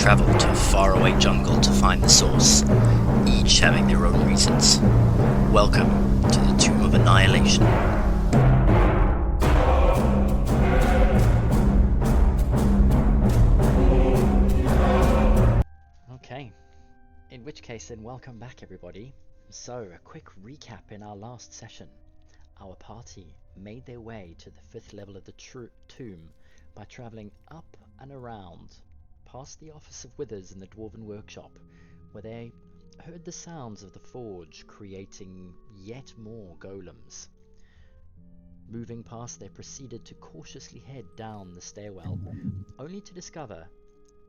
travel to a faraway jungle to find the source, each having their own reasons. Welcome to the Tomb of Annihilation. Okay, in which case then welcome back everybody. So, a quick recap in our last session. Our party made their way to the 5th level of the tomb by travelling up and around, past the Office of Withers in the Dwarven Workshop, where they heard the sounds of the forge creating yet more golems. Moving past, they proceeded to cautiously head down the stairwell, only to discover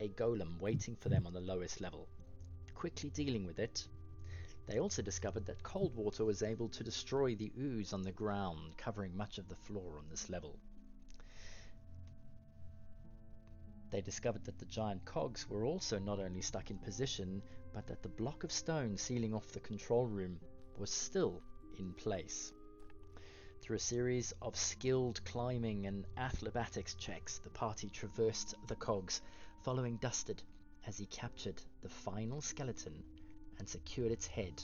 a golem waiting for them on the lowest level. Quickly dealing with it, they also discovered that cold water was able to destroy the ooze on the ground, covering much of the floor on this level. They discovered that the giant cogs were also not only stuck in position, but that the block of stone sealing off the control room was still in place. Through a series of skilled climbing and athletics checks, the party traversed the cogs, following Dusted as he captured the final skeleton and secured its head,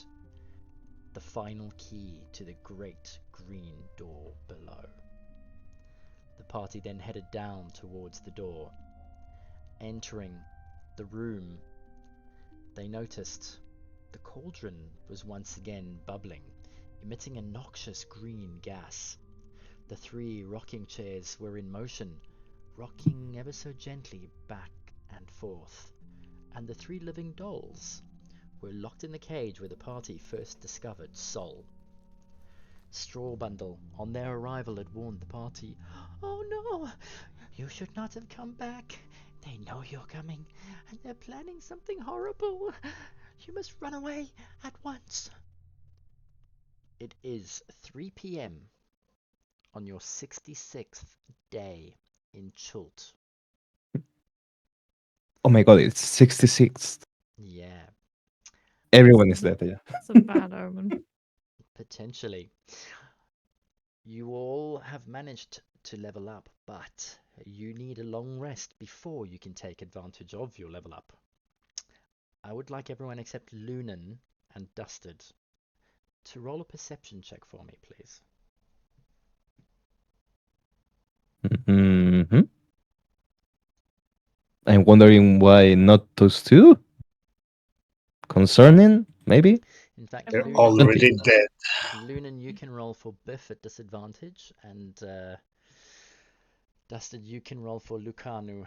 the final key to the great green door below. The party then headed down towards the door. Entering the room, they noticed the cauldron was once again bubbling, emitting a noxious green gas. The 3 rocking chairs were in motion, rocking ever so gently back and forth, and the 3 living dolls were locked in the cage where the party first discovered Sol. Straw Bundle, on their arrival, had warned the party, "Oh no, you should not have come back. They know you're coming, and they're planning something horrible. You must run away at once." It is 3 p.m. on your 66th day in Chult. Oh my god, it's 66. Yeah, Everyone is dead, yeah. It's a bad omen. potentially. You all have managed to level up, but you need a long rest before you can take advantage of your level up. I would like everyone except Lunan and Dusted to roll a perception check for me, please. Mm-hmm. I'm wondering why not those 2? Concerning, maybe? In fact, They're Lunan- already dead. Lunan, you can roll for Biff at disadvantage, and Dusted, you can roll for Lucanu.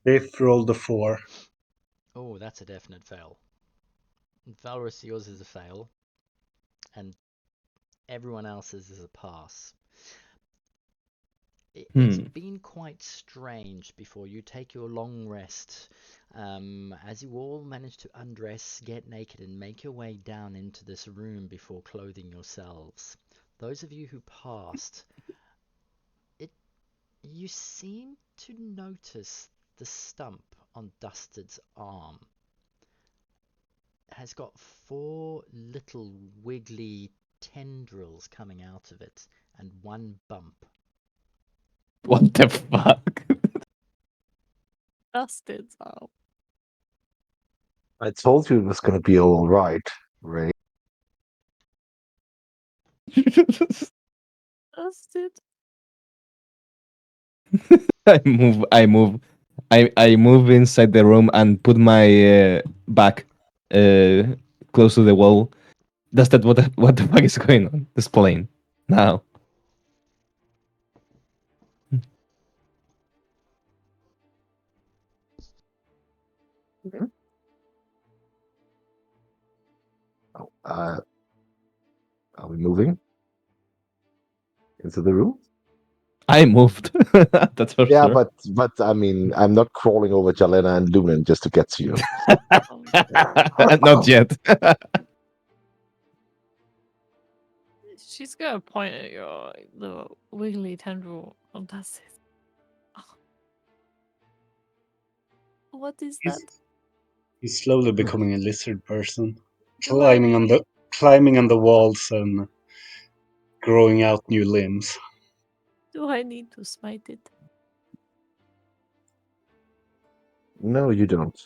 Biff rolled a 4. Oh, that's a definite fail. Valrus, yours is a fail, and everyone else's is a pass. It's been quite strange before you take your long rest, as you all manage to undress, get naked, and make your way down into this room before clothing yourselves. Those of you who passed, you seem to notice the stump on Dusted's arm has got 4 little wiggly tendrils coming out of it, and 1 bump. What the fuck? Dusted arm. I told you it was going to be all right, Ray. Dusted. I move inside the room and put my back close to the wall. That's that what the fuck is going on? This plane now. Oh, are we moving into the room? I moved. That's for Yeah, sure. but I mean, I'm not crawling over Jalena and Lunan just to get to you. Not yet. She's gonna point at your little wiggly tendril on Dusted. Oh. What is that? He's slowly becoming a lizard person, Do I climbing on the walls and growing out new limbs. Do I need to smite it? No, you don't.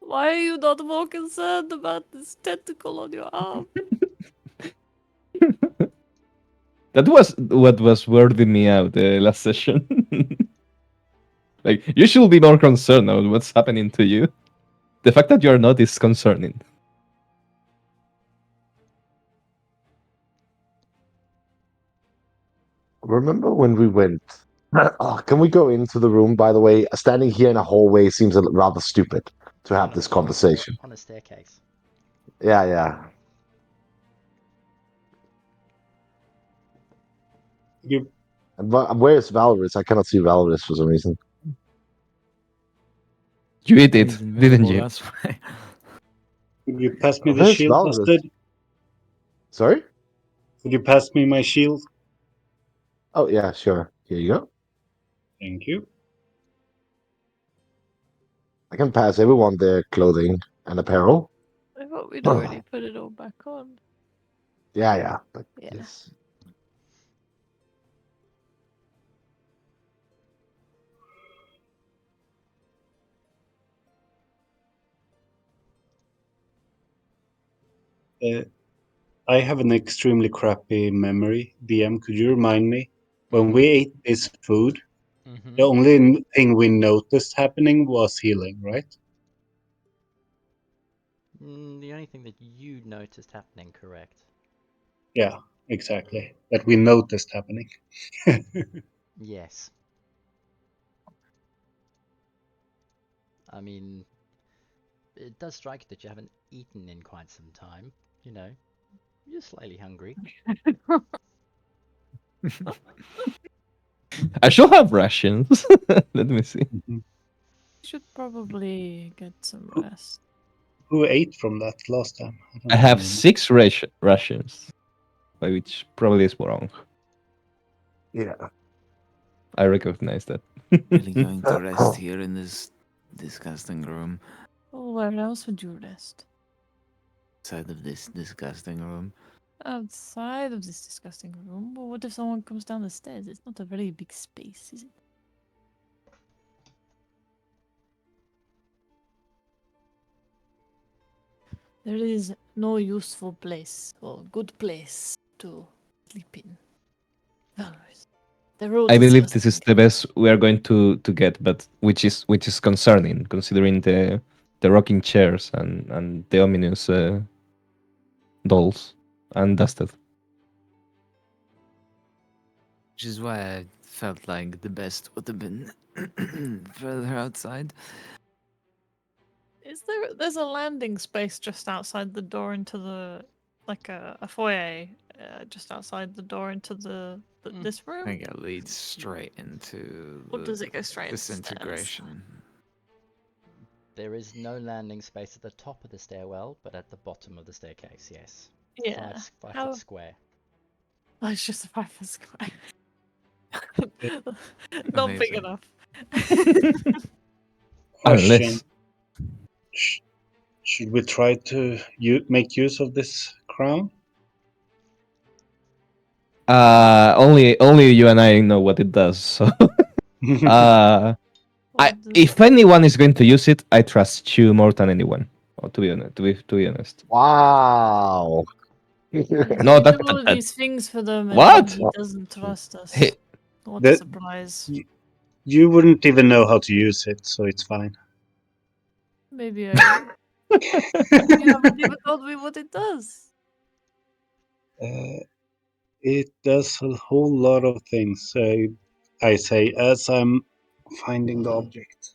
Why are you not more concerned about this tentacle on your arm? That was what was weirding me out the last session. Like, you should be more concerned about what's happening to you. The fact that you're not is concerning. Remember when we went? Oh, can we go into the room? By the way, standing here in a hallway seems rather stupid to have this conversation. On a staircase. Yeah, yeah. You Where's Valorous? I cannot see Valorous for some reason. You ate it, He's didn't invisible, you? That's why. Could you pass me the Where's shield, Valorous? Busted? Sorry? Could you pass me my shield? Oh, yeah, sure. Here you go. Thank you. I can pass everyone their clothing and apparel. I thought we'd already put it all back on. Yeah, yeah. But Yeah. yes. I have an extremely crappy memory. DM, could you remind me? When we ate this food, Mm-hmm. the only thing we noticed happening was healing, right? The only thing that you noticed happening, correct? Yeah, exactly. That we noticed happening. Yes. I mean, it does strike you that you haven't eaten in quite some time. You know, you're slightly hungry. I should have rations. Let me see. Mhm. Should probably get some rest. Who ate from that last time? don't I have remember. 6 rations, which probably is wrong. Yeah. I recognize that. Really going to rest here in this disgusting room. Oh, where else would you rest? Side of this disgusting room. Outside of this disgusting room? Well, what if someone comes down the stairs? It's not a very big space, is it? There is no useful place or good place to sleep in. Valorous. They're all I believe this is disgusting. the best we are going to get, but which is concerning considering the rocking chairs and the ominous dolls and dusted. Which is why I felt like the best would have been further outside. There's a landing space just outside the door into the, like a foyer, just outside the door into this I room? think it leads straight into Or does it go straight into stairs? disintegration. There is no landing space at the top of the stairwell, but at the bottom of the staircase, yes. Yeah. Five How- foot square. Oh, it's just a 5 foot square. Not big Amazing. enough. Question. Unless Should we try to make use of this crown? only you and I know what it does. So if anyone is going to use it, I trust you more than anyone. Or to be honest. Wow. No, We that- do all that- these things for them, and What? he doesn't trust us. Hey, What That- a surprise! You wouldn't even know how to use it, so it's fine. Maybe I. You haven't even told me what it does. It does a whole lot of things. I say as I'm finding the object.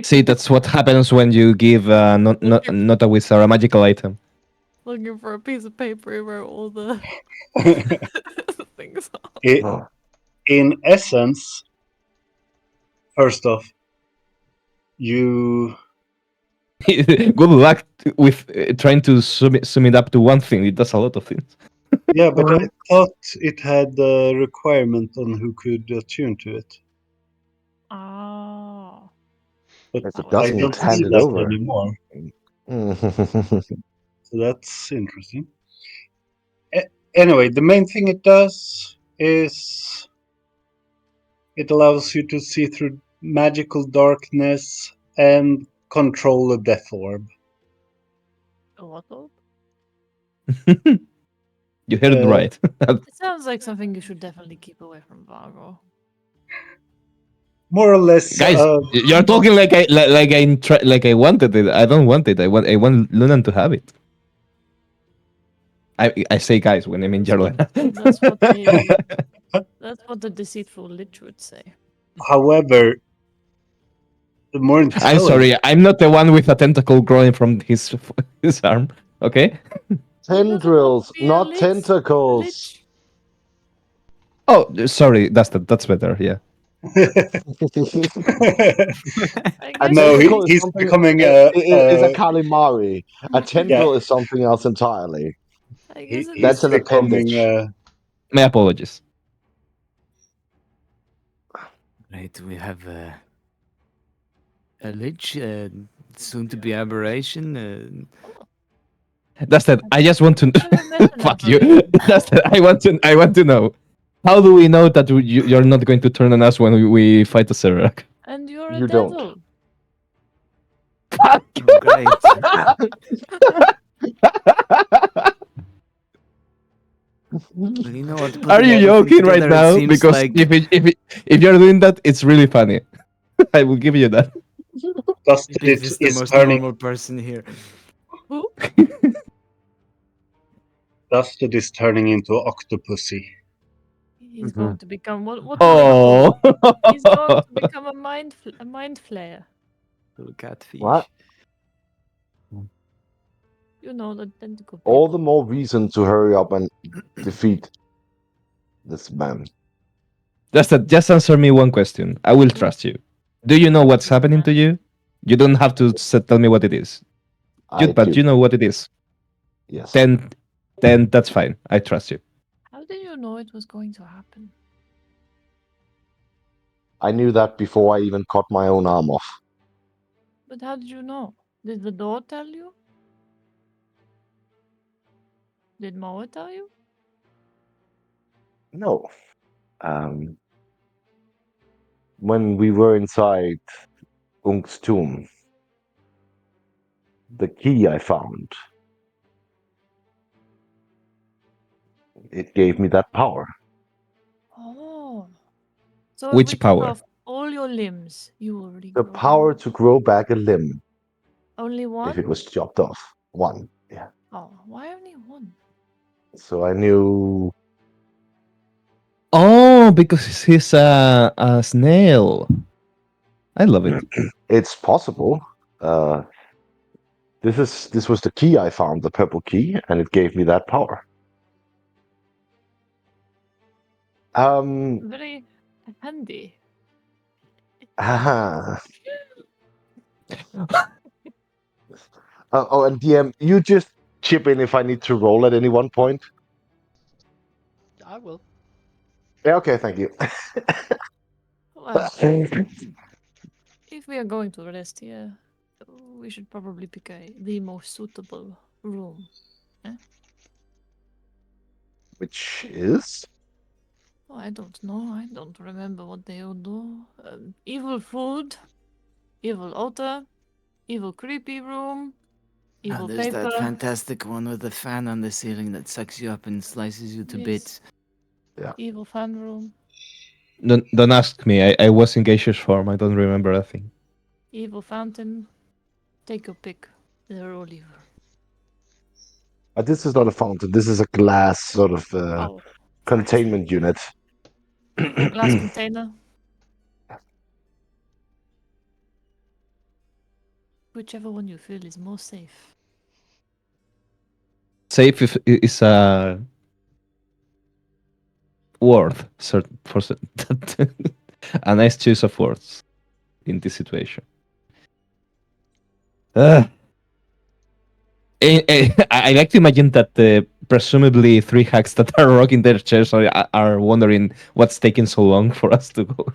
see, that's what happens when you give not a wizard a magical item. Looking for a piece of paper where all the things are. In essence, first off, you Good luck with trying to sum it up to one thing. It does a lot of things. yeah, but I thought it had a requirement on who could attune to it. Oh. but If it I doesn't, don't hand see it that over. anymore. So that's interesting. Anyway, the main thing it does is it allows you to see through magical darkness and control a death orb. What? You heard it Uh, right. It sounds like something you should definitely keep away from Vargo. More or less, Guys, you're talking like I wanted it. I don't want it. I want Lunan to have it. I say guys when I mean Jarlena. That's what the deceitful lich would say. however, the more I'm intelligent. sorry. I'm not the one with a tentacle growing from his arm. Okay. Tendrils, Be a not lich. tentacles. Lich. Oh, sorry. That's better. Yeah. I A guess No, tentacle is he's something becoming is a calamari. A tendril yeah. is something else entirely. I guess That's He's an appendage. becoming My apologies. Right, we have a lich, soon to be aberration. That's that. I just want to. Never met an Fuck you. aberration. That's that. I want to know. How do we know that you're not going to turn on us when we fight a Serac? And you're a You don't. devil. Fuck. Oh, great. Well, you know what? Are Putting you everything joking right together, it now? seems Because like if you're doing that, it's really funny. I will give you that. Dusted Biff is the is most turning. normal person here. Who? Dusted is turning into Octopussy. He's going to become what? What? Oh. He's going to become a mind flayer. Little catfish. What? You know the tentacle. All people. the more reason to hurry up and defeat this man. Just answer me one question. I will trust you. Do you know what's happening to you? You don't have to tell me what it is. But do. you know what it is. Yes. Then that's fine. I trust you. How did you know it was going to happen? I knew that before I even cut my own arm off. But how did you know? Did the door tell you? Did Moa tell you? No. When we were inside Unk's tomb, the key I found, it gave me that power. Oh. So Which if we cut power? off all your limbs, you will regrow. The power to grow back a limb Only one? if it was chopped off. One. Yeah. Oh, why only one? So I knew. Oh, because he's a snail. I love it. It's possible. This was the key I found, the purple key, and it gave me that power. Very handy. Haha. And DM, you just chip in if I need to roll at any one point. I will. Yeah, okay, thank you. Well, if we are going to rest here, we should probably pick the most suitable room. Which is? Oh, I don't know. I don't remember what they all do. Evil food, evil altar, evil creepy room, evil There's paper. that fantastic one with the fan on the ceiling that sucks you up and slices you to Yes. bits. Yeah. Evil fan room, Don't ask me. I was in Geisha's form. I don't remember a thing. evil fountain. Take your pick. They're all evil. This is not a fountain. This is a glass sort of containment unit. Glass container. Whichever one you feel is more safe. Safe is a word for a nice choice of words in this situation. I like to imagine that presumably three hacks that are rocking their chairs are wondering what's taking so long for us to go.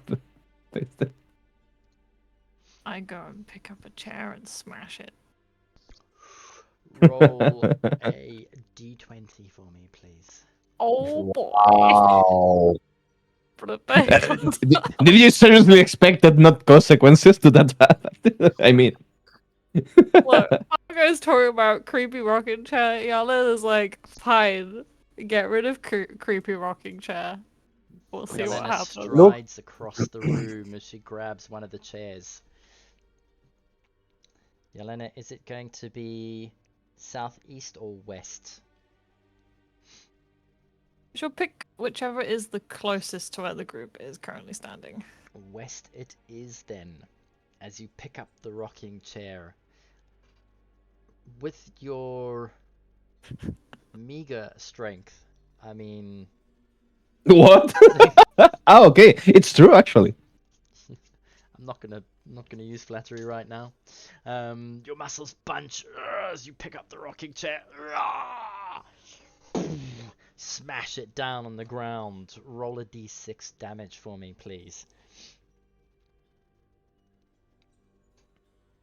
I go and pick up a chair and smash it. Roll a d20 for me, please. Oh boy. Wow. Put it back. Did you seriously expect that not consequences to that? I mean, Look, Margo's talking about creepy rocking chair. Yala is like, fine, get rid of creepy rocking chair. We'll see what Yelena happens. strides across the room as she grabs one of the chairs. Yelena, is it going to be southeast or west? She'll pick whichever is the closest to where the group is currently standing. West it is then, as you pick up the rocking chair. With your meager strength, I mean... what? Oh, okay. It's true, actually. I'm not gonna use flattery right now. Your muscles bunch as you pick up the rocking chair. Smash it down on the ground. Roll a d6 damage for me, please.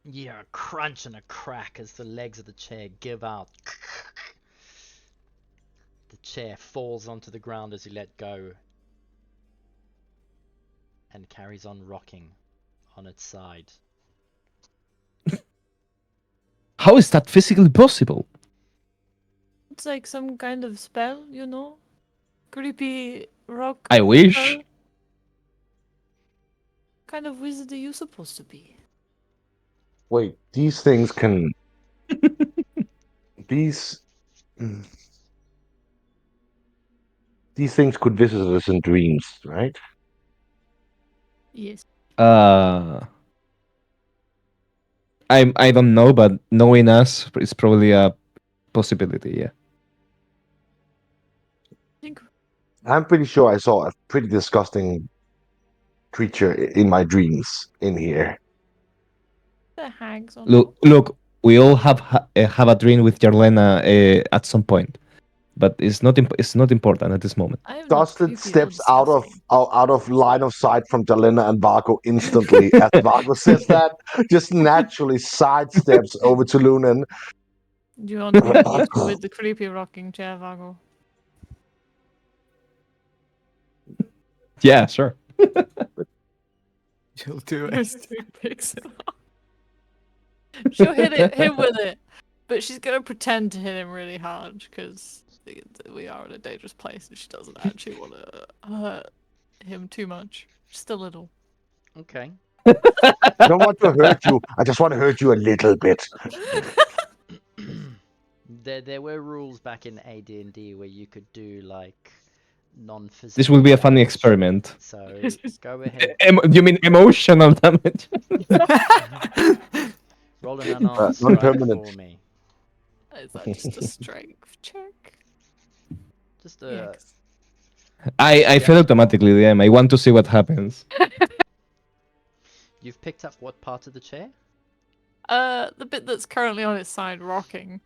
Yeah, a crunch and a crack as the legs of the chair give out. The chair falls onto the ground as you let go and carries on rocking on its side. How is that physically possible? It's like some kind of spell, you know? Creepy rock. I wish. spell. Kind of wizard are you supposed to be? Wait, these things can. these. mm, These things could visit us in dreams, right? Yes. Uh, I don't know, but knowing us is probably a possibility. Yeah. I think I'm pretty sure I saw a pretty disgusting creature in my dreams in here. the hags on Look. We all have a dream with Jarlena at some point, but it's not important at this moment. I am not Dustin creepy or steps out disgusting. of line of sight from Jelena and Vargo instantly. As Vargo says that, just naturally sidesteps over to Lunan. Do you want to get little with the creepy rocking chair, Vago? Yeah, sure. You'll do it. Those two picks it up. She'll hit him with it, but she's gonna pretend to hit him really hard because we are in a dangerous place, and she doesn't actually want to hurt him too much. Just a little. Okay. I don't want to hurt you. I just want to hurt you a little bit. There were rules back in AD&D where you could do like non-physical. This will be a funny damage. experiment. So go ahead. You mean emotional damage? Roll an unarmed strike non-permanent. for me. Is that just a strength check? Just Yeah, a. 'cause I feel automatically the I want to see what happens. You've picked up what part of the chair? the bit that's currently on its side rocking.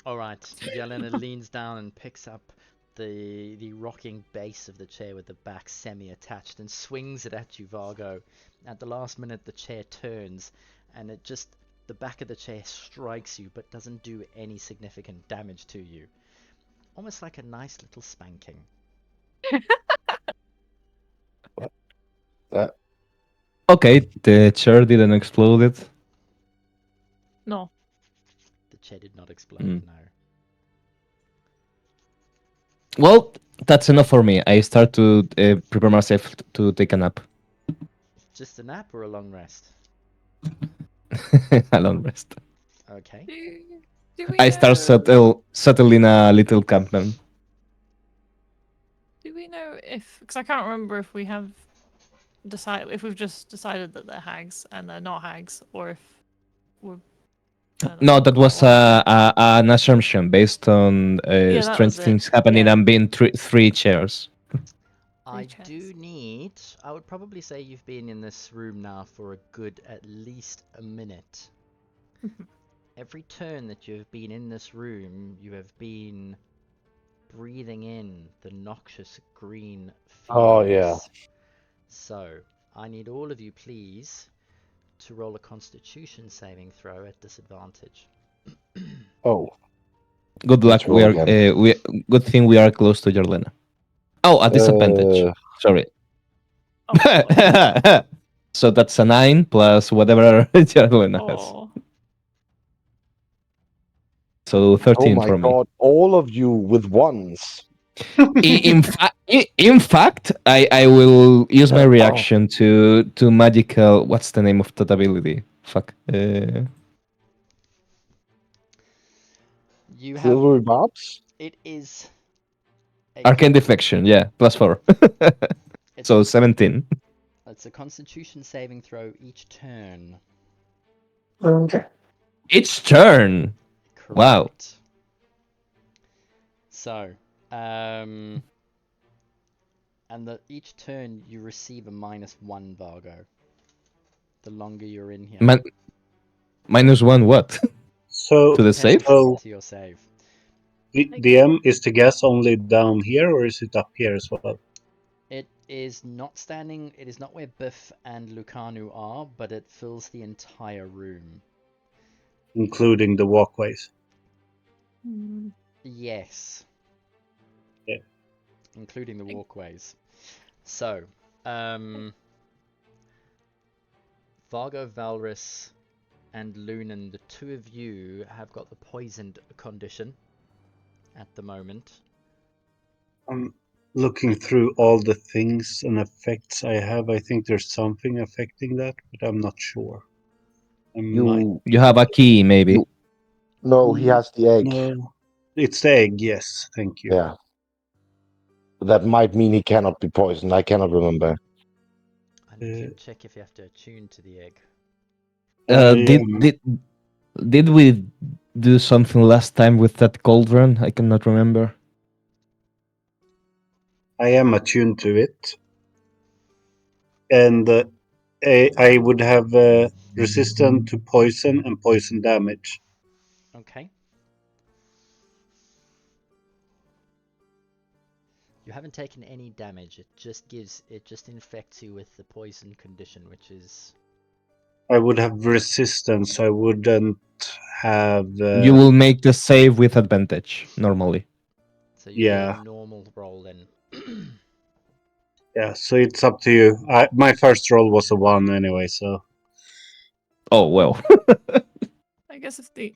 All right. Yelena leans down and picks up the rocking base of the chair with the back semi-attached and swings it at you, Vargo. At the last minute, the chair turns, and the back of the chair strikes you, but doesn't do any significant damage to you. Almost like a nice little spanking. Okay, the chair didn't explode. No. The chair did not explode. Mm. No. Well, that's enough for me. I start to prepare myself to take a nap. Just a nap or a long rest? A long rest. Okay. Do we I start settle in a little campment. Do we know if? Because I can't remember if we have if we've just decided that they're hags and they're not hags, or if we're. I don't know, No, that was an assumption based on that strange was it. things happening Yeah. and being three chairs. I chairs. do need. I would probably say you've been in this room now for a good at least a minute. Every turn that you've been in this room, you have been breathing in the noxious green fumes. Oh, yeah. So, I need all of you, please, to roll a Constitution saving throw at disadvantage. Oh, Good let's luck. roll again. We good thing we are close to Jarlena. Oh, a disadvantage. Sorry. Oh, boy. So that's a 9 plus whatever Jarlena has. Oh. So 13 my for me. god, all of you with ones. In fact, I will use my Oh. reaction to magical. What's the name of that ability? Fuck. You have Silvery barbs? it is a Arcane Deflection. Yeah, +4. it's So a, 17. it's a Constitution saving throw each turn. Okay. Each turn. Correct. Wow. So, and each turn you receive a -1 Vargo. The longer you're in here. -1 what? So, To the save? so To your save. the M is the gas only down here, or is it up here as well? It is not standing. It is not where Biff and Lucanu are, but it fills the entire room. Including the walkways. Hmm. Yes. Yeah. Including the walkways. So, Vargo, Valrus, and Lunan, the two of you have got the poisoned condition at the moment. I'm looking through all the things and effects I have. I think there's something affecting that, but I'm not sure. I might. You have a key, maybe. No, he has the egg. No, it's the egg. Yes, thank you. Yeah. That might mean he cannot be poisoned. I cannot remember. I need to check if you have to attune to the egg. Did we do something last time with that cauldron? I cannot remember. I am attuned to it, and I would have resistant to poison and poison damage. Okay. You haven't taken any damage. It just infects you with the poison condition, which is. I would have resistance. I wouldn't have. You will make the save with advantage normally. So you get Yeah. a normal roll then. Yeah, so it's up to you. My first roll was a 1 anyway, so. Oh well. I guess if the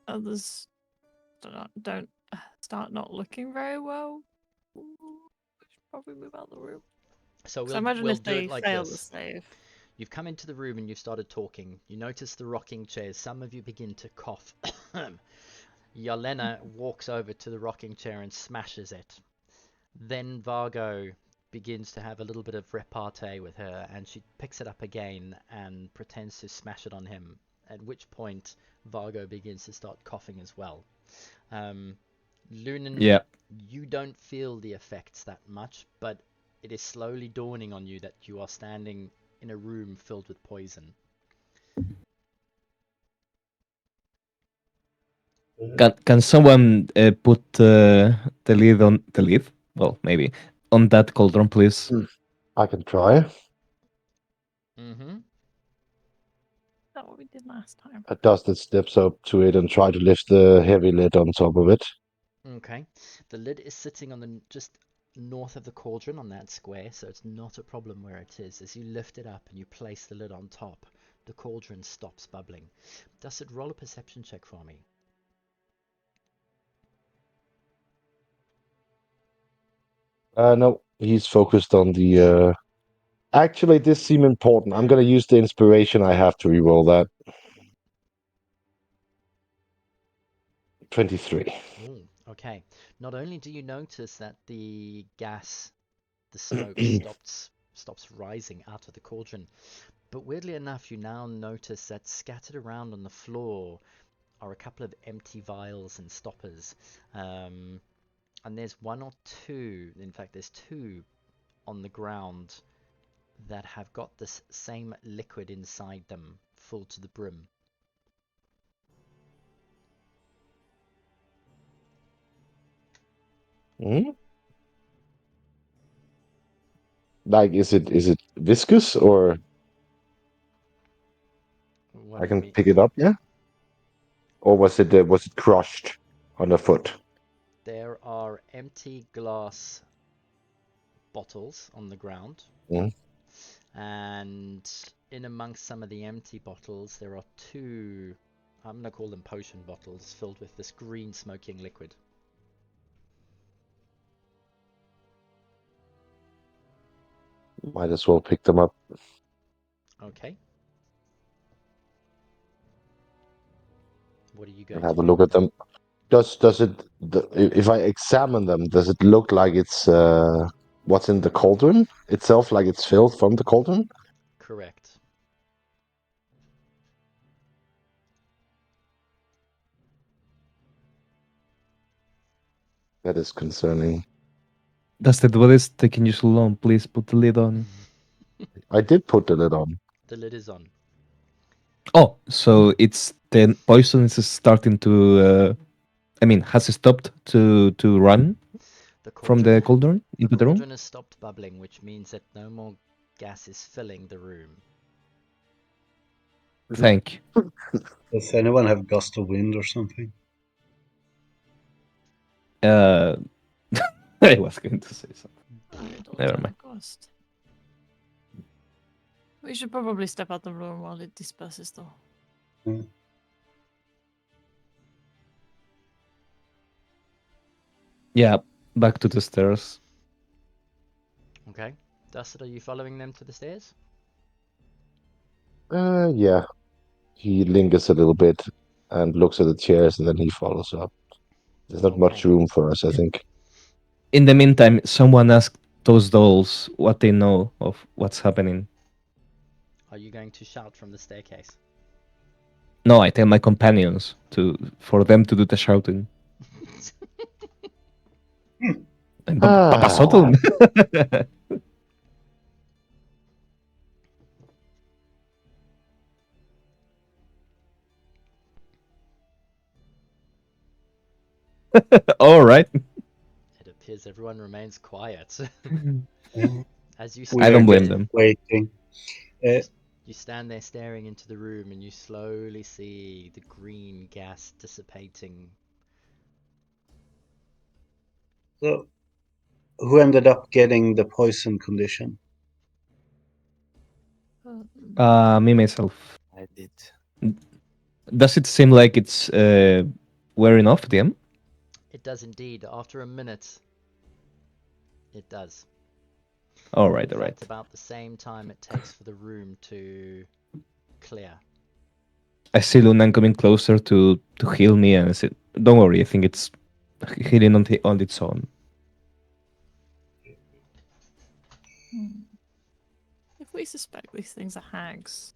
others don't start not looking very well, we should probably move out of the room. So I imagine we'll if do they it like fail the this. save. You've come into the room and you've started talking. You notice the rocking chairs. Some of you begin to cough. Yelena walks over to the rocking chair and smashes it. Then Vargo begins to have a little bit of repartee with her, and she picks it up again and pretends to smash it on him, at which point Vargo begins to start coughing as well. Lunan, Yeah. you don't feel the effects that much, but it is slowly dawning on you that you are standing in a room filled with poison. Can someone put the lid on the lid? Well, maybe on that cauldron, please. I can try. Mm-hmm. Is that what we did last time? Dustin steps up to it and try to lift the heavy lid on top of it. Okay. The lid is sitting on the just north of the cauldron on that square, so it's not a problem where it is. As you lift it up and you place the lid on top, the cauldron stops bubbling. Does it roll a perception check for me? No, he's focused on the. Actually, this seemed important. I'm going to use the inspiration I have to reroll that. 23. Ooh, okay. Not only do you notice that the gas, the smoke stops rising out of the cauldron, but weirdly enough, you now notice that scattered around on the floor are a couple of empty vials and stoppers. And there's one or two, in fact, there's two on the ground that have got this same liquid inside them, full to the brim. Hmm? Like, is it viscous or? What I do you can mean? pick it up, yeah? Or was it crushed underfoot? There are empty glass bottles on the ground, Mm. and in amongst some of the empty bottles, there are two, I'm gonna call them potion bottles, filled with this green smoking liquid. Might as well pick them up Okay. What are you and going to have a do look with at them? them. Does it if I examine them, does it look like it's what's in the cauldron itself, like it's filled from the cauldron? Correct. That is concerning. Dusted, what is taking you so long? Please put the lid on. I did put the lid on. The lid is on. Oh, so it's the poison is starting to. I mean, has it stopped to run The from cauldron, the cauldron into the room? cauldron has stopped bubbling, which means that no more gas is filling the room. Thank you. Does anyone have gust of wind or something? Uh, I was going to say something. I don't Never have mind. a ghost. We should probably step out the room while it disperses, though. Yeah, back to the stairs. Okay. Dusted, are you following them to the stairs? Yeah. He lingers a little bit and looks at the chairs, and then he follows up. There's not much Okay. room for us, I think. In the meantime, someone asked those dolls what they know of what's happening. Are you going to shout from the staircase? No, I tell my companions for them to do the shouting. And Papa Ah, Sodom. All right. It appears everyone remains quiet. As you We I are don't stand blame there, them. waiting. you stand there staring into the room and you slowly see the green gas dissipating. So, who ended up getting the poison condition? Me myself. I did. Does it seem like it's wearing off, DM? It does indeed. After a minute, it does. All right, In all right. fact, about the same time it takes for the room to clear. I see Lunan coming closer to heal me, and I said, "Don't worry, I think it's healing on its own." If we suspect these things are hags,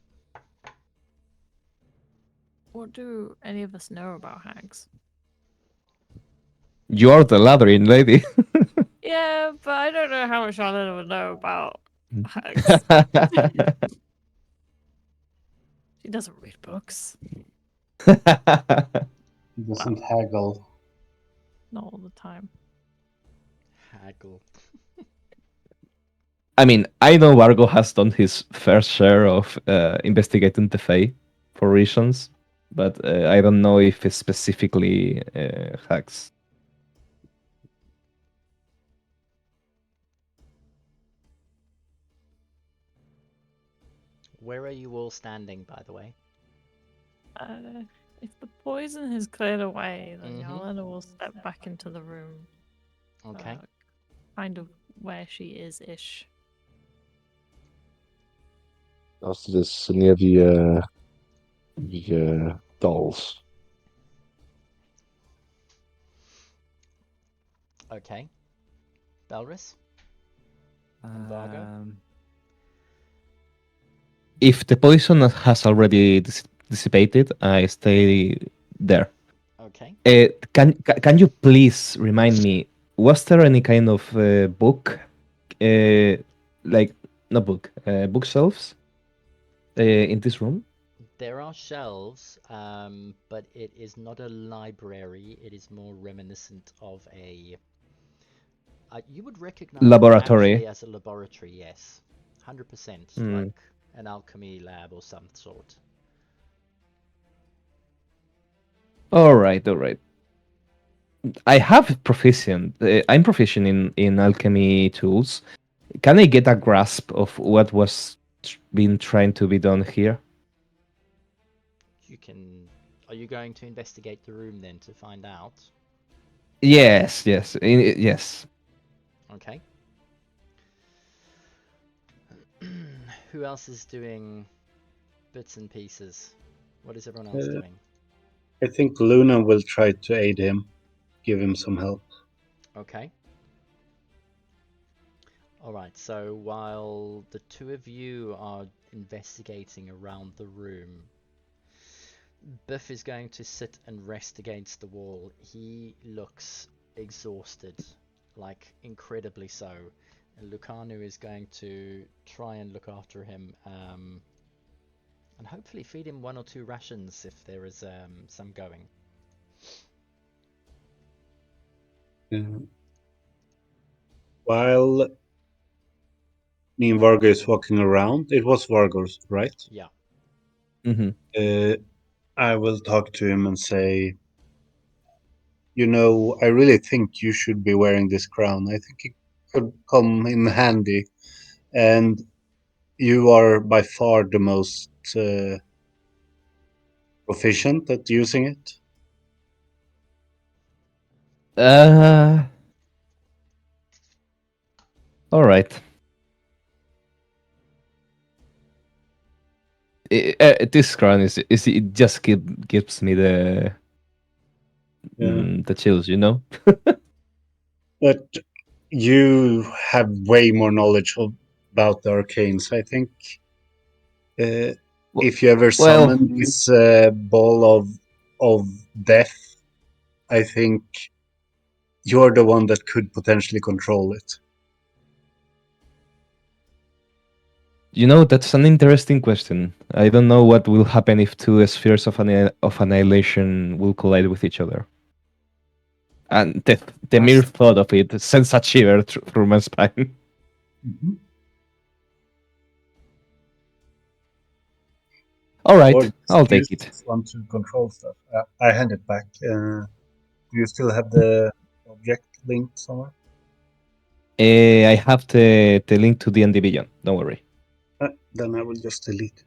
what do any of us know about hags? You are the lathering lady. Yeah, but I don't know how much Charlotte would know about hags. She doesn't read books. He doesn't haggle. Not all the time. Haggle. I mean, I know Vargo has done his fair share of investigating the Fae for reasons, but I don't know if it's specifically hacks. Where are you all standing, by the way? If the poison has cleared away, then Mhm. Yolanda will step back into the room. Okay. Kind of where she is-ish. After this, near the dolls. Okay. Belris? And Vargo? If the poison has already dissipated, I stay there. Okay. Can you please remind me? Was there any kind of book, like not book, bookshelves, in this room? There are shelves, but it is not a library. It is more reminiscent of a. You would recognize it Laboratory. actually as a laboratory, yes. 100%, Hmm. like an alchemy lab or some sort. All right, all right. I have proficient. I'm proficient in alchemy tools. Can I get a grasp of what was being trying to be done here? You can. Are you going to investigate the room then to find out? Yes, yes, yes. Okay. Who else is doing bits and pieces? What is everyone else doing? I think Luna will try to aid him, give him some help. Okay. Alright, so while the two of you are investigating around the room, Biff is going to sit and rest against the wall. He looks exhausted, like incredibly so. And Lucanu is going to try and look after him, and hopefully feed him 1 or 2 rations if there is some going. While me and Vargo is walking around, it was Vargo's, right? Yeah. Mm-hmm. I will talk to him and say, you know, I really think you should be wearing this crown. I think it could come in handy, and you are by far the most proficient at using it. All right. This crown is it just gives me the chills, you know. But you have way more knowledge about the arcanes. I think if you ever Well, summon this ball of death, I think you're the one that could potentially control it. you know, that's an interesting question. I don't know what will happen if two spheres of annihilation will collide with each other. And the mere thought of it sends a shiver through my spine. Mm-hmm. All right, Or I'll use take it. this one to control stuff. I hand it back. Do you still have the object linked somewhere? I have the link to the Division. Don't worry. Then I will just delete it.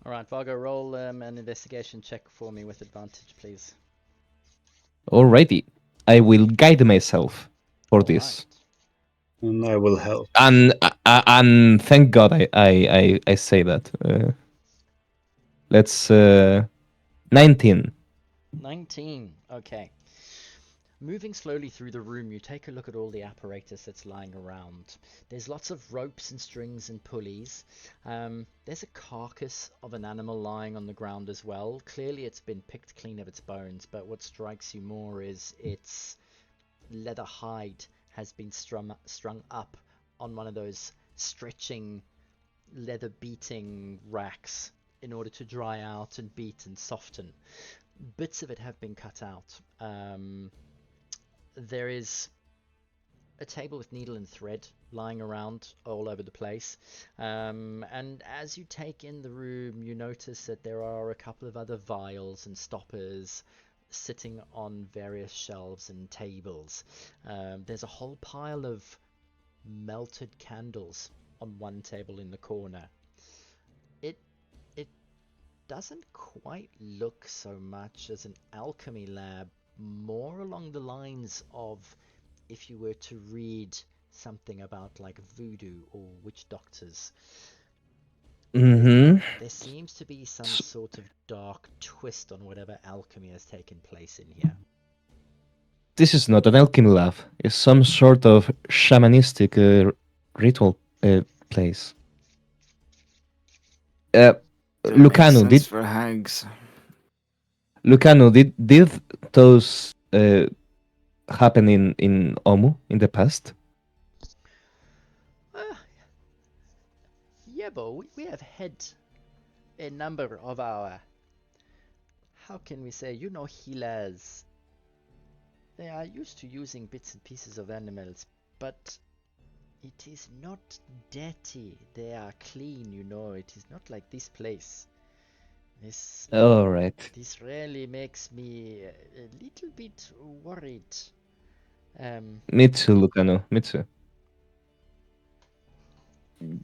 Alright, Vargo, roll an investigation check for me with advantage, please. Alrighty, I will guide myself for this. And I will help. And thank God I say that. Let's 19. 19. Okay. Moving slowly through the room, you take a look at all the apparatus that's lying around. There's lots of ropes and strings and pulleys. There's a carcass of an animal lying on the ground as well. Clearly it's been picked clean of its bones, but what strikes you more is its leather hide has been strung up on one of those stretching leather beating racks in order to dry out and beat and soften. Bits of it have been cut out. There is a table with needle and thread lying around all over the place. And as you take in the room, you notice that there are a couple of other vials and stoppers sitting on various shelves and tables. There's a whole pile of melted candles on one table in the corner. It doesn't quite look so much as an alchemy lab, more along the lines of if you were to read something about like voodoo or witch doctors. Mm-hmm. There seems to be some sort of dark twist on whatever alchemy has taken place in here. This is not an alchemy lab. It's some sort of shamanistic ritual place. That makes Lucano, sense for hags. did those happen in Omu in the past? Yeah, but we have had a number of our, how can we say, healers. They are used to using bits and pieces of animals, but It is not dirty. They are clean, you know. It is not like this place. This All right. this really makes me a little bit worried. Um, Me too, Lucano. Me too.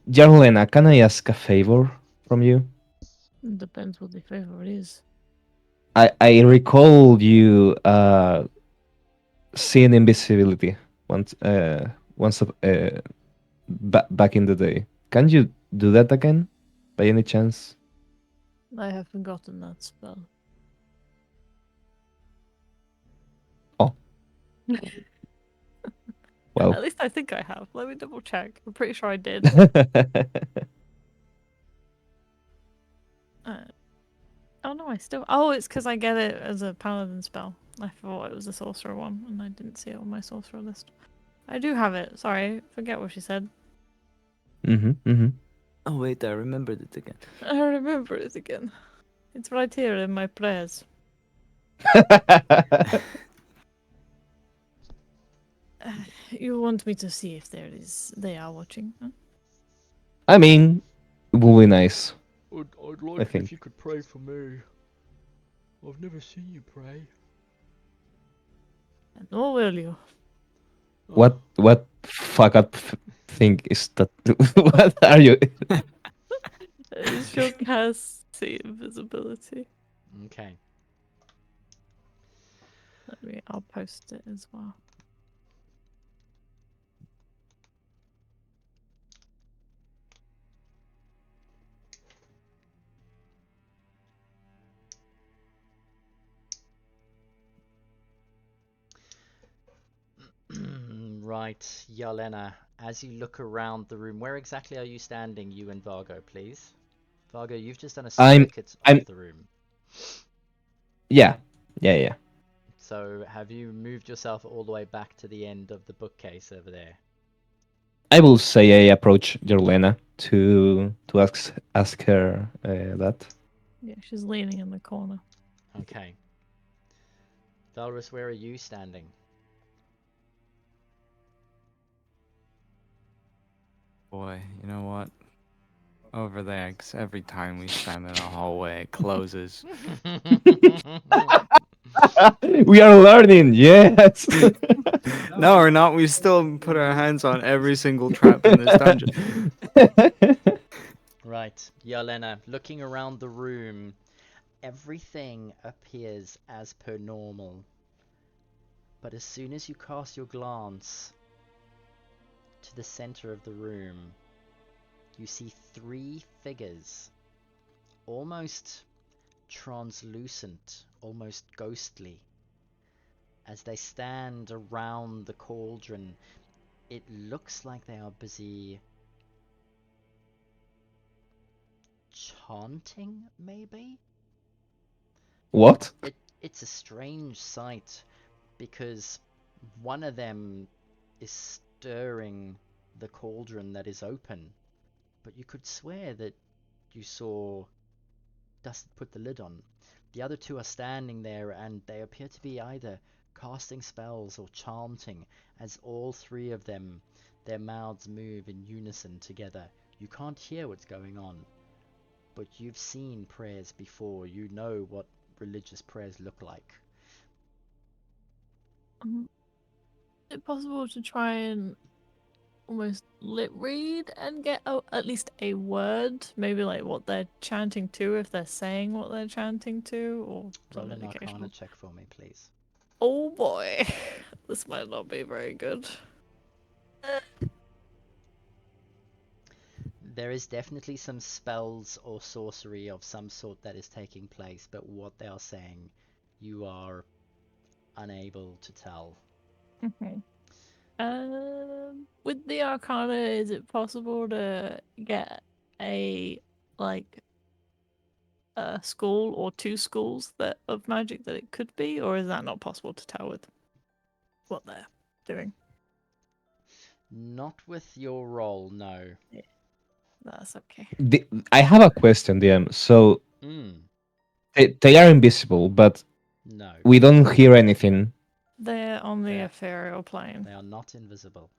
Jarlena, can I ask a favor from you? Depends what the favor is. I recall you seeing invisibility once back in the day. Can you do that again, by any chance? I have forgotten that spell. Oh, well. At least I think I have. Let me double check. I'm pretty sure I did. Oh no, I still. Oh, it's because I get it as a paladin spell. I thought it was a sorcerer one, and I didn't see it on my sorcerer list. I do have it. Sorry, forget what she said. Oh wait, I remembered it again. I remember it again. It's right here in my prayers. You want me to see if they are watching? Huh? I mean, it would be nice. I'd I like think. if you could pray for me. I've never seen you pray. Nor will you. What fuck up thing is that? What are you? She'll cast see invisibility. Okay. I'll post it as well. Right, Yelena, as you look around the room, where exactly are you standing, you and Vargo, please? Vargo, you've just done a I'm circuit I'm of the room. yeah. Yeah. So have you moved yourself all the way back to the end of the bookcase over there? I will say I approach Jarlena to ask her that. Yeah, she's leaning in the corner. Okay. Valrus, where are you standing? Boy, you know what? Over there, 'cause every time we stand in a hallway, it closes. We are learning. Yes. No, we're not. We still put our hands on every single trap in this dungeon. Right, Yelena, looking around the room, everything appears as per normal. But as soon as you cast your glance to the center of the room, you see three figures, almost translucent, almost ghostly. As they stand around the cauldron, it looks like they are busy chanting, maybe? What? It's a strange sight because one of them is stirring the cauldron that is open, but you could swear that you saw Dust put the lid on. The other two are standing there and they appear to be either casting spells or chanting, as all three of them, their mouths move in unison together. You can't hear what's going on, but you've seen prayers before. You know what religious prayers look like. Is it possible to try and almost lip read and get at least a word? Maybe like what they're chanting to, if they're saying what they're chanting to, or some Roll an indication. Arcana check for me, please. Oh boy, this might not be very good. There is definitely some spells or sorcery of some sort that is taking place, but what they are saying, you are unable to tell. Okay. With the Arcana, is it possible to get a like a school or two schools that of magic that it could be, or is that not possible to tell with what they're doing? Not with your roll, no. Yeah, that's okay. I have a question, DM. So they are invisible, but No. we don't hear anything. They're on the They're- ethereal plane. They are not invisible.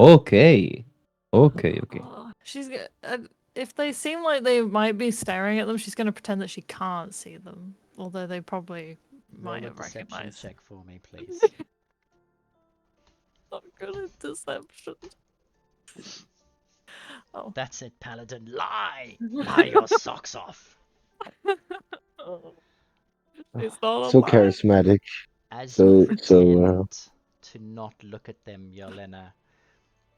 Okay. Okay. Okay. She's if they seem like they might be staring at them, she's gonna pretend that she can't see them. Although they probably Roll might a have deception recognized. check for me, please. Not good at deception. Oh. That's it, Paladin. Lie! Lie your socks off! It's not a So lie. charismatic. As So you so. pretend to not look at them, Yelena,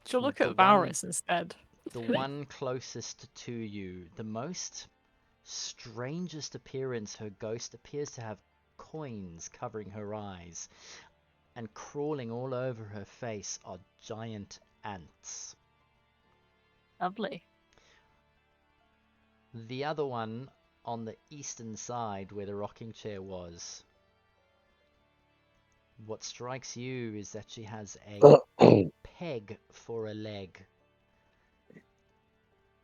She'll look the at Varus instead. the one closest to you, the most strangest appearance, her ghost appears to have coins covering her eyes, and crawling all over her face are giant ants. Lovely. The other one on the eastern side where the rocking chair was, what strikes you is that she has a peg for a leg,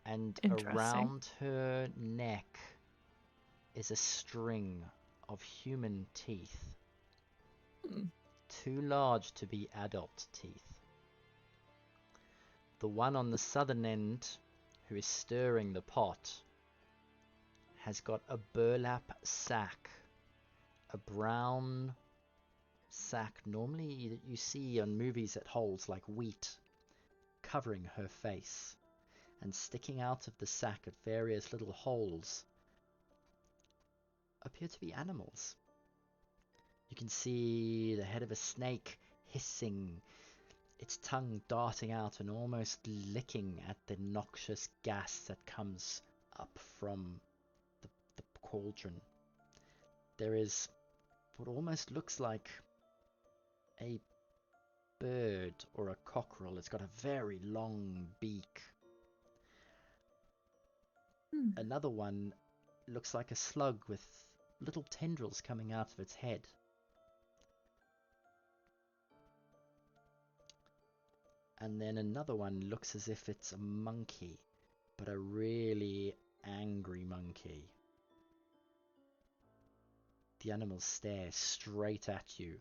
and Interesting. around her neck is a string of human teeth, too large to be adult teeth. The one on the southern end, who is stirring the pot, has got a burlap sack, a brown sack normally that you see on movies that holds like wheat, covering her face, and sticking out of the sack at various little holes appear to be animals. You can see the head of a snake hissing, its tongue darting out and almost licking at the noxious gas that comes up from the cauldron. There is what almost looks like a bird or a cockerel. It's got a very long beak. Another one looks like a slug with little tendrils coming out of its head. And then another one looks as if it's a monkey, but a really angry monkey. The animals stare straight at you.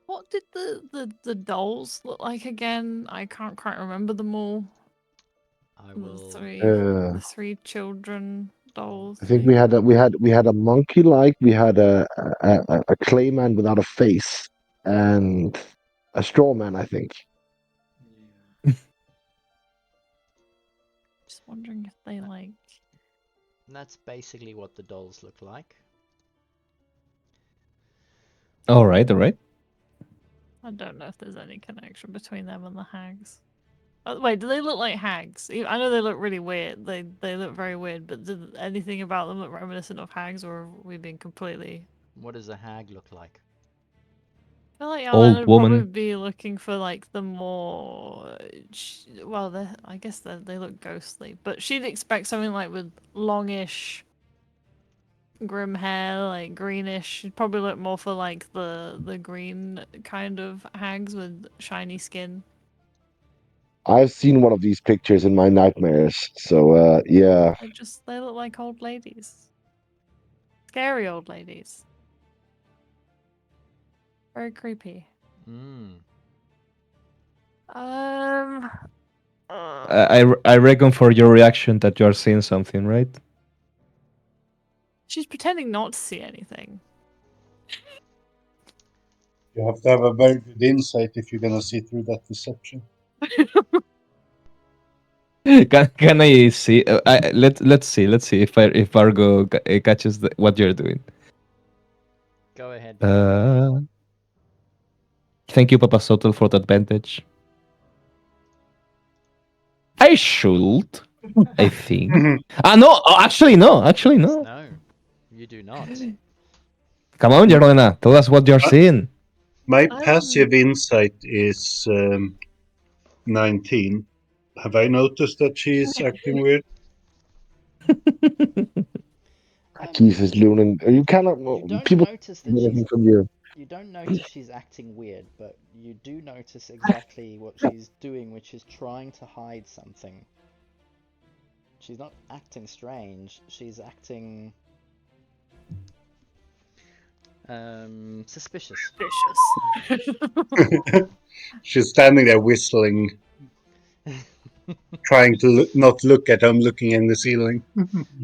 What did the dolls look like again? I can't quite remember them all. I will. The three children dolls. I think we had a monkey like, we had a clay man without a face, and a straw man, I think. Just wondering if they like. And that's basically what the dolls look like. All right. All right. I don't know if there's any connection between them and the hags. Oh, wait, do they look like hags? I know they look really weird. They look very weird, but did anything about them look reminiscent of hags, or have we been completely? What does a hag look like? I feel like Old Alana would probably woman. be looking for like the more. Well, I guess they look ghostly, but she'd expect something like with longish, grim hair, like greenish. She'd probably look more for like the green kind of hags with shiny skin. I've seen one of these pictures in my nightmares, so yeah. They look like old ladies. Scary old ladies. Very creepy. I reckon for your reaction that you're seeing something, right? She's pretending not to see anything. You have to have a very good insight if you're gonna see through that deception. Can I see? Let's see. Let's see if Argo catches what you're doing. Go ahead. Thank you, Papa Soto, for the advantage. I should. I think. No. Actually, no. Actually, no. No, you do not. Come on, Jarlena. Tell us what you're seeing. My passive insight is 19. Have I noticed that she's acting weird? Jesus, Lunan, you cannot. You don't People notice that get she's. anything from you. You don't notice she's acting weird, but you do notice exactly what she's doing, which is trying to hide something. She's not acting strange. She's acting. Suspicious. Vicious. She's standing there whistling, trying to not look at him, looking in the ceiling.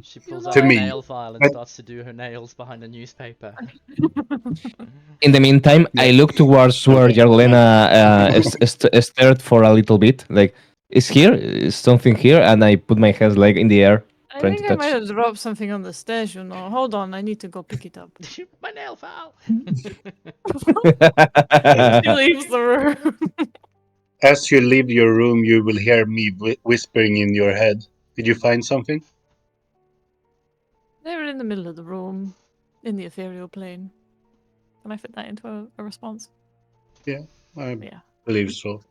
She pulls You out To a me, nail file and but- starts to do her nails behind a newspaper. In the meantime, I Yeah. look towards where Okay. Jarlena stared for a little bit. Like, is here? Is something here? And I put my hands like in the air, I trying think to I might touch. have dropped something on the stairs, you know. Hold on, I need to go pick it up. My nail file! She leaves the room. As you leave your room, you will hear me whispering in your head. Did you find something? They were in the middle of the room, in the ethereal plane. Can I fit that into a response? I Yeah, believe so.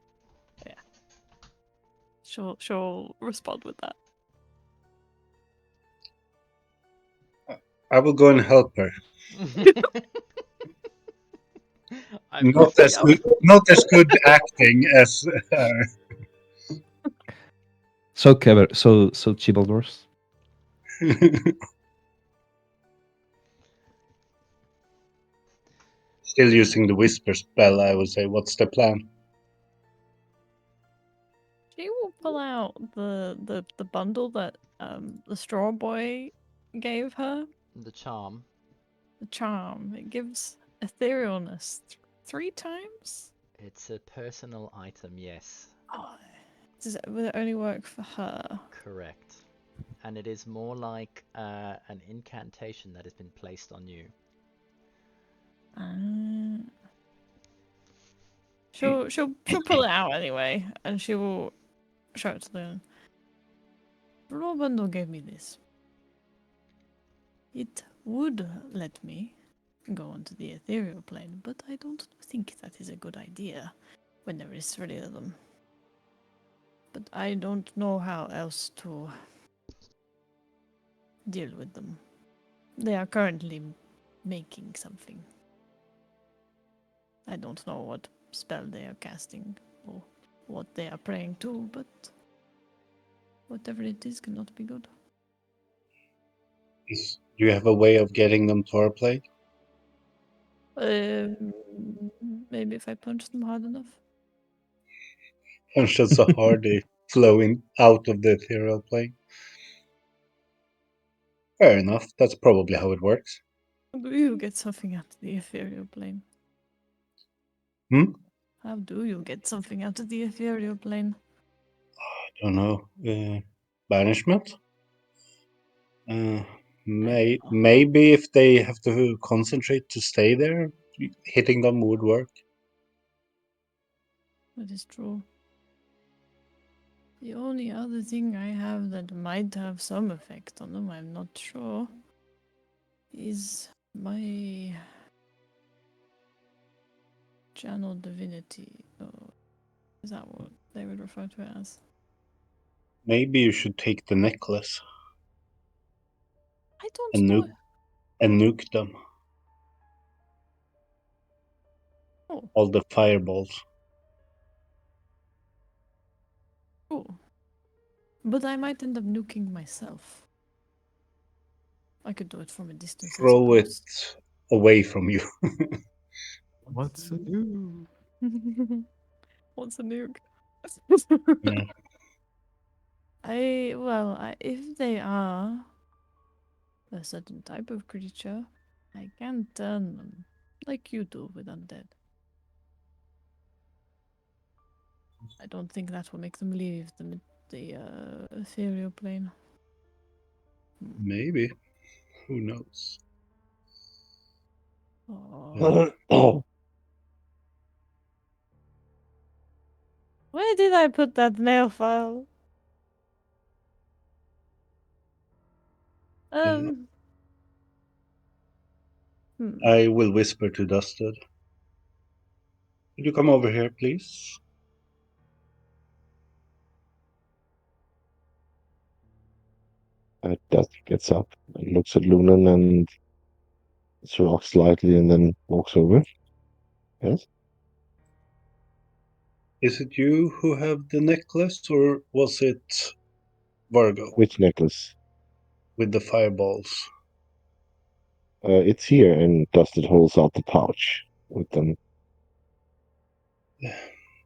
she'll respond with that. I will go and help her. I'm Not as good, not as good acting as her. So clever, so chivalrous. Still using the whisper spell, I would say. What's the plan? She will pull out the bundle that the straw boy gave her. The charm. The charm. It gives etherealness 3 times. It's a personal item, yes. Oh, will it only work for her? Correct. And it is more like an incantation that has been placed on you. She'll pull it out anyway, and she will show it to the raw bundle. Gave me this. It would let me go onto the ethereal plane, but I don't think that is a good idea when there is 3 of them. But I don't know how else to deal with them. They are currently making something. I don't know what spell they are casting or what they are praying to, but whatever it is cannot be good. Do you have a way of getting them to our plane? Maybe if I punch them hard enough. Punch so hard they flow out of the ethereal plane. Fair enough. That's probably how it works. How do you get something out of the ethereal plane? Hmm? How do you get something out of the ethereal plane? I don't know. Banishment? Maybe if they have to concentrate to stay there, hitting them would work. That is true. The only other thing I have that might have some effect on them, I'm not sure, is my channel divinity. Oh, is that what they would refer to it as? Maybe you should take the necklace I don't and know. nuke them. Oh, All the fireballs. cool. But I might end up nuking myself. I could do it from a distance. Throw I it away from you. What's new? suppose. What's a nuke? Yeah. If they are a certain type of creature, I can turn them like you do with undead. I don't think that will make them leave the ethereal plane. Maybe. Who knows? Oh. Where did I put that nail file? Hmm. I will whisper to Dusted. Could you come over here, please? Dust gets up and looks at Lunan and rocks slightly and then walks over. Yes? Is it you who have the necklace, or was it Vargo Which necklace? with the fireballs? It's here, and Dusted holds out the pouch with them.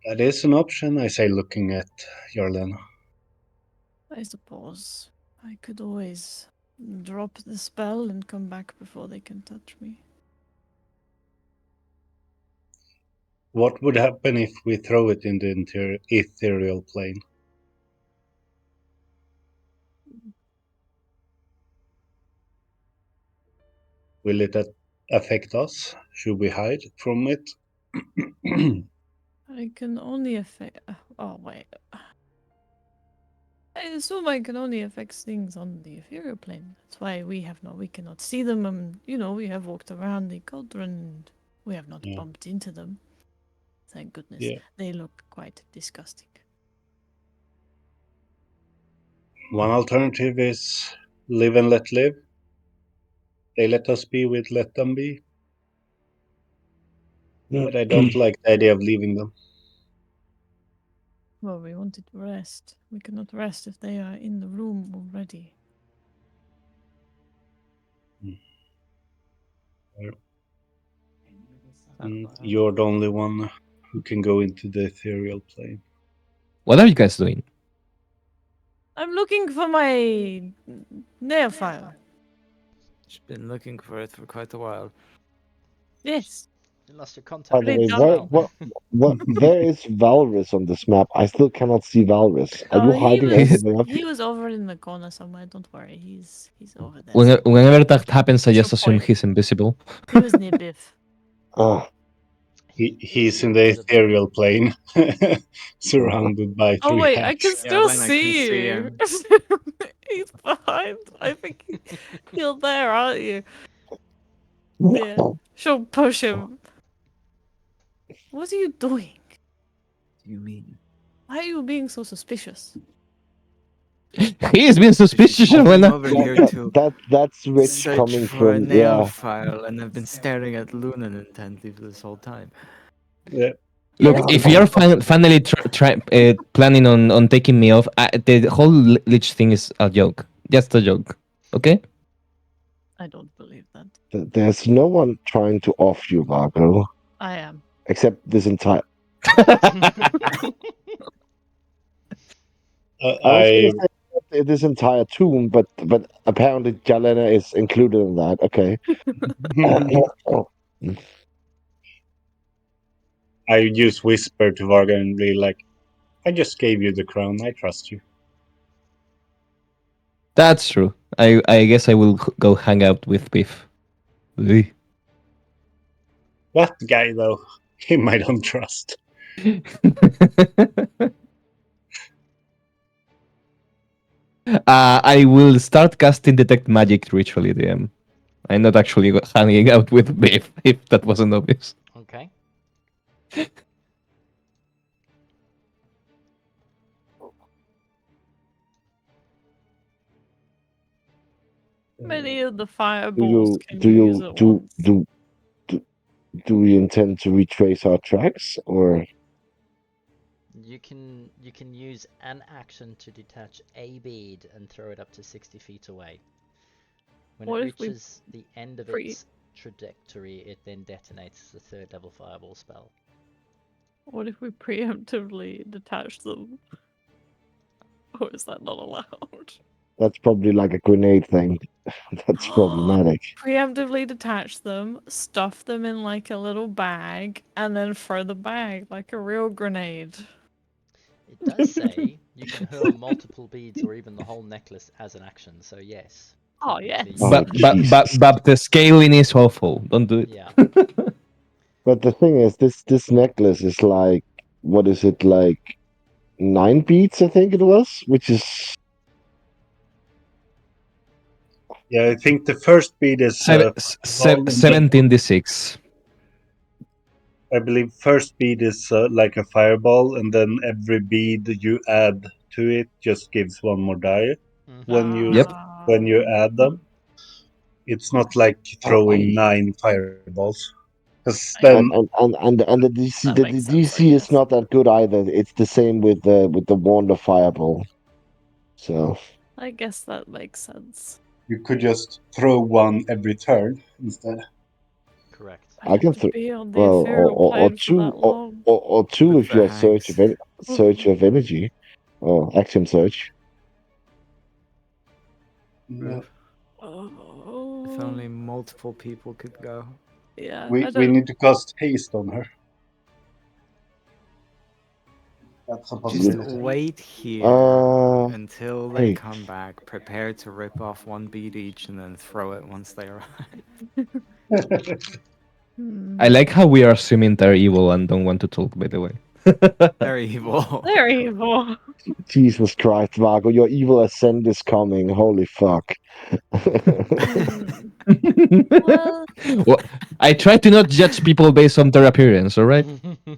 That is an option, I say, looking at Jarlena. I suppose I could always drop the spell and come back before they can touch me. What would happen if we throw it in the ethereal plane? Will it affect us? Should we hide from it? I can only affect. Oh wait. I assume I can only affect things on the ethereal plane. That's why we cannot see them. We have walked around the cauldron and we have not Yeah. bumped into them. Thank goodness. Yeah. They look quite disgusting. One alternative is live and let live. They let us be, we let them be. But I don't like the idea of leaving them. Well, we wanted to rest. We cannot rest if they are in the room already. You're the only one who can go into the ethereal plane. What are you guys doing? I'm looking for my nail file. She's been looking for it for quite a while. Yes. You lost your By contact. the Really way, dumb. what? There is Valrus on this map. I still cannot see Valrus. Are you hiding everywhere up? He was over in the corner somewhere. Don't worry, he's over there. Whenever that happens, I What's just your assume point? he's invisible. He was near Biff. Ah, He's in the ethereal plane, surrounded by Oh three wait, I hats. can still then I can see see you. him. He's behind. I think you're there, aren't you? Yeah. She'll push him. What are you doing? What do you mean? Why are you being so suspicious? He has been suspicious, She's been Lena. over here to that's Rich search coming for a from nail file, and I've been staring at Lunan intently for this whole time. Yeah. Look, if you're finally planning on taking me off, the whole lich thing is a joke. Just a joke. Okay? I don't believe that. There's no one trying to off you, Vargo, I am. except this entire. I was I gonna say this entire tomb, but apparently Jalena is included in that. Okay. I use whisper to Varga and be like, I just gave you the crown. I trust you. That's true. I guess I will go hang out with Biff. Ugh. That guy, though, him I don't trust. I will start casting Detect Magic ritually, DM. I'm not actually hanging out with Biff, if that wasn't obvious. Okay. Many of the Do fireballs you can do you use you at do once? do we intend to retrace our tracks, or You can use an action to detach a bead and throw it up to 60 feet away. When What it if we reaches the end of pre- its trajectory, it then detonates the third level fireball spell. What if we preemptively detach them? Or is that not allowed? that's probably like a grenade thing? That's problematic. Preemptively detach them, stuff them in like a little bag, and then throw the bag like a real grenade. It does say you can hurl multiple beads or even the whole necklace as an action, so yes. Oh, technically yes. Oh, But Jesus. the scaling is awful. Don't do it. Yeah. But the thing is, this necklace is like, what is it, like 9 beats? I think it was, which is Yeah, I think the first beat is. Fireball, and then 17d6. I believe first bead is like a fireball, and then every bead you add to it just gives one more die when you Yep. add them. It's not like throwing 9 fireballs, because then and the DC That the makes sense, I DC is guess. not that good either. It's the same with the Wand of Fireball. So I guess that makes sense. You could just throw one every turn instead. Correct. I can have to throw be on the well, ethereal or plane for two, that long. or two With if the you're search hags. search of energy or action search. Yeah. If Oh, only multiple people could go. yeah. I We don't. need to cast haste on her. That's a Just possibility. wait here Uh, until they hey, come back. Prepare to rip off one bead each and then throw it once they arrive. Hmm. I like how we are assuming they're evil and don't want to talk. By the way. They're evil. They're evil. Jesus Christ, Vago, your evil ascent is coming. Holy fuck. Hmm. Well, Well, I try to not judge people based on their appearance. All right.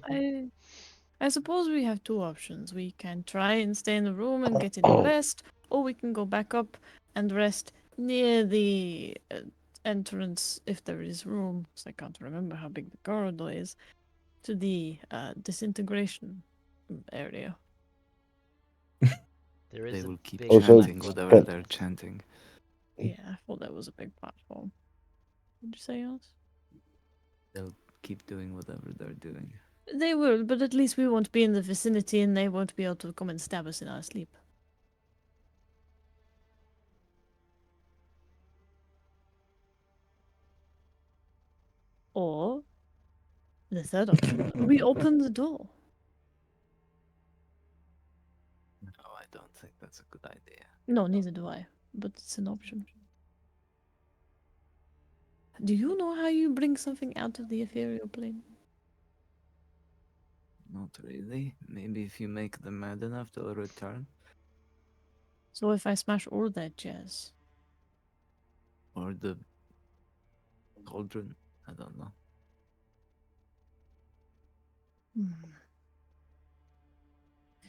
I I suppose we have two options. We can try and stay in the room and get any rest, or we can go back up and rest near the entrance, if there is room, 'cause I can't remember how big the corridor is, to the disintegration area. There is They a will keep big Also, chanting platform. whatever but they're chanting. Yeah, I thought that was a big platform. Did you say else? They'll keep doing whatever they're doing. They will, but at least we won't be in the vicinity and they won't be able to come and stab us in our sleep. Or the third option, we open the door. No, I don't think that's a good idea. No, neither do I, but it's an option. Do you know how you bring something out of the ethereal plane? Not really. Maybe if you make them mad enough, they'll return. So if I smash all that jazz, Or the cauldron. I don't know. hmm,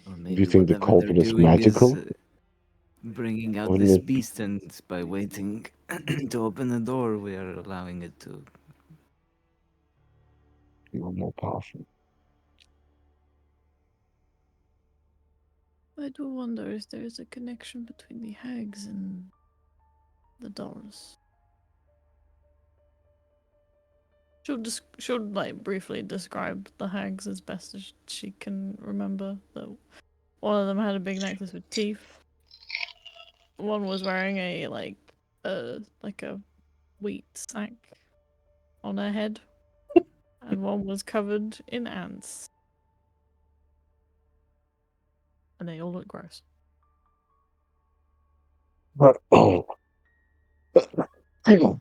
Or do maybe you think the whatever they're cauldron is doing is magical? bringing out Wouldn't this it be beast, and by waiting to open the door, we are allowing it to. more powerful? I do wonder if there is a connection between the hags and the dolls. She'll like briefly describe the hags as best as she can remember. That one of them had a big necklace with teeth. One was wearing a like a wheat sack on her head, and one was covered in ants, and they all look gross. But oh, hang on.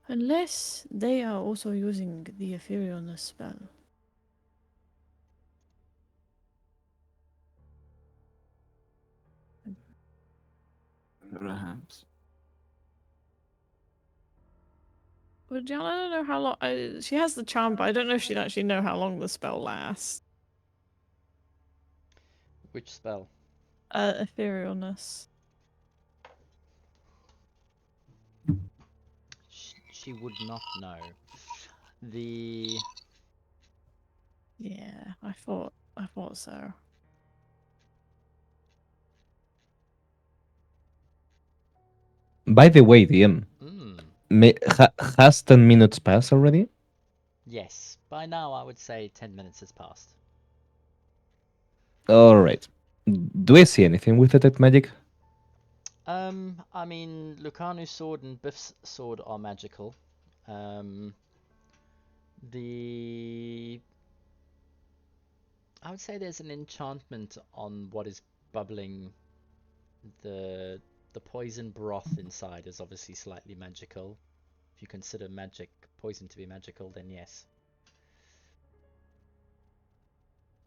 Unless they are also using the etherealness spell. Perhaps. But Jan, I don't know how long. She has the charm, but I don't know if she'd actually know how long the spell lasts. Which spell? Etherealness. She would not know. The Yeah, I thought so. By the way, DM, mm, has 10 minutes passed already? yes. By now, I would say 10 minutes has passed. All right. Do I see anything with detect magic? I mean, Lucanu's sword and Biff's sword are magical. Um, the I would say there's an enchantment on what is bubbling. The poison broth inside is obviously slightly magical. If you consider poison to be magical, then yes.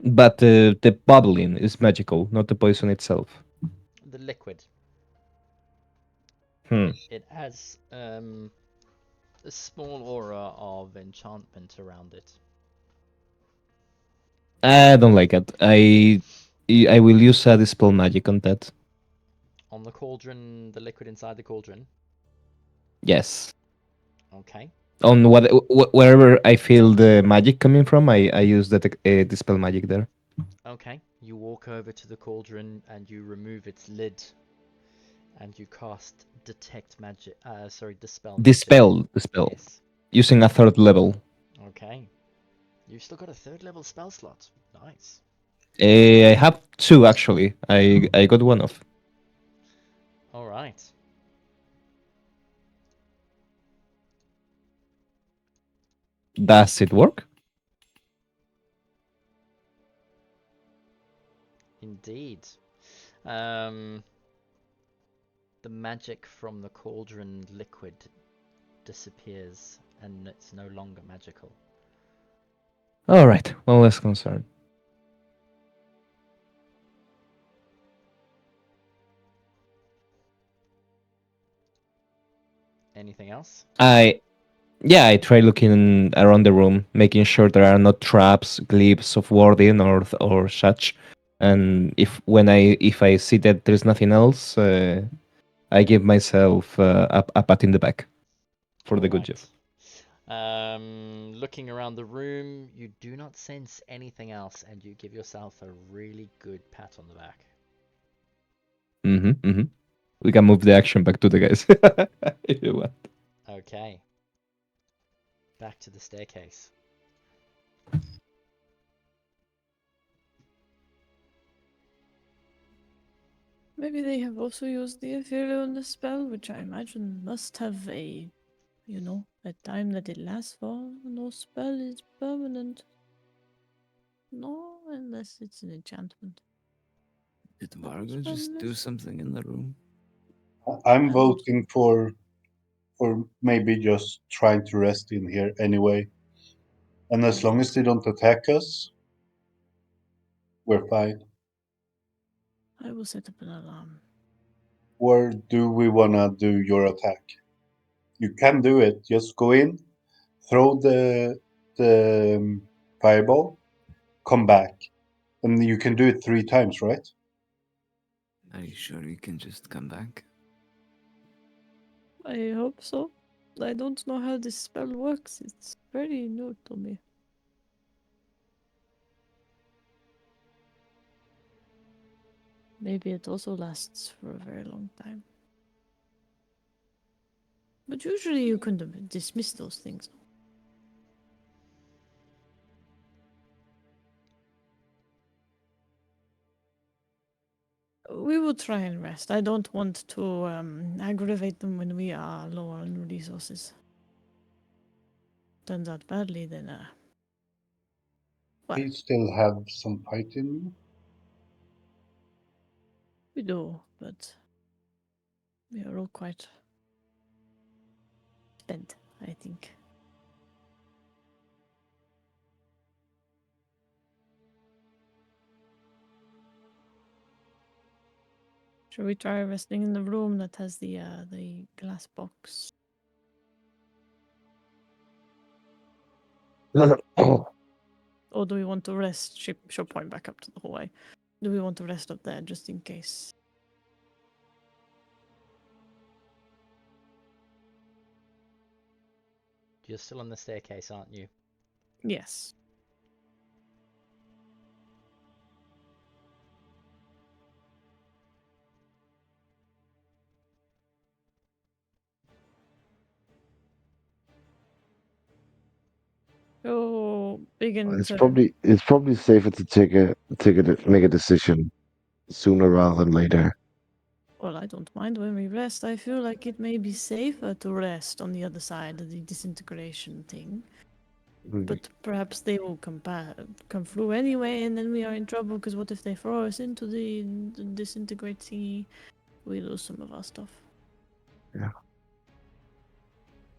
But the bubbling is magical, not the poison itself. The liquid. Hmm. It has a small aura of enchantment around it. I don't like it. I will use a dispel magic on that. On the cauldron, the liquid inside the cauldron. Yes. Okay. On wherever I feel the magic coming from, I use the dispel magic there. Okay, you walk over to the cauldron and you remove its lid, and you cast detect magic. Sorry, dispel magic. Dispel. Yes. Using a third level. Okay. You've still got a third level spell slot. Nice. I have two actually. I got one off. All right. Does it work? Indeed. The magic from the cauldron liquid disappears, and it's no longer magical. All right. One less concern. Anything else? I try looking around the room, making sure there are no traps, glyphs of warding or such. And if I see that there's nothing else, I give myself a pat in the back for the good job. Looking around the room, you do not sense anything else, and you give yourself a really good pat on the back. We can move the action back to the guys if you want. Okay. Back to the staircase. Maybe they have also used the ethereal on the spell, which I imagine must have a, a time that it lasts for. No spell is permanent. No, unless it's an enchantment. Did Vargo just do something in the room? I'm voting for maybe just trying to rest in here anyway. And as long as they don't attack us, we're fine. I will set up an alarm. Or do we wanna do your attack? You can do it. Just go in, throw the fireball, come back, and you can do it 3 times, right? Are you sure you can just come back? I hope so. I don't know how this spell works. It's very new to me. Maybe it also lasts for a very long time. But usually you can dismiss those things. We will try and rest. I don't want to aggravate them when we are low on resources. Turns out badly, then We still have some fight in you. we do, but we are all quite spent, I think. Should we try resting in the room that has the glass box? Or do we want to rest? She'll point back up to the hallway. Do we want to rest up there just in case? You're still on the staircase, aren't you? Yes. Oh, begin It's to. probably safer to make a decision sooner rather than later. Well, I don't mind when we rest. I feel like it may be safer to rest on the other side of the disintegration thing. But perhaps they will come through anyway, and then we are in trouble. Because what if they throw us into the disintegrate thingy? We lose some of our stuff. Yeah.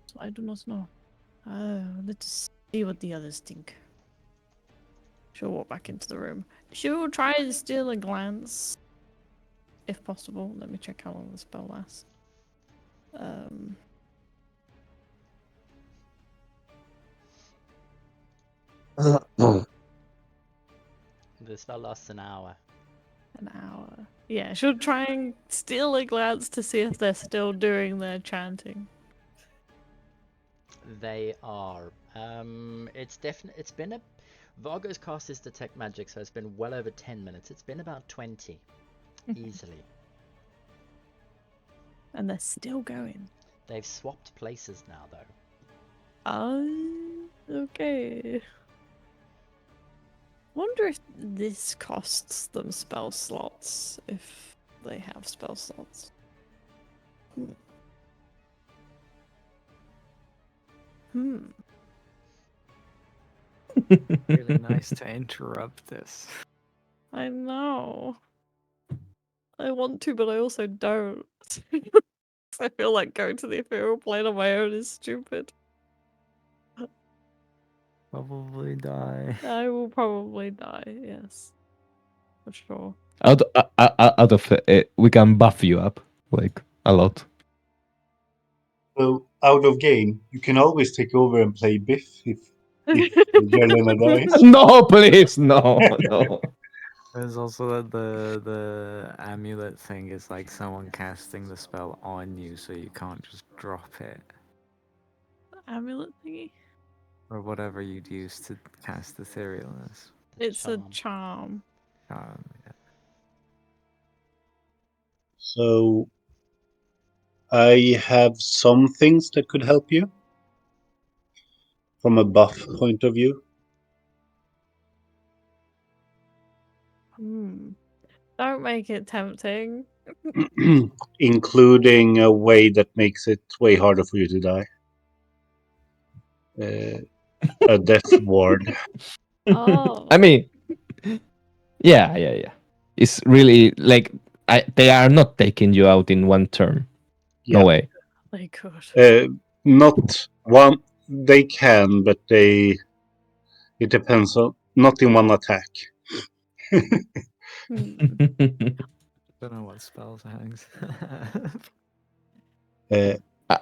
So I do not know. Let's see what the others think. She'll walk back into the room. She'll try to steal a glance, if possible. Let me check how long the spell lasts. The spell lasts an hour. An hour. Yeah, she'll try and steal a glance to see if they're still doing their chanting. They are. It's been a. Vargo's cast is detect magic, so it's been well over 10 minutes. It's been about 20, easily. And they're still going. They've swapped places now, though. Okay. Wonder if this costs them spell slots, if they have spell slots. Really nice to interrupt this. I know. I want to, but I also don't. I feel like going to the Ethereal Plane on my own is stupid. Probably die. I will probably die, yes. For sure. Out of we can buff you up like a lot. So out of game, you can always take over and play Biff if Jelena dies. No, please, no. There's also the amulet thing is like someone casting the spell on you, so you can't just drop it. Amulet thingy? Or whatever you'd use to cast etherealness. It's a charm. Yeah. So I have some things that could help you from a buff point of view. Don't make it tempting. Including a way that makes it way harder for you to die. A death ward. Oh. I mean, yeah. It's really like they are not taking you out in one turn. Yeah. No way. They could. Not one. They can, but it depends on not in one attack. Don't know what spells hangs.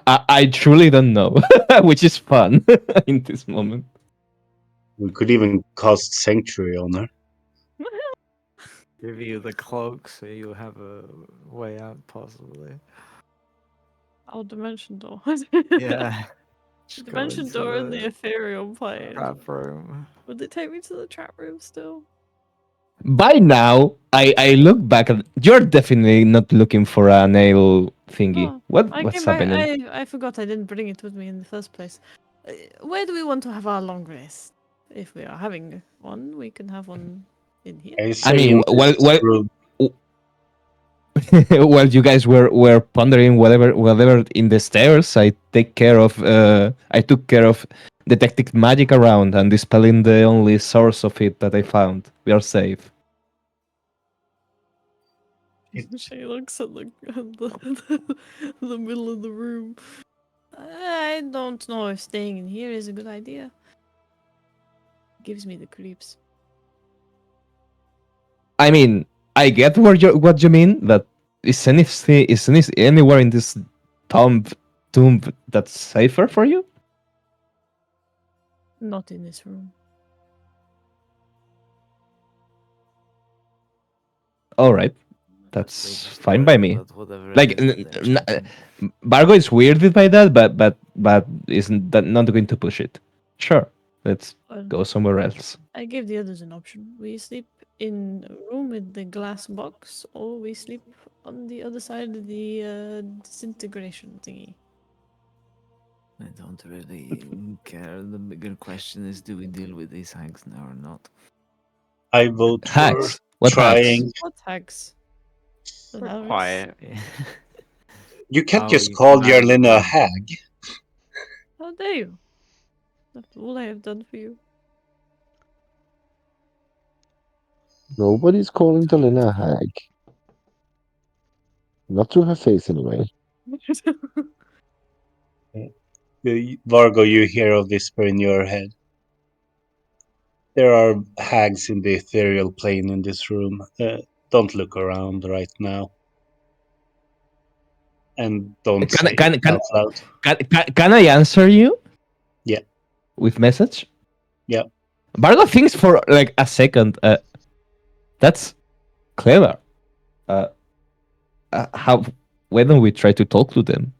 I truly don't know, which is fun in this moment. We could even cast Sanctuary on her. Give you the cloak so you have a way out, possibly. Oh, Dimension Door. Yeah. Just go Dimension into Door in the the Ethereal Plane. trap room. Would it take me to the trap room still? By now, I look back at you're definitely not looking for a nail thingy. Oh, What's happening? I forgot I didn't bring it with me in the first place. Where do we want to have our long rest? If we are having one, we can have one in here. I mean, well, while you guys were pondering whatever in the stairs, I took care of detecting magic around and dispelling the only source of it that I found. We are safe. She looks at the middle of the room. I don't know if staying in here is a good idea. Gives me the creeps. I mean, I get what you mean. That is anywhere in this tomb that's safer for you? Not in this room. All right, that's fine by me. Like, Bargo is weirded by that, but isn't that not going to push it? Sure, let's go somewhere else. I gave the others an option. We sleep in a room with the glass box, or we sleep on the other side of the disintegration thingy. I don't really care. The bigger question is, do we deal with these hags now or not? I vote Hags. for What trying. hags? What hags? We're quiet. You can't Oh, just you call can Jarlina a have hag. How dare you? After all I have done for you. Nobody's calling Delina a hag. Not to her face, anyway. Vargo, you hear a whisper in your head. There are hags in the ethereal plane in this room. Don't look around right now. And don't say it out loud. Can I answer you? Yeah. With message? Yeah. Bargo thinks for like a second. That's clever. How? Why don't we try to talk to them?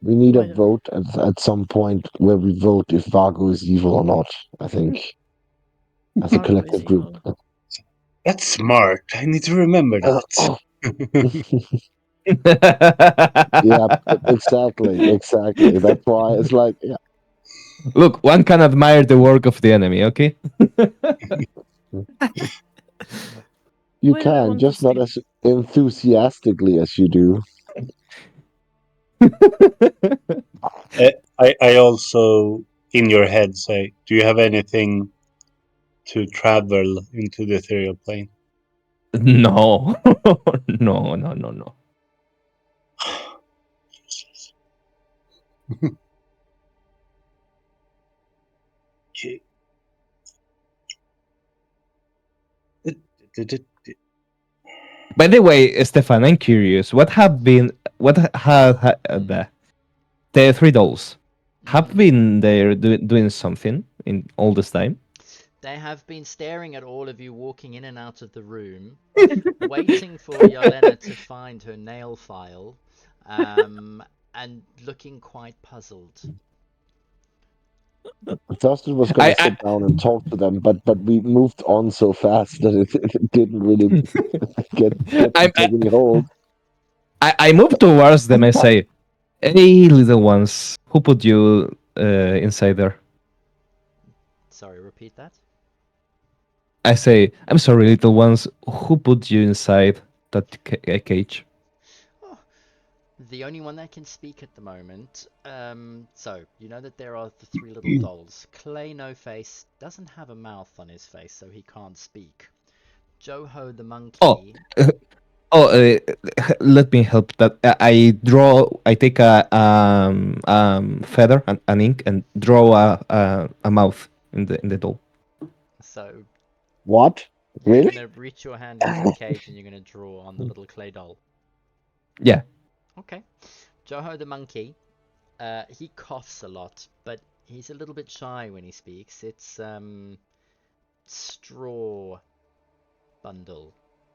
We need a Wait a- vote at some point where we vote if Vargo is evil or not. I think as a Fargo is collective group. evil. That's smart. I need to remember that. Yeah, exactly. That's why it's like, yeah, Look, one can admire the work of the enemy, okay? you Wait a minute, can, one could just not speak. as enthusiastically as you do. I also, in your head, say, do you have anything to travel into the ethereal plane? No. No. Okay. By the way, Stefan, I'm curious. What have the three dolls have been there doing something in all this time? They have been staring at all of you walking in and out of the room, waiting for Yelena to find her nail file, and looking quite puzzled. Thorsten was going to I sit down and talk to them, but we moved on so fast that it didn't really get to I take any hold. I move towards them. I say, "Hey, little ones, who put you inside there?" Sorry, repeat that. I say, "I'm sorry, little ones, who put you inside that cage?" Oh, the only one that can speak at the moment. So you know that there are the three little dolls. Clay No Face doesn't have a mouth on his face, so he can't speak. Joho the Oh, monkey. oh, let me help. That I draw. I take a feather, an ink, and draw a mouth in the doll. So What? you're Really? gonna reach your hand into the cage and you're gonna draw on the little clay doll. Yeah. Okay. Joho the monkey. He coughs a lot, but he's a little bit shy when he speaks. It's Straw Bundle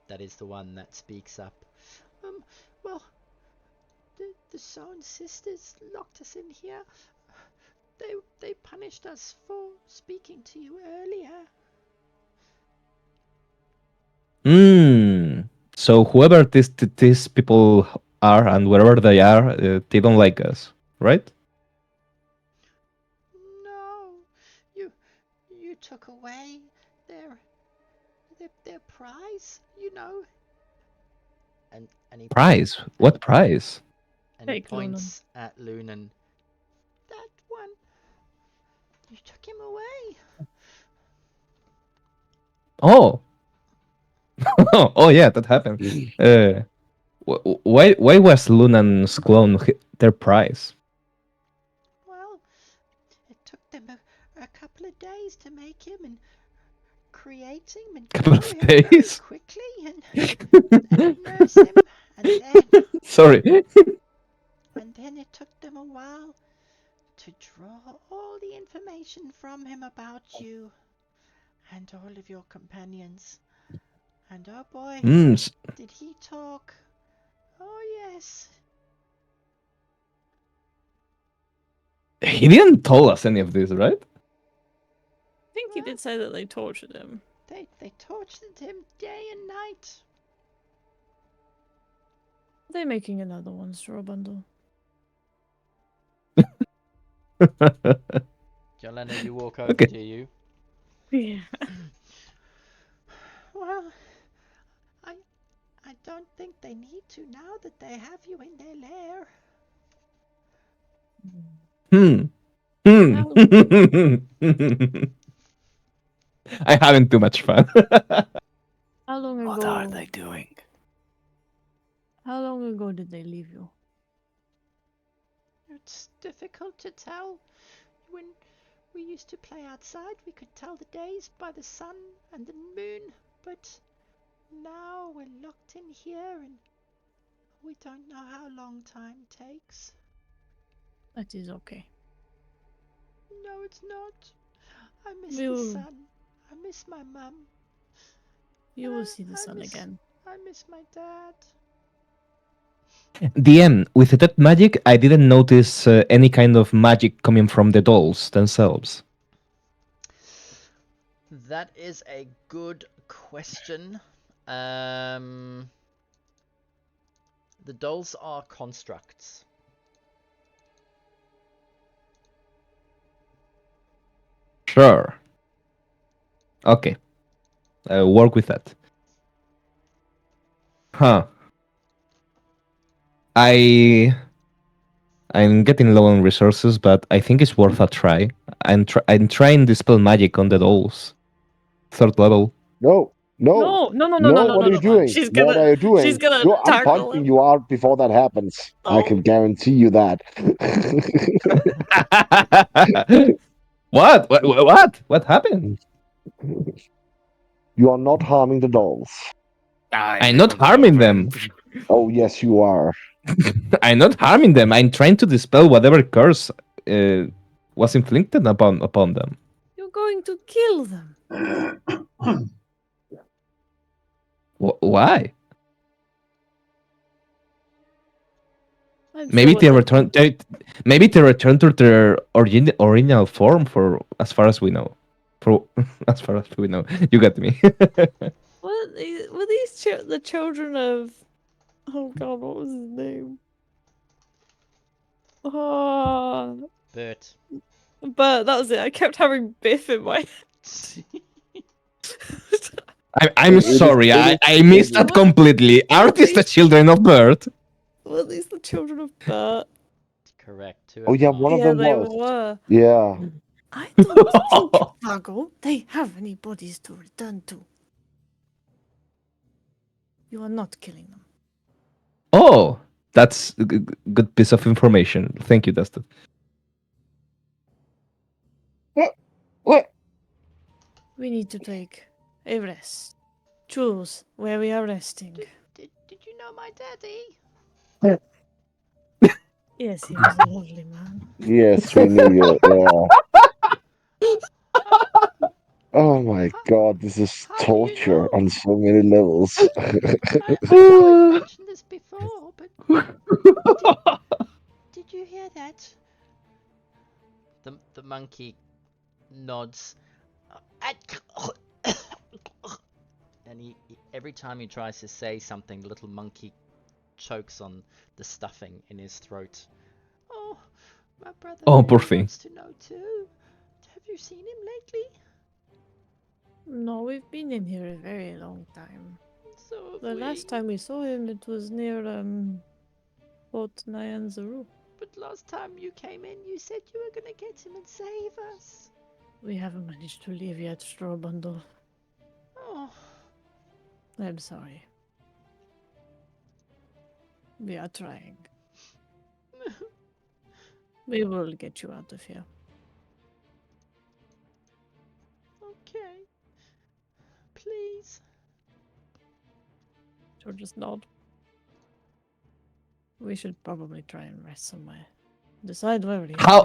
that is the one that speaks up. Well, the Sown sisters locked us in here. They punished us for speaking to you earlier. So whoever these people are and wherever they are, they don't like us, right? No, you took away their their prize, you know. And he Prize? What prize? and he Take Lunan. points at Lunan. That one. You took him away. Oh, oh yeah, that happened. Why was Lunan's clone their prize? Well, it took them a couple of days to make him and create him and Couple grow of him very days. quickly and nurse him, Sorry. and then it took them a while to draw all the information from him about you and all of your companions. And oh boy, Mm, did he talk. Oh yes. he didn't tell us any of this, right? I think he did say that they tortured him. They tortured him day and night. Are they making another one, Straw Bundle? Jolena, you walk over Okay. to you. Yeah. Well, I don't think they need to now that they have you in their lair. I'm having too much fun. How long What ago? are they doing? How long ago did they leave you? It's difficult to tell. When we used to play outside, we could tell the days by the sun and the moon, but now we're locked in here and we don't know how long time takes. That is okay. No, it's not. I miss We the will- sun. I miss my mum. You will see the sun miss, again. I miss my dad. DM, with that magic, I didn't notice any kind of magic coming from the dolls themselves. That is a good question. The dolls are constructs. Sure. Okay. I'll work with that. Huh. I'm getting low on resources, but I think it's worth a try. I'm trying dispel magic on the dolls. 3rd level. No, No, what are you doing? She's What are you doing? she's gonna I'm tackle punching him. you out before that happens. I can No. guarantee you that. What? What happened? You are not harming the dolls. I'm not harming them. Oh, yes, you are. I'm not harming them. I'm trying to dispel whatever curse was inflicted upon them. You're going to kill them. Why? I'm Maybe sure they that- return. Maybe they return to their original form. For as far as we know, for as far as we know, you got me. Were these the children of? Oh God, what was his name? Oh, Bert. but that was it. I kept having Biff in my head. I'm sorry. I missed that completely. Aren't these the children of Bird? Were these the children of Bert? Correct. Two Oh, of yeah, them one are. of Yeah, them they was. were. Yeah. I don't think, Vago, they have any bodies to return to. You are not killing them. Oh, that's a good piece of information. Thank you, Dustin. What? We need to take a rest. Choose where we are resting. Did you know my daddy? Yes, he was a lovely man. Yes, we knew you. Yeah. Oh my God, this is How do you torture know? on so many levels. I know I've mentioned this before, but did you hear that? The monkey nods. And every time he tries to say something, the little monkey chokes on the stuffing in his throat. Oh, my brother Oh, really poor thing. wants to know too. Have you seen him lately? No, we've been in here a very long time. So have The we. last time we saw him, it was near Fort Nyanzaru. But last time you came in, you said you were gonna get him and save us. We haven't managed to leave yet, Straw Bundle. Oh, I'm sorry. We are trying. We will get you out of here. okay. Please. Or just nod. We should probably try and rest somewhere. Decide where we How-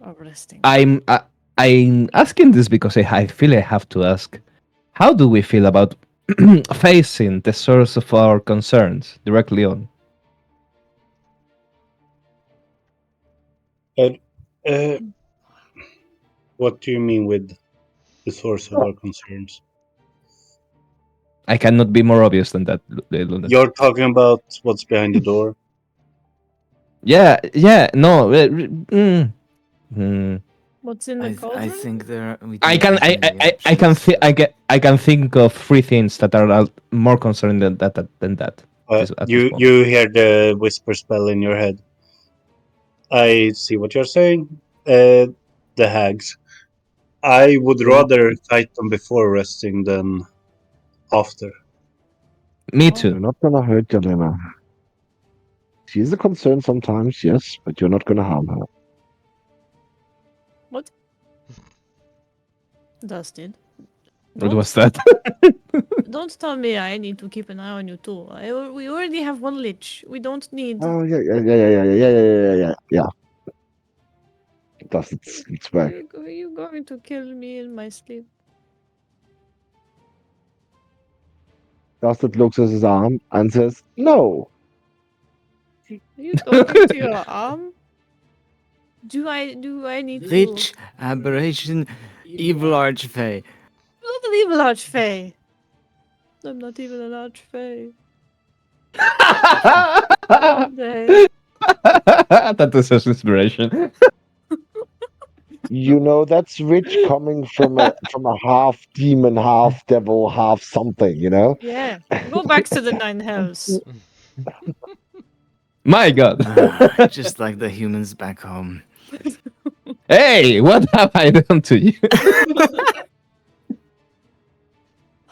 are resting. I'm asking this because I feel I have to ask. How do we feel about facing the source of our concerns directly on? What do you mean with the source of our concerns? I cannot be more obvious than that, Luna. You're talking about what's behind the door? Yeah, no. What's in the I cauldron? think there. We I don't can have many I can options, so- I can think of 3 things that are more concerning than that. At this You moment. you hear the whisper spell in your head. I see what you're saying. The hags. I would rather fight them before resting than after. Me You're too. not gonna hurt Jelena. She is a concern sometimes, yes, but you're not gonna harm her. What? Dustin. What was that? Don't tell me I need to keep an eye on you too. We already have one lich. We don't need. Oh yeah. That's it's back. Are you going to kill me in my sleep? Dustin looks at his arm and says, "No." Are you talking to your arm? Do I need to? Lich, aberration, evil archfey. I'm not an evil archfey. I'm not even an archfey. Someday. That is just inspiration. You know, that's rich coming from a half demon, half devil, half something. You know. Yeah. Go back to the nine hells. My God. Just like the humans back home. Hey, what have I done to you?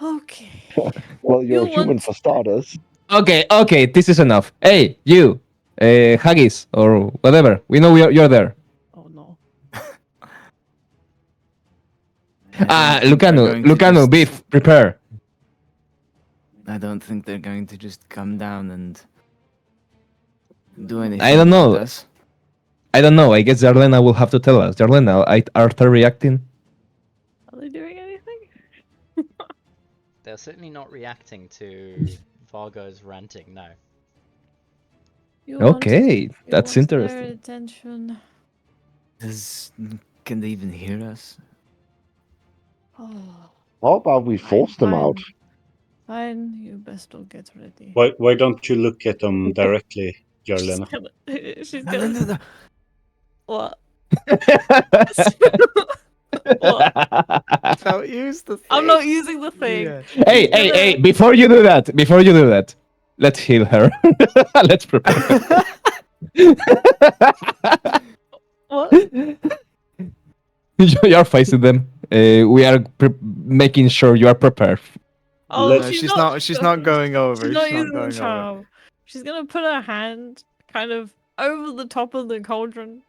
Okay. Well, you're You a human want- for starters. Okay, this is enough. Hey, you, Haggis or whatever. We know you're there. Oh no. Lucano, beef, prepare. I don't think they're going to just come down and do anything. I don't know. about us. I don't know. I guess Darlena will have to tell us. Darlena, are they reacting? Are they doing anything? They're certainly not reacting to Vargo's ranting, no. You want- Okay, you that's want their interesting. attention. Can they even hear us? Oh, How about we force them out? fine. You best all get ready. Why don't you look at them directly, She's Jarlena? gonna. She's No, gonna. no, no, no. What? What? Don't use the thing. I'm not using the thing. Yeah. Hey! Before you do that, let's heal her. Let's prepare. What? You're facing them. We are making sure you are prepared. Oh, Let- No, she's not going over. She's not She's using not the going over. charm. She's gonna put her hand kind of over the top of the cauldron.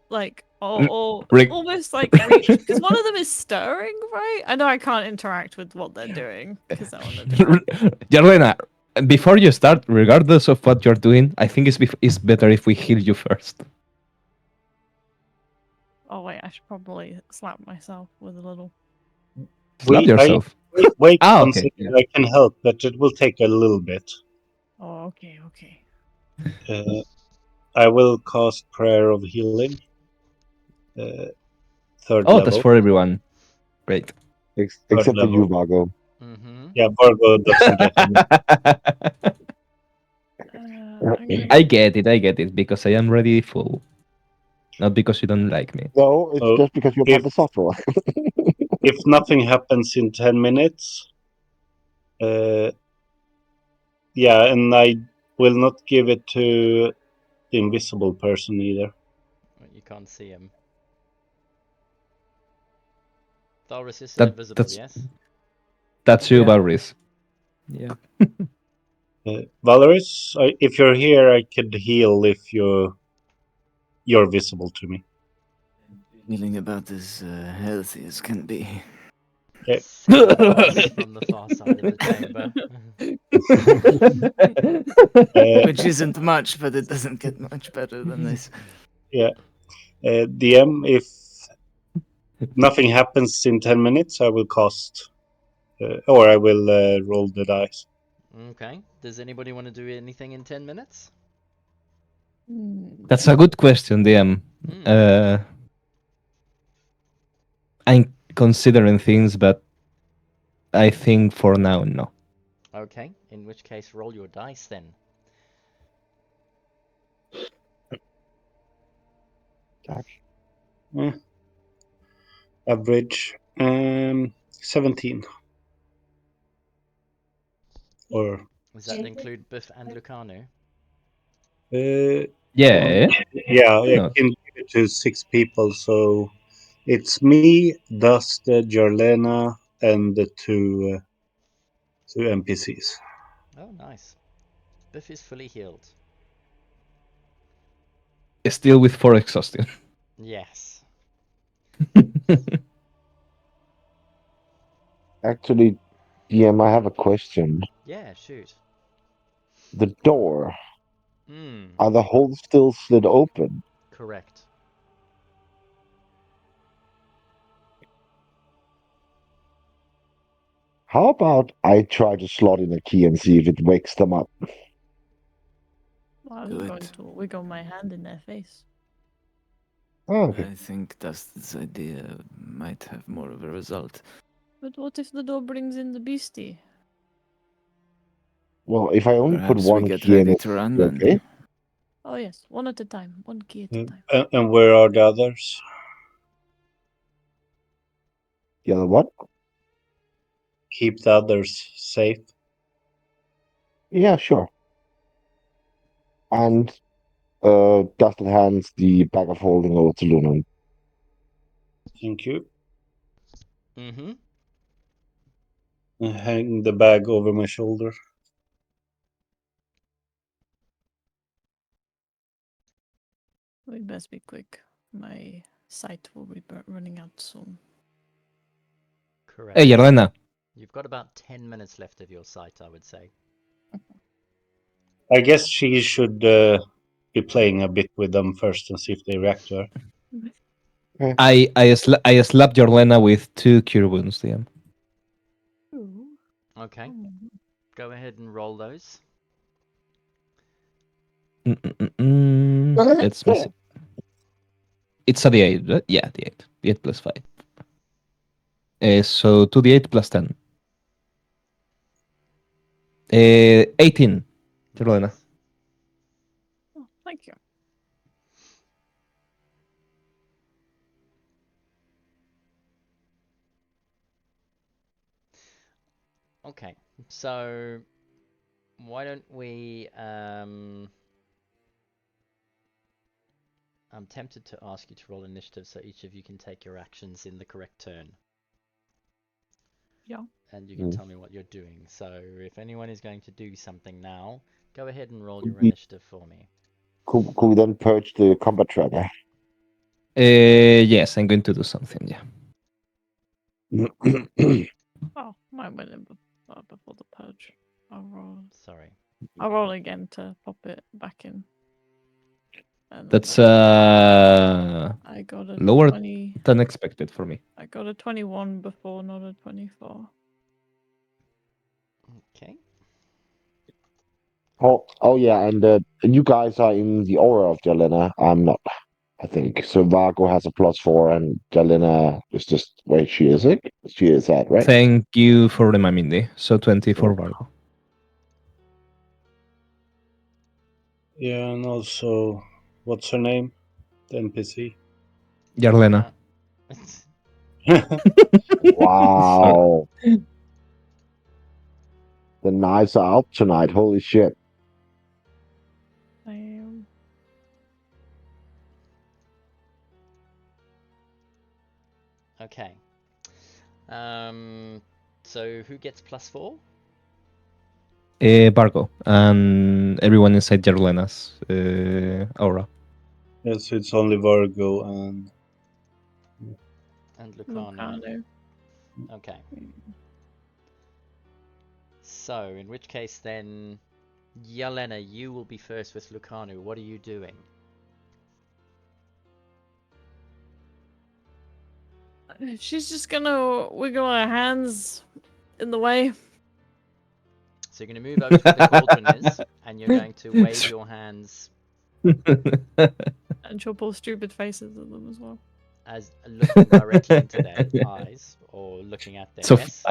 Like, or Rick- almost like reach. Because one of them is stirring, right? I know I can't interact with what they're doing. Because I want to do it. Jarlena, before you start, regardless of what you're doing, I think it's better if we heal you first. Oh, wait, I should probably slap myself with a little. Slap yourself. Wait, Ah, one okay, second, I can help, but it will take a little bit. Oh, okay, okay. I will cast Prayer of Healing. Third Oh, level. that's for everyone. Great. Except for you, level. Margot. Mm-hmm. Yeah, Vargo doesn't get it. I'm gonna... I get it, because I am ready full. Not because you don't like me. No, it's Oh, just because you're if- part of the sufferer. If nothing happens in 10 minutes, yeah, and I will not give it to the invisible person either. You can't see him. Thalris is still That- invisible, that's- yes? That's you, Yeah. Valrys. Yeah. Valoris, if you're here, I could heal if you're visible to me. Feeling about as healthy as can be. Sounds from the far side of the chamber. Which isn't much, but it doesn't get much better than this. DM, if nothing happens in 10 minutes, I will cast, or I will roll the dice. Okay. Does anybody want to do anything in 10 minutes? That's a good question, DM. Hmm. I'm considering things, but I think for now, no. Okay. In which case, roll your dice then. Average 17. Or Does that include Biff and Lucano? yeah, Yeah. I No. can give it to 6 people. So it's me, Dust, Jarlena, and the two NPCs. Oh, nice. Biff is fully healed. Still with 4 exhaustion. Yes. Actually, DM, I have a question. Yeah, shoot. The door, Hmm. are the holes still slid open? Correct. How about I try to slot in a key and see if it wakes them up? I'm Good. going to wiggle my hand in their face. Oh, okay. I think Dustin's idea might have more of a result. But what if the door brings in the beastie? Well, if I only put Perhaps we one get key in ready it, to run you then. okay? Oh yes, one at a time, one key at a time. And where are the others? The other what? Keep the others safe. Yeah, sure. And Dustin hands the bag of holding over to Luna. Thank you. Mm-hmm. And hang the bag over my shoulder. We'd best be quick. My sight will be running out soon. Correct. Hey, Yelena. You've got about 10 minutes left of your sight, I would say. I guess she should be playing a bit with them first and see if they react to her. I slapped Yelena with 2 cure wounds, DM. Ooh. Okay. Mm. Go ahead and roll those. It's messy. It's a D8, right? Yeah, D8. D8 plus 5. So 2d8 plus 10. 18. Yelena. Nice. Oh, thank you. Okay, so why don't we I'm tempted to ask you to roll initiative so each of you can take your actions in the correct turn. Yeah. And you can tell me what you're doing. So if anyone is going to do something now, go ahead and roll your We- initiative for me. Could we then purge the combat tracker? Yes, I'm going to do something, yeah. Oh, mine went in before the purge. I'll roll. Sorry. I'll roll again to pop it back in. And That's I got a lower 20. than expected for me. I got a 21 before, not a 24. Okay. Oh yeah, and you guys are in the aura of Jalena. I'm not, I think. So Vargo has a +4, and Jalena is just where she is. She is at, right? Thank you for reminding me. So 20 for Yeah. Vargo. Yeah, and also, what's her name? The NPC. Yarlena. Wow. The knives are out tonight. Holy shit. I am. Okay. So who gets +4? Vargo. And everyone inside Yarlena's aura. Yes, it's only Virgo and And Lucano. Lucano. Okay. So, in which case then, Yelena, you will be first with Lucano. What are you doing? She's just gonna wiggle her hands in the way. So you're going to move over to where the cauldron is, and you're going to wave your hands And she'll pull stupid faces at them as well. as looking directly into their eyes, or looking at them, So yes?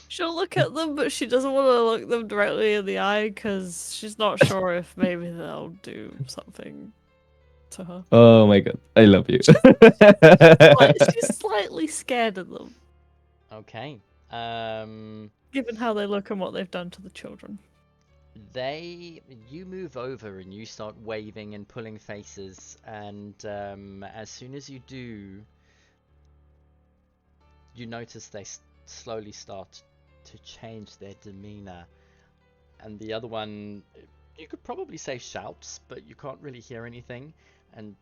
She'll look at them, but she doesn't want to look them directly in the eye because she's not sure if maybe they'll do something to her. Oh my god, I love you. She's slightly scared of them, Okay. given how they look and what they've done to the children. You move over and you start waving and pulling faces, and as soon as you do, you notice they slowly start to change their demeanor. And the other one, you could probably say shouts, but you can't really hear anything, and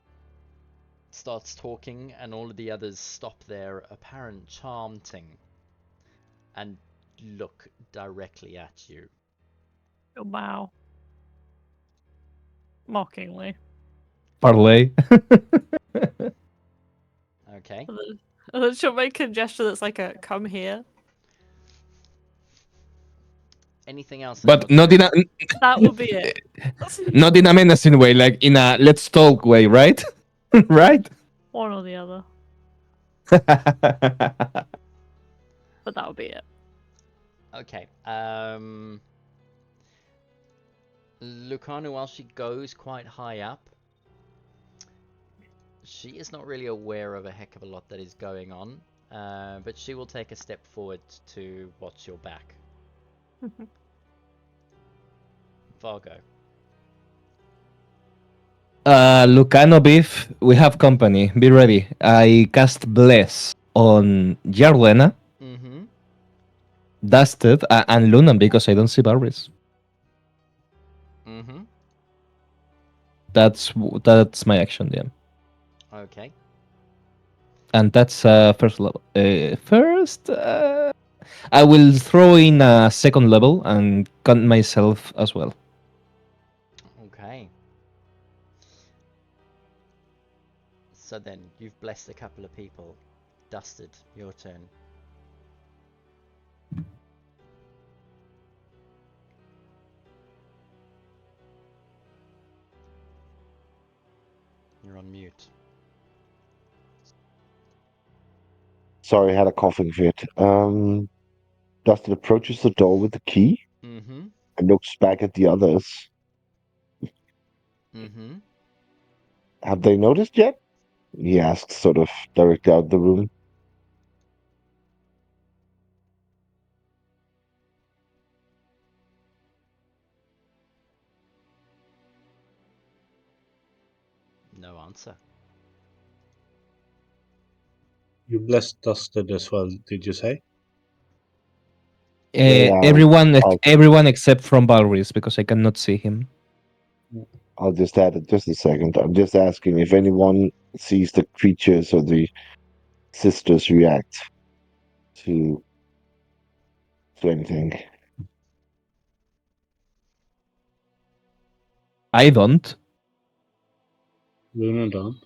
starts talking, and all of the others stop their apparent chanting and look directly at you. Oh, wow. Mockingly. Parlay. Okay. And then she'll make a gesture that's like a come here. Anything else? on But your not in turn? a That would be it. not in a menacing way, like in a let's talk way, right? Right? One or the other. But that would be it. Okay. Lucano, while she goes quite high up, she is not really aware of a heck of a lot that is going on, but she will take a step forward to watch your back. Vargo. Lucano Beef, we have company. Be ready. I cast Bless on Yarlena, Mm-hmm. Dusted, and Lunan because I don't see Barris. Mm-hmm. That's my action, yeah. Okay. And that's first level. I will throw in a second level and count myself as well. Okay. So then, you've blessed a couple of people. Dusted, your turn. You're on mute. Sorry, I had a coughing fit. Dustin approaches the door with the key Mm-hmm. and looks back at the others. Mm-hmm. Have they noticed yet? He asks, sort of directly out the room. No answer. You blessed Dusted as well, did you say? Yeah, Everyone except from Barris because I cannot see him. I'll just add it just a second. I'm just asking if anyone sees the creatures or the sisters react to anything. I don't. Luna done.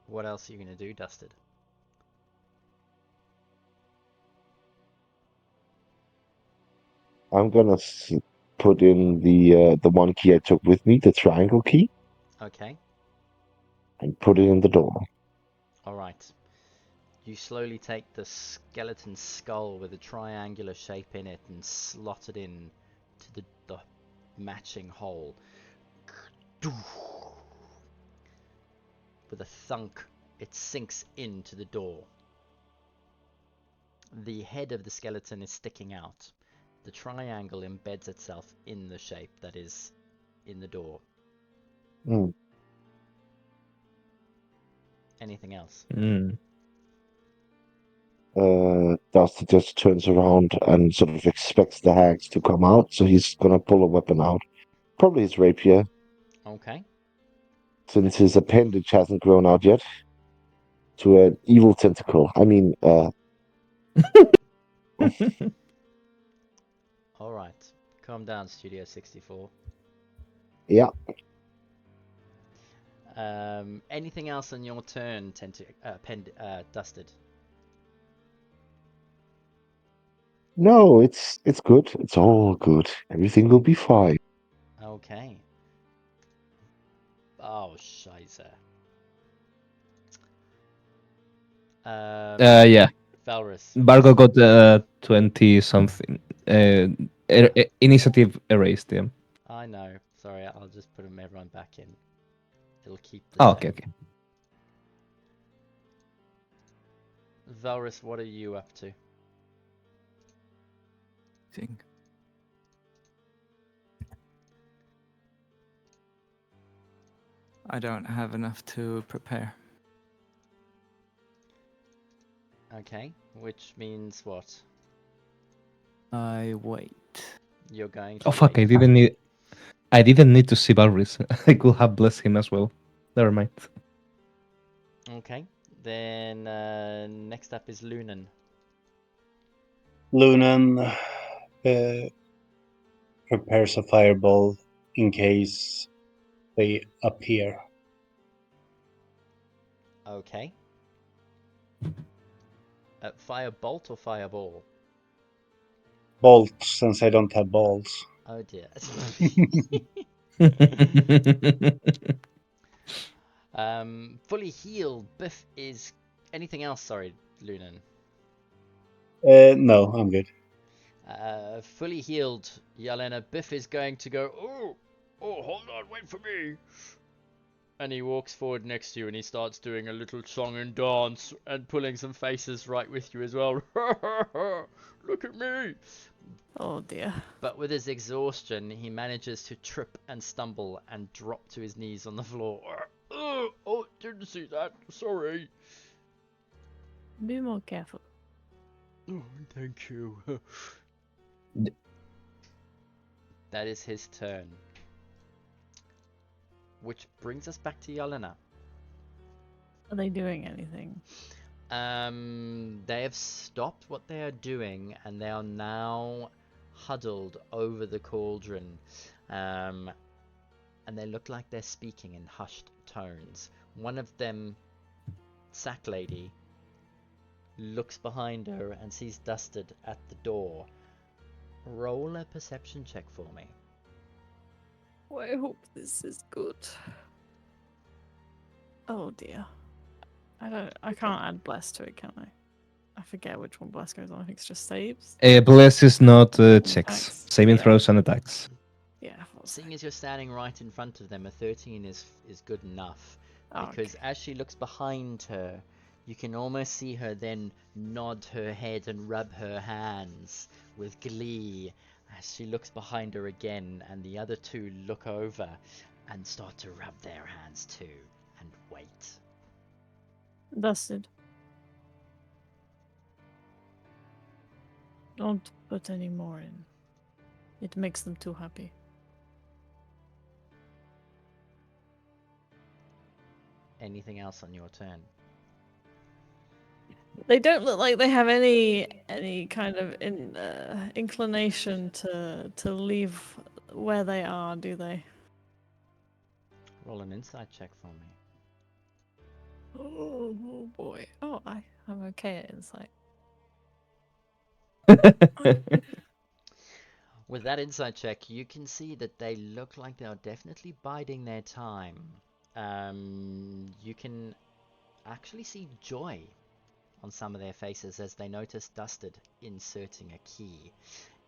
What else are you going to do, Dusted? I'm gonna put in the one key I took with me, the triangle key, Okay. and put it in the door. Alright. You slowly take the skeleton skull with a triangular shape in it and slot it in to the matching hole. With a thunk, it sinks into the door. The head of the skeleton is sticking out. The triangle embeds itself in the shape that is in the door. Mm. Anything else? Dusty just turns around and sort of expects the hags to come out, so he's gonna pull a weapon out. Probably his rapier, Okay. since his appendage hasn't grown out yet to an evil tentacle. Alright. Calm down, Studio 64. Yeah. Anything else on your turn, Dusted? No, it's good. It's all good. Everything will be fine. Okay. Oh, scheiße. Yeah. Valrus. Bargo got 20 something. Initiative erased, yeah. I know. Sorry, I'll just put everyone back in. It'll keep the Oh, same. okay, okay. Valrus, what are you up to? Think. I don't have enough to prepare. Okay, which means what? I wait. You're going to Oh fuck! wait. I didn't need to see Barris. I could have blessed him as well. Never mind. Okay, then next up is Lunan. Lunan prepares a fireball in case they appear. Okay. Firebolt or fireball? Bolt, since I don't have balls. Oh dear. Fully healed. Biff is. Anything else? Sorry, Lunan. No, I'm good. Fully healed, Yelena. Biff is going to go. Oh, hold on, wait for me. And he walks forward next to you and he starts doing a little song and dance and pulling some faces right with you as well. Look at me! Oh dear. But with his exhaustion, he manages to trip and stumble and drop to his knees on the floor. Oh, didn't see that. Sorry. Be more careful. Oh, thank you. That is his turn. Which brings us back to Yelena. Are they doing anything? They have stopped what they are doing and they are now huddled over the cauldron. And they look like they're speaking in hushed tones. One of them, Sack Lady, looks behind her and sees Dusted at the door. Roll a perception check for me. Oh, I hope this is good. Oh dear. I can't add bless to it, can I? I forget which one bless goes on. I think it's just saves. Bless is not checks. Attacks. Saving Yeah. throws and attacks. Yeah. I thought so. Seeing as you're standing right in front of them, a 13 is good enough. Oh, Because okay. as she looks behind her, you can almost see her then nod her head and rub her hands with glee as she looks behind her again, and the other two look over and start to rub their hands too and wait. Dusted. Don't put any more in. It makes them too happy. Anything else on your turn? They don't look like they have any kind of inclination to leave where they are, do they? Roll an insight check for me. Oh boy. Oh, I'm okay at insight. With that insight check, you can see that they look like they are definitely biding their time. You can actually see joy on some of their faces as they notice Dusted inserting a key.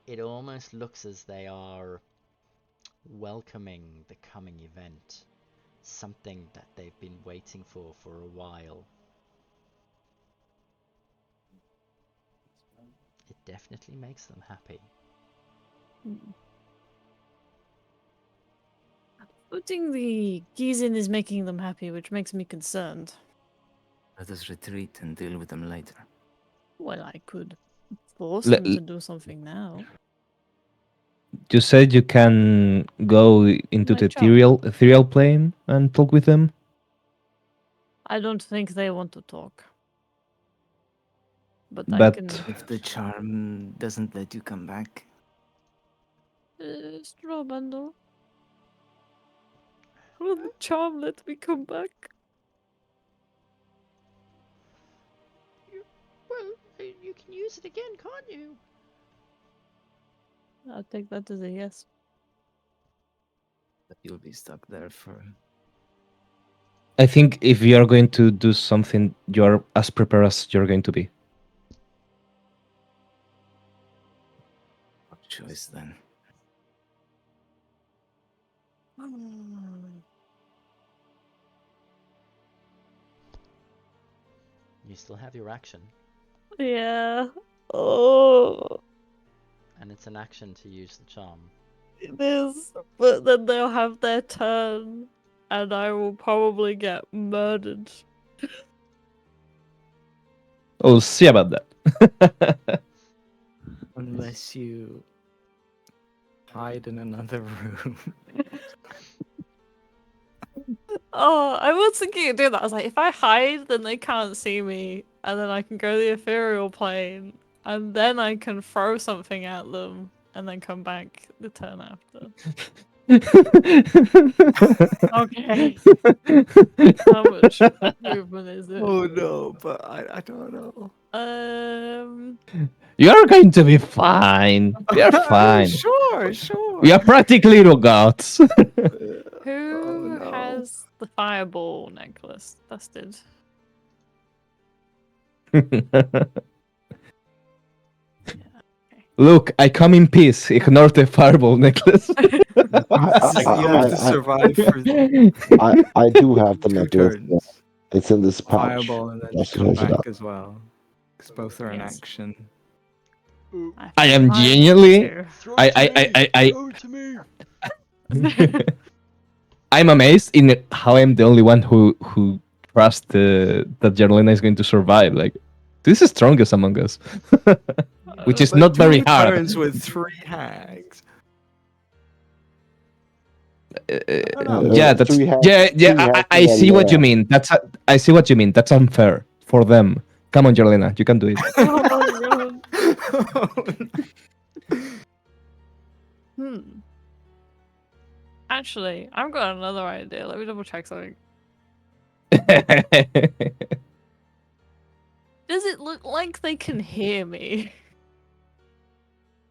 It almost looks as they are welcoming the coming event, something that they've been waiting for a while. It definitely makes them happy. Putting the keys in is making them happy, which makes me concerned. Let us retreat and deal with them later. Well, I could force Le- them to do something now. You said you can go into My the job. ethereal plane and talk with them. I don't think they want to talk. But I But can. If the charm doesn't let you come back, Straw bundle. Will the charm let me come back? Well, you can use it again, can't you? I'll take that as a yes. but you'll be stuck there for. I think if you are going to do something, you're as prepared as you're going to be. What choice then? You still have your action, Yeah. Oh, and it's an action to use the charm. it is. But then they'll have their turn, and I will probably get murdered. We'll see about that. Unless you hide in another room. Oh, I was thinking of doing that. I was like, if I hide, then they can't see me, and then I can go to the ethereal plane, and then I can throw something at them, and then come back the turn after. Okay. How much movement is it? Oh no, but I don't know. You're going to be fine. You're fine. Sure, sure. We are practically robots. Who no. has the fireball necklace? Dusted. Look, I come in peace. Ignore the fireball necklace. You have to survive for I do have the 2 necklace. turns. It's in this pouch. Fireball and then Just come has it back up. as well. Because both are in Yes. action. I am find genuinely. two. Throw it to me. I'm amazed in how I'm the only one who trusts that Jarlena is going to survive. Like, this is strongest among us, which is Like not very 2 hard. turns with 3 hags. Uh, Yeah, that's three hacks- yeah. three hacks I in a see what you lair. mean. I see what you mean. That's unfair for them. Come on, Jarlena, you can do it. Oh my god. Actually, I've got another idea. Let me double check something. Does it look like they can hear me?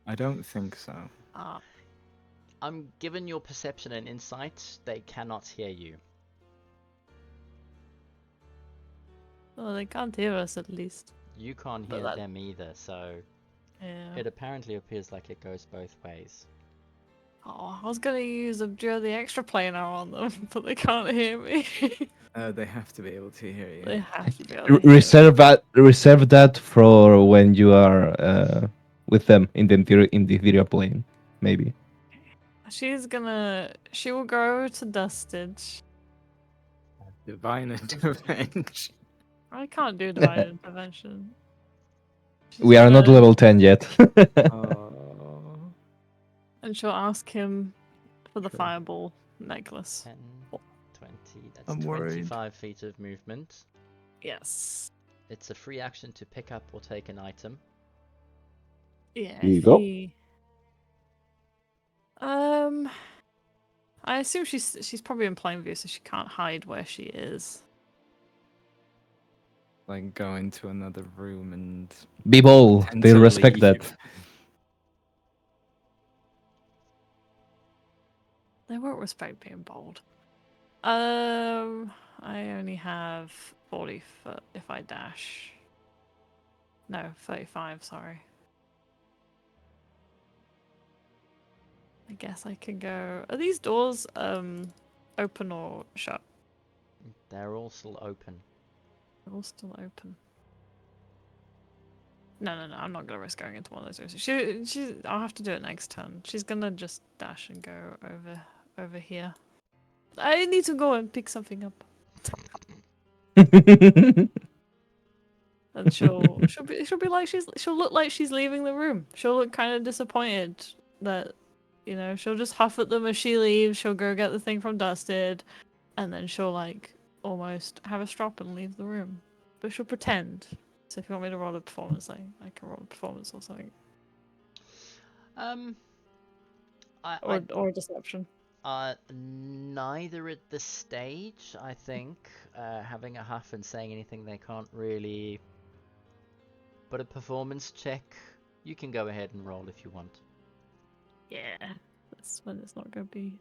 I don't think so. Ah, Given your perception and insight, they cannot hear you. well, they can't hear us at least. You can't But hear that- them either, so Yeah. it apparently appears like it goes both ways. Oh, I was gonna use the extra planar on them, but they can't hear me. They have to be able to hear you. They have to be able to hear me. Reserve that for when you are with them in the Ethereal Plane, maybe. She will go to Dusted. Divine intervention. I can't do divine intervention. She's We are not gonna- level 10 yet. Oh. And she'll ask him for the Sure. fireball necklace. 10, 20, that's I'm worried. 25 feet of movement. Yes. It's a free action to pick up or take an item. Yeah. Here you if go. he- I assume she's probably in plain view, so she can't hide where she is. Like go into another room and Be bold. pretend They to respect that. leave. They won't respect being bold. I only have 40 foot if I dash. No, 35, sorry. I guess I can go. Are these doors open or shut? They're all still open. They're all still open. No, I'm not gonna risk going into one of those rooms. I'll have to do it next turn. She's gonna just dash and go over here. I need to go and pick something up. And she'll be like she'll look like she's leaving the room. She'll look kind of disappointed that, you know, she'll just huff at them as she leaves. She'll go get the thing from Dusted, and then she'll like almost have a strop and leave the room. But she'll pretend. So if you want me to roll a performance, I can roll a performance or something, or a deception. Neither at this stage. I think having a huff and saying anything they can't really. But a performance check, you can go ahead and roll if you want. Yeah, that's when it's not gonna be.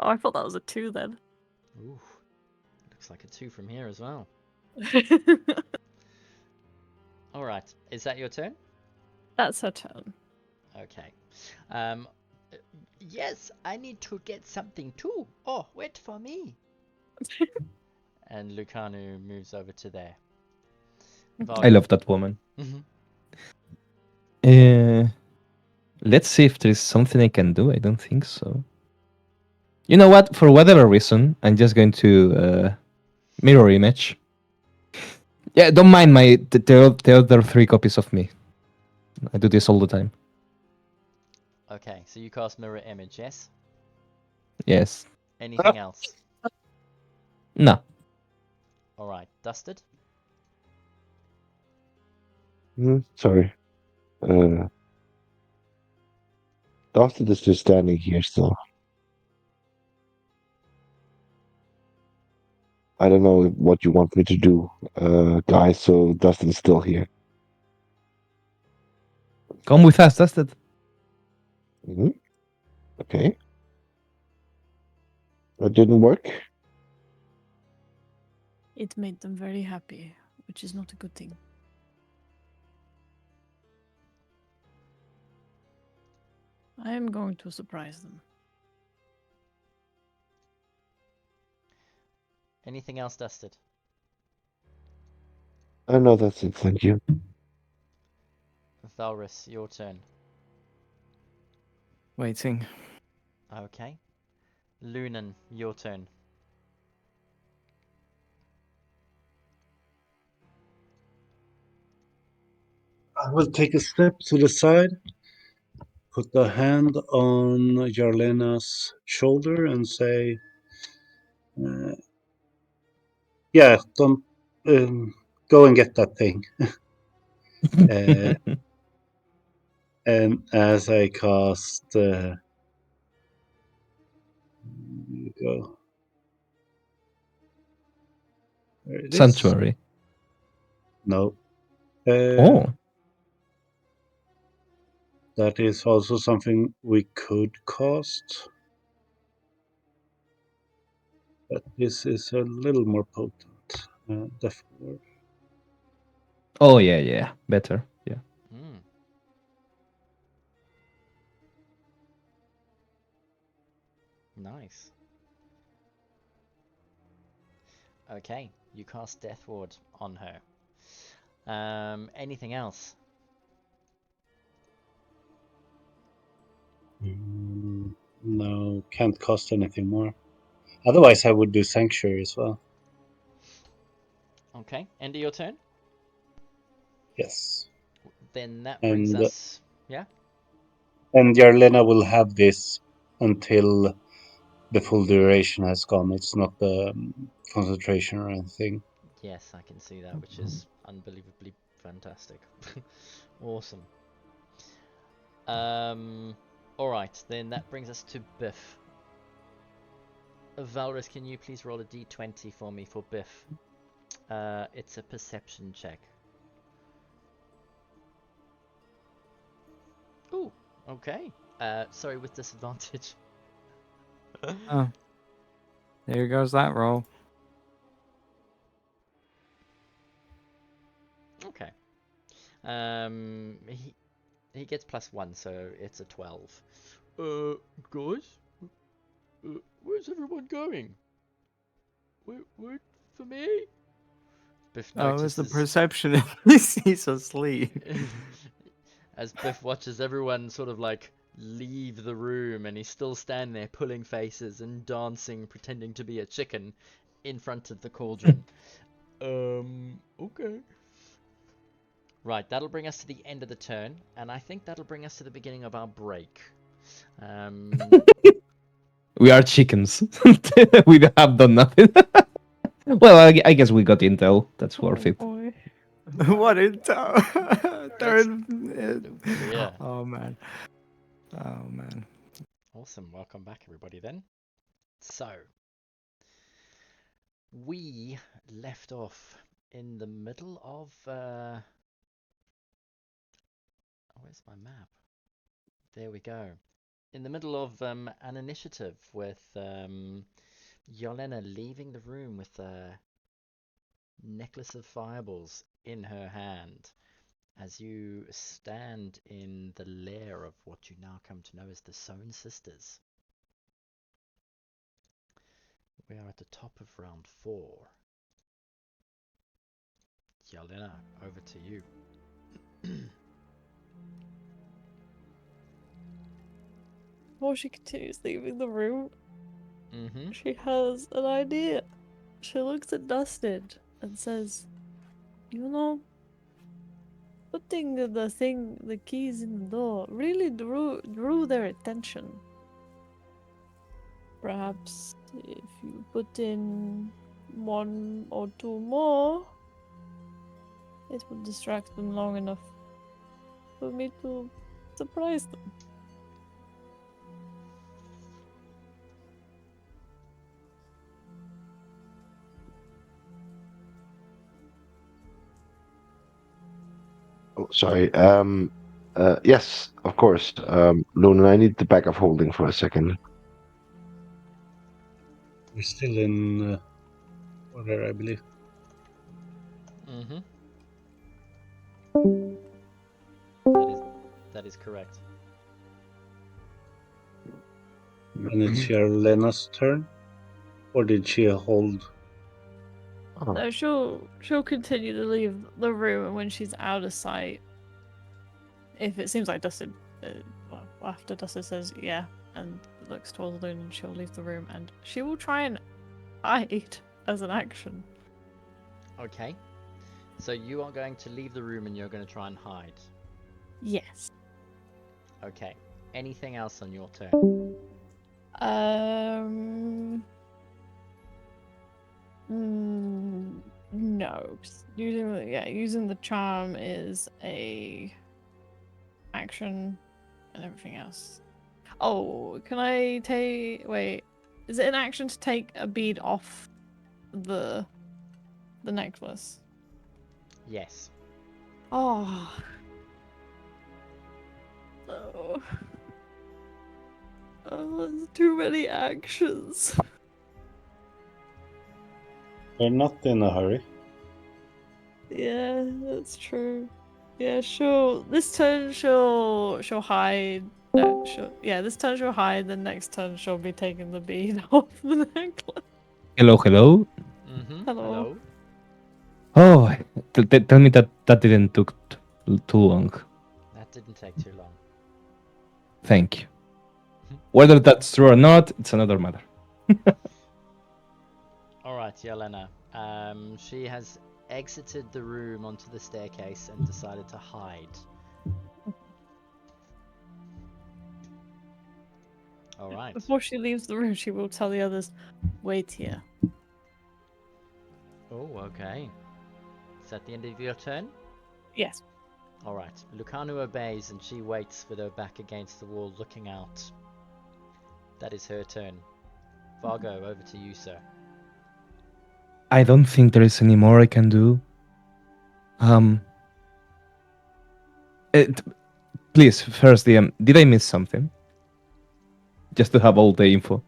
Oh, I thought that was a 2 then. Ooh, looks like a 2 from here as well. All right, is that your turn? That's her turn. Okay. Yes, I need to get something too. Oh, wait for me. And Lucanu moves over to there. I love that woman. Mhm. Let's see if there's something I can do. I don't think so. You know what? For whatever reason, I'm just going to mirror image. Yeah, don't mind the other 3 copies of me. I do this all the time. Okay, so you cast mirror image, yes? Yes. Anything else? No. All right, Dusted. Sorry. Dustin is just standing here still. I don't know what you want me to do, guys. So Dustin's still here. Come with us, that's it. Hmm. Okay. That didn't work. It made them very happy, which is not a good thing. I am going to surprise them. Anything else, Dusted? No, that's it. Thank you. Valrus, your turn. Waiting. Okay. Lunan, your turn. I will take a step to the side, put the hand on Jarlena's shoulder, and say, "Yeah, don't go and get that thing." And as I cast, go. There it is. Sanctuary. No. Oh. That is also something we could cast. But this is a little more potent. Death Ward. Oh yeah. Better. Yeah. Mm. Nice. Okay, you cast Death Ward on her. Anything else? No, can't cost anything more. Otherwise, I would do Sanctuary as well. Okay, end of your turn. Yes. Then that brings And us. Yeah. Jarlena will have this until the full duration has gone. It's not the concentration or anything. Yes, I can see that, which is unbelievably fantastic. Awesome. All right, then that brings us to Biff. Valrus, can you please roll a d20 for me for Biff? It's a perception check. Ooh, okay. Sorry, with disadvantage. Oh. There goes that roll. Okay. He gets +1, so it's a 12. Guys, where's everyone going? Wait for me? Biff Oh, it's the notices perception. He's asleep. as Biff watches everyone sort of like leave the room, and he's still standing there pulling faces and dancing, pretending to be a chicken in front of the cauldron. Okay. Right, that'll bring us to the end of the turn, and I think that'll bring us to the beginning of our break. We are chickens. We have done nothing. Well, I guess we got intel. That's worth it. Boy. What in Yeah. Oh man. Oh man. Awesome. Welcome back, everybody, then. So, we left off in the middle of... where's my map? There we go. In the middle of an initiative with Yelena leaving the room with a necklace of fireballs in her hand as you stand in the lair of what you now come to know as the Sown Sisters. We are at the top of round 4. Yelena, over to you. Before she continues leaving the room, Mm-hmm. she has an idea. She looks at Dustin and says, "You know, putting the keys in the door really drew their attention. Perhaps if you put in 1 or 2 more, it will distract them long enough for me to surprise them." Oh, sorry. Yes, of course. Luna, I need the bag of holding for a second. We're still in order, I believe. Mm-hmm. That is correct. And it's Lena's turn? Or did she hold? Oh, No, she'll continue to leave the room, and when she's out of sight, if it seems like Dustin, well, after Dustin says yeah and looks towards Luna, she'll leave the room and she will try and hide as an action. Okay. So you are going to leave the room and you're going to try and hide. Yes. Okay. Anything else on your turn? No. Using the charm is a action, and everything else. Oh, can I take? Wait, is it an action to take a bead off the necklace? Yes. Oh. No. Oh, there's too many actions. They're not in a hurry. Yeah, that's true. Yeah, this turn she'll hide. No, this turn she'll hide, the next turn she'll be taking the bead off the necklace. Hello, hello. Mm-hmm. Hello. Oh, tell me that didn't took too long. That didn't take too long. Thank you. Whether that's true or not, it's another matter. Alright, Yelena. She has exited the room onto the staircase and decided to hide. Alright. Before she leaves the room, she will tell the others, "Wait here." Oh, okay. Is that the end of your turn? Yes. Alright. Lucanu obeys and she waits with her back against the wall looking out. That is her turn. Vargo, over to you, sir. I don't think there is any more I can do. Please, first, DM, did I miss something? Just to have all the info.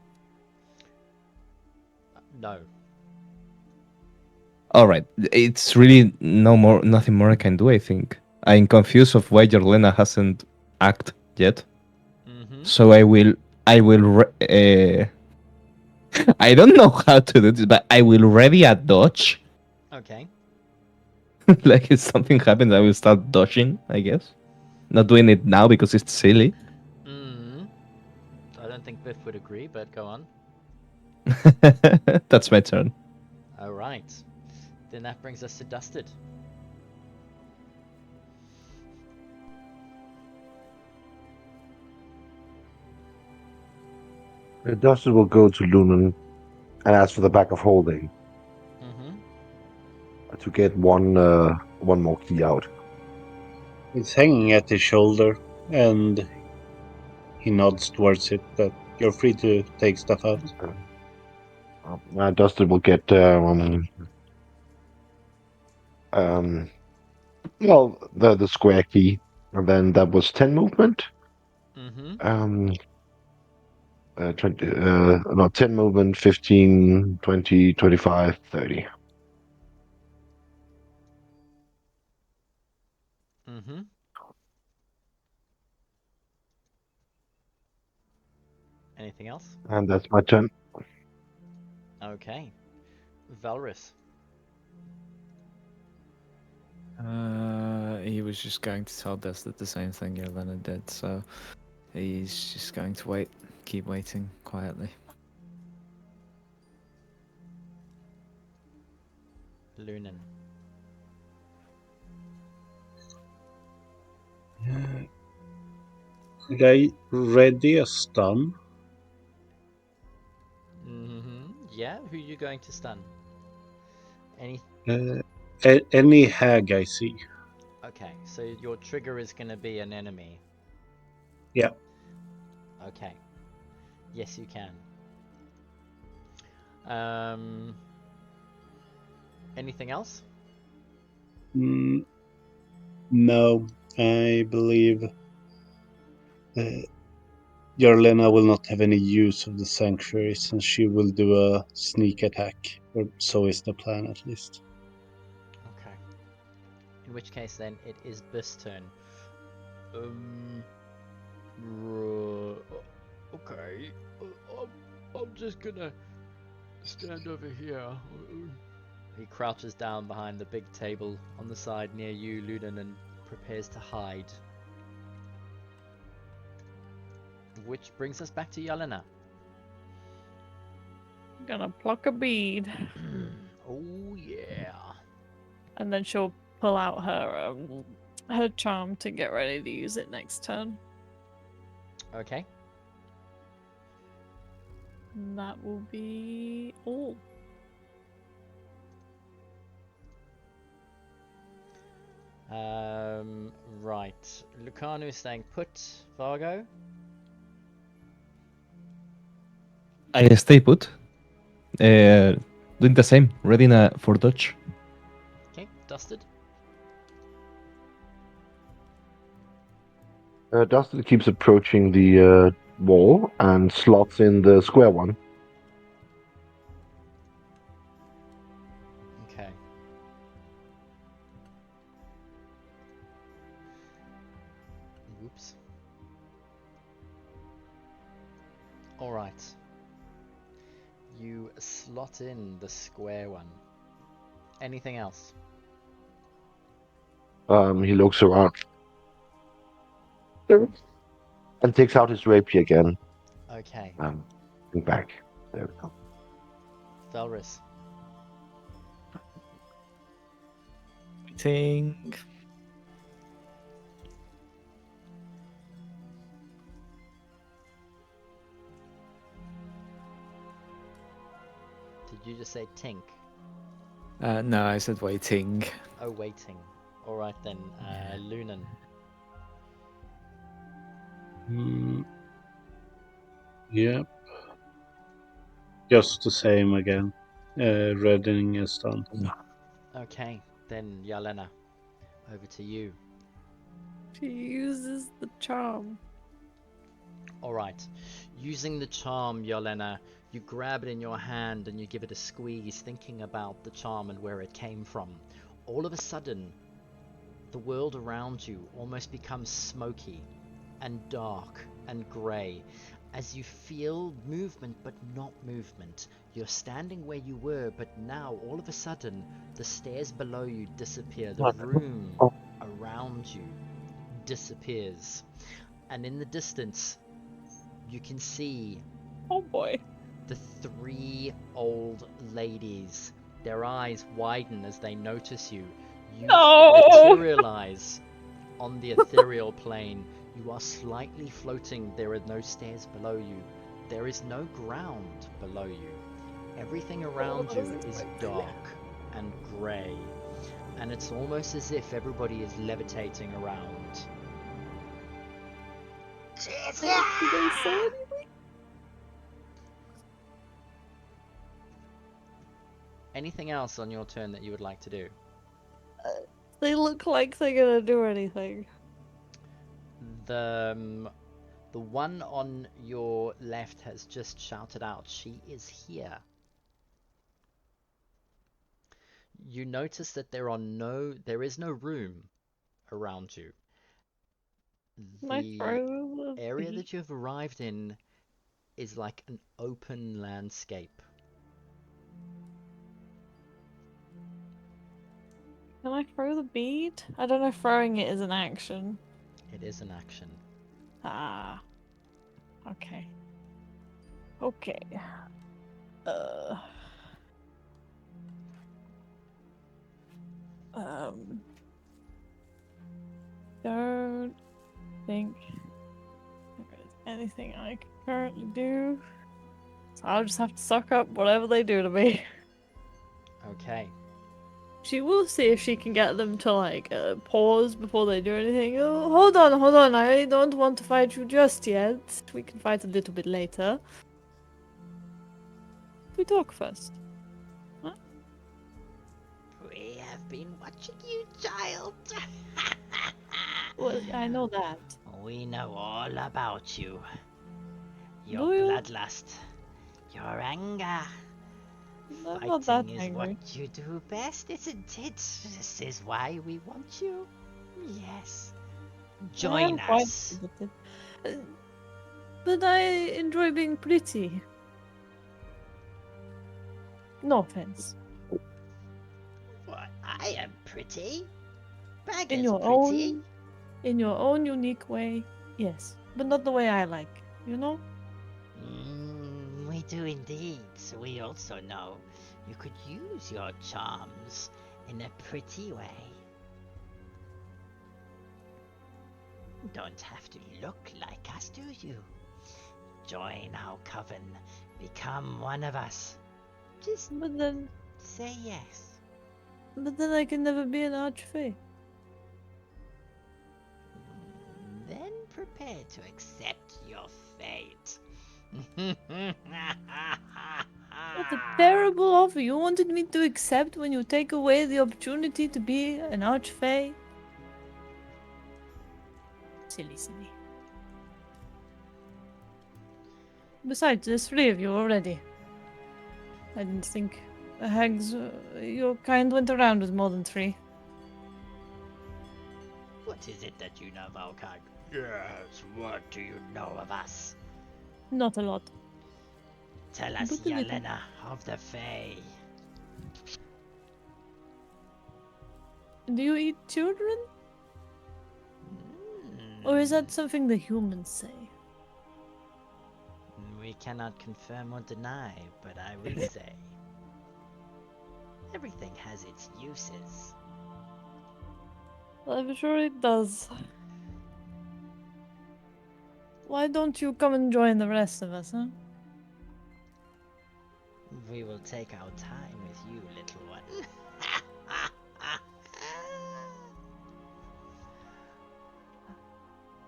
No. All right, it's really nothing more I can do. I think I'm confused of why Jorlena hasn't acted yet. Mm-hmm. So I will. I don't know how to do this, but I will ready a dodge. Okay. Like if something happens, I will start dodging. I guess not doing it now because it's silly. Mm. I don't think Biff would agree, but go on. That's my turn. Alright. Then that brings us to Dusted. Dustin will go to Lunan and ask for the bag of holding Mm-hmm. to get one more key out. It's hanging at his shoulder, and he nods towards it that you're free to take stuff out. Dustin will get well the square key, and then that was 10 movement. Mm-hmm. 20 not 10 movement, 15, 20, 25, 30. Mm-hmm. Anything else? And that's my turn. Okay. Valrus. He was just going to tell Dustin the same thing Yelena did, so he's just going to wait, keep waiting quietly. Lunan. Could I ready a stun? Mm-hmm. Yeah, who are you going to stun? Any... Any hag I see. Okay, so your trigger is going to be an enemy. Yeah. Okay. Yes, you can. Anything else? No, I believe Jarlena will not have any use of the sanctuary since she will do a sneak attack. Or so is the plan, at least. Okay. In which case, then, it is Biff's turn. Okay. I'm just gonna stand over here. He crouches down behind the big table on the side near you, Lunan, and prepares to hide. Which brings us back to Yelena. Gonna pluck a bead, Oh yeah. and then she'll pull out her charm to get ready to use it next turn. Okay. And that will be all. Right. Lucano is staying put. Vargo? I stay put. Doing the same. Ready for dodge. Okay. Dusted? Dustin keeps approaching the wall and slots in the square one. Okay. Whoops. Alright. You slot in the square one. Anything else? He looks around and takes out his rapier again. Okay. Back. There we go. Felris. Ting. Did you just say tink? No, I said waiting. Oh, waiting. Alright then, Lunan. Yep. Just the same again. Reddening is done. Okay, then Yelena. Over to you. She uses the charm. Alright. Using the charm, Yelena, you grab it in your hand and you give it a squeeze, thinking about the charm and where it came from. All of a sudden, the world around you almost becomes smoky and dark and grey as you feel movement but not movement. You're standing where you were, but now all of a sudden the stairs below you disappear. The room around you disappears, and in the distance you can see Oh boy. the three old ladies. Their eyes widen as they notice you. You No! materialize on the ethereal plane. You are slightly floating. There are no stairs below you. There is no ground below you. Everything around you is dark and grey. And it's almost as if everybody is levitating around. Did they say anything? Anything else on your turn that you would like to do? They look like they're gonna do anything. The one on your left has just shouted out, "She is here." You notice that there is no room around you. The area that you have arrived in is like an open landscape. Can I throw the bead? I don't know if throwing it is an action. It is an action. Ah. Okay. Okay. Don't think there is anything I can currently do. So I'll just have to suck up whatever they do to me. Okay. She will see if she can get them to like pause before they do anything. Oh, hold on. I don't want to fight you just yet. We can fight a little bit later. We talk first. Huh? We have have been watching you, child. Well, I know that. We know all about you. Your Do you? bloodlust, your anger. I'm not that Fighting is angry. what you do best, isn't it? This is why we want you. Yes. I Join am quite us. good at it. But I enjoy being pretty. No offense. What? I am pretty. In Bagger's your pretty. in your own unique way, yes. But not the way I like, you know? We do indeed. We also know you could use your charms in a pretty way. Don't have to look like us, do you? Join our coven. Become one of us. Just But then say yes. I can never be an archfey. Then prepare to accept your fate. What a terrible offer you wanted me to accept when you take away the opportunity to be an archfey. Silly. Besides, there's 3 of you already. I didn't think the hags, your kind went around with more than 3. What is it that you know of our kind? Yes, what do you know of us? Not a lot. Tell us, But a little. Yelena of the Fae. Do you eat children? Or is that something the humans say? We cannot confirm or deny, but I will say everything has its uses. I'm sure it does. Why don't you come and join the rest of us, huh? We will take our time with you, little one.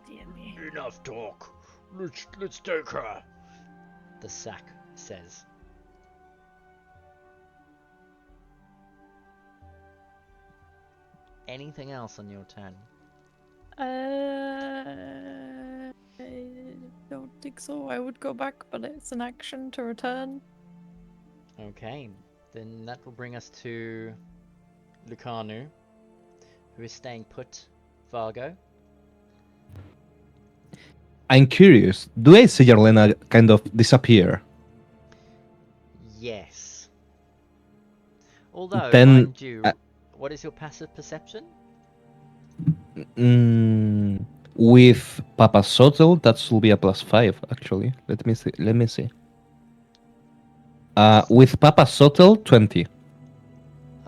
Dear me. Enough talk. Let's take her. The sack says. Anything else on your turn? I don't think so. I would go back, but it's an action to return. Okay, then that will bring us to Lucanu, who is staying put. Vargo. I'm curious. Do I see Yarlena kind of disappear? Yes. Although, Then, mind you, uh, what is your passive perception? With Papa Sotel, that will be a +5 actually. Let me see. With Papa Sotel, 20.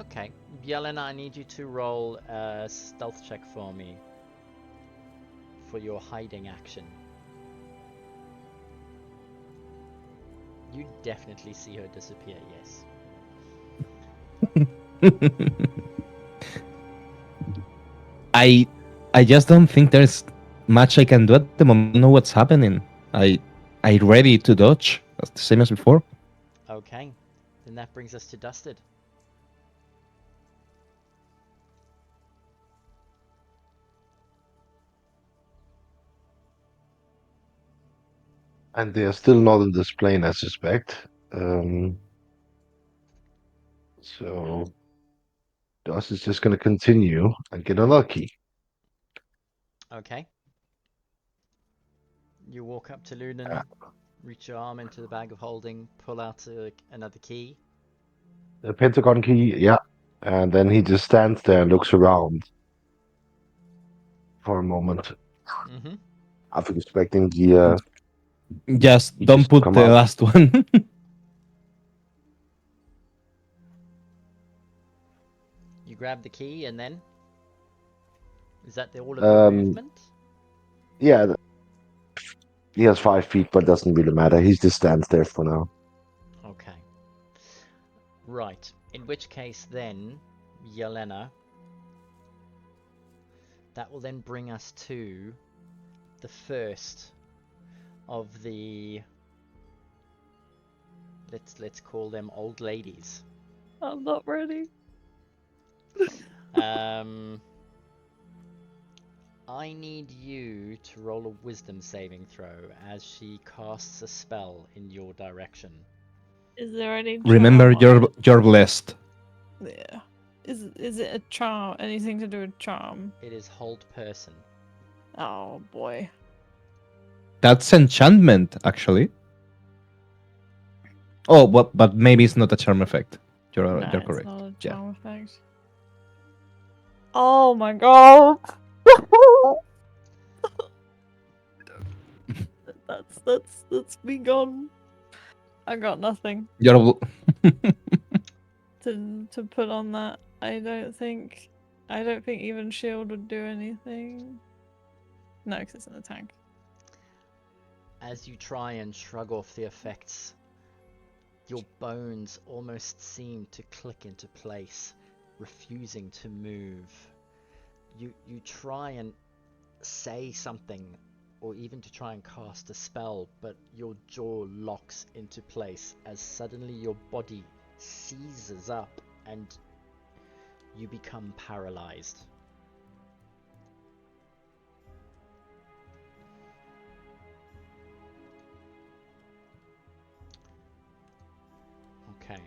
Okay, Yelena, I need you to roll a stealth check for me for your hiding action. You definitely see her disappear, yes. I just don't think there's much I can do at the moment. I don't know what's happening. I ready to dodge, the same as before. Okay, then that brings us to Dusted. And they are still not in this plane, I suspect. So Dust is just going to continue and get unlucky. Okay. You walk up to Lunan, reach your arm into the bag of holding, pull out another key. The Pentagon key, yeah. And then he just stands there and looks around for a moment. Mm-hmm. After expecting the Just don't to put come the up. last one. You grab the key and then? Is that all of your movement? Yeah, he has 5 feet, but doesn't really matter. He just stands there for now. Okay. Right. In which case then, Yelena, that will then bring us to the first of the let's call them old ladies. I'm not ready. I need you to roll a wisdom saving throw as she casts a spell in your direction. Is there any Remember, charm on you're blessed. it? Yeah. Is it a charm? Anything to do with charm? It is hold person. Oh boy. That's enchantment, actually. Oh, but maybe it's not a charm effect. You're No, it's correct. not a Yeah. charm effect. Oh my god. that's me gone. I got nothing You're to put on that. I don't think even shield would do anything. No, because it's in the tank. As you try and shrug off the effects, your bones almost seem to click into place, refusing to move. You try and say something, or even to try and cast a spell, but your jaw locks into place as suddenly your body seizes up and you become paralyzed. Okay.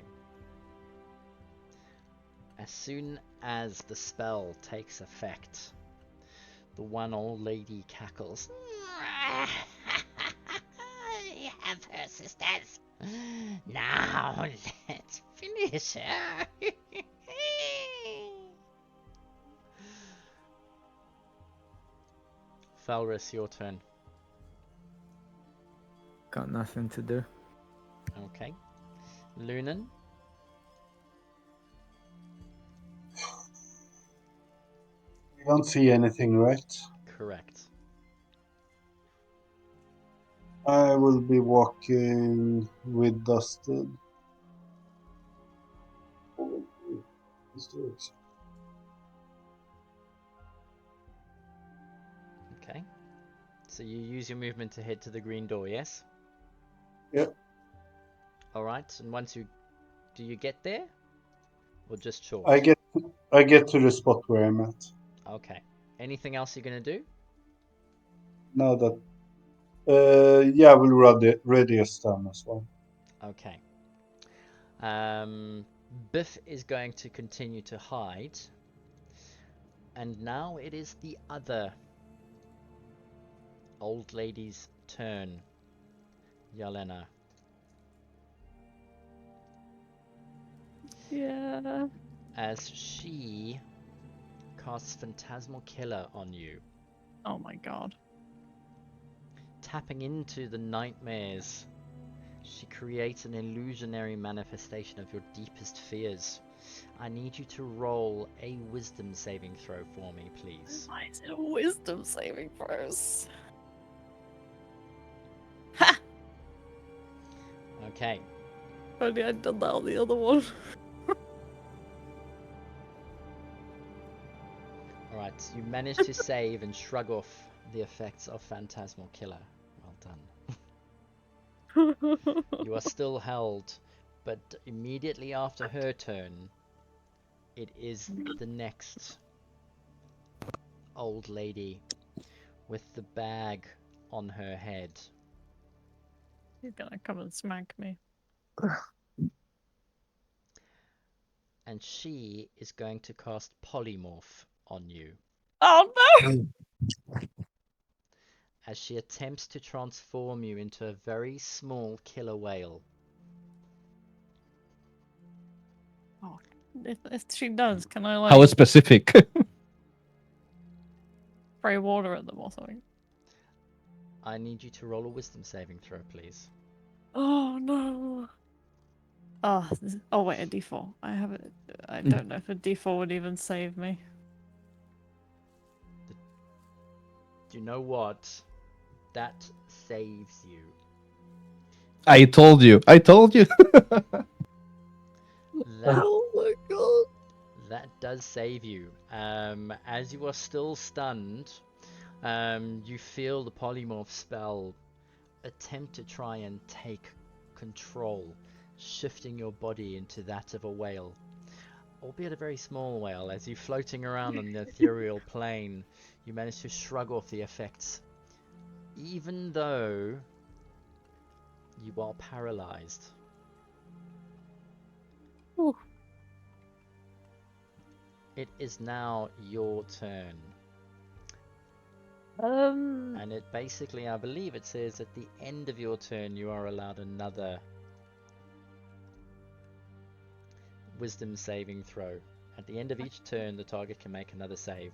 As soon as the spell takes effect, the one old lady cackles. You have persistence. Now let's finish her. Falrus, your turn. Got nothing to do. Okay. Lunan. You don't see anything, right? Correct. I will be walking with Dusted. This direction. Okay. So you use your movement to head to the green door, yes? Yep. Alright, and once you... Do you get there? Or just short? I get to the spot where I'm at. Okay. Anything else you're gonna do? Now that yeah, we'll ready a stun as well. Okay. Biff is going to continue to hide. And now it is the other old lady's turn. Yelena. Yeah. As she casts Phantasmal Killer on you, Oh my god. tapping into the nightmares. She creates an illusionary manifestation of your deepest fears. I need you to roll a wisdom saving throw for me, please. Why is it a wisdom saving throws? Okay. Only I'd done that on the other one. Alright, you manage to save and shrug off the effects of Phantasmal Killer. Well done. You are still held, but immediately after her turn, it is the next old lady with the bag on her head. He's gonna come and smack me. And she is going to cast Polymorph on you Oh no! as she attempts to transform you into a very small killer whale. Oh, if she does, can I How like specific? spray water at them or something? I need you to roll a wisdom saving throw, please. Oh no! Oh, oh wait, a D4. I don't know if a D4 would even save me. Do you know what? That saves you. I told you. I told you. That Oh my god! that does save you. As you are still stunned, you feel the polymorph spell attempt to try and take control, shifting your body into that of a whale. albeit a very small whale, as you floating around on the ethereal plane, you manage to shrug off the effects, even though you are paralyzed. Ooh. It is now your turn. And it basically, I believe it says at the end of your turn, you are allowed another wisdom saving throw. At the end of each turn, the target can make another save.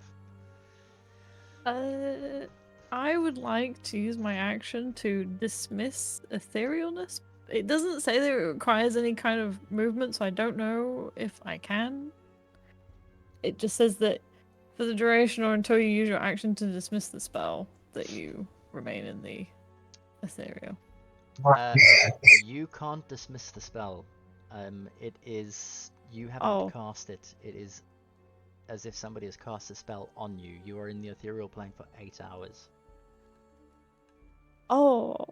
I would like to use my action to dismiss etherealness. It doesn't say that it requires any kind of movement, so I don't know if I can. It just says that for the duration or until you use your action to dismiss the spell, that you remain in the ethereal. You can't dismiss the spell. It is... You haven't Oh. cast it. It is as if somebody has cast a spell on you. You are in the ethereal plane for 8 hours. Oh.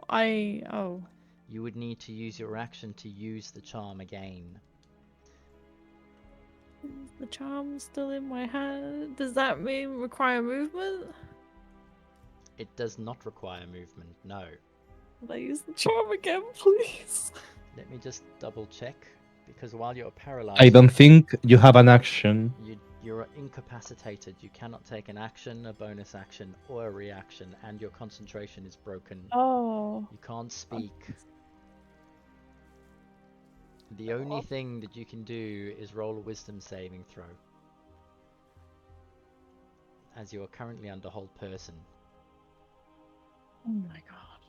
You would need to use your action to use the charm again. The charm's still in my hand. Does that mean require movement? It does not require movement, no. Will I use the charm again, please? Let me just double check, because while you're paralyzed... I don't think you have an action. You're incapacitated. You cannot take an action, a bonus action, or a reaction, and your concentration is broken. Oh. You can't speak. The only thing that you can do is roll a wisdom saving throw, as you are currently under hold person. Oh my god.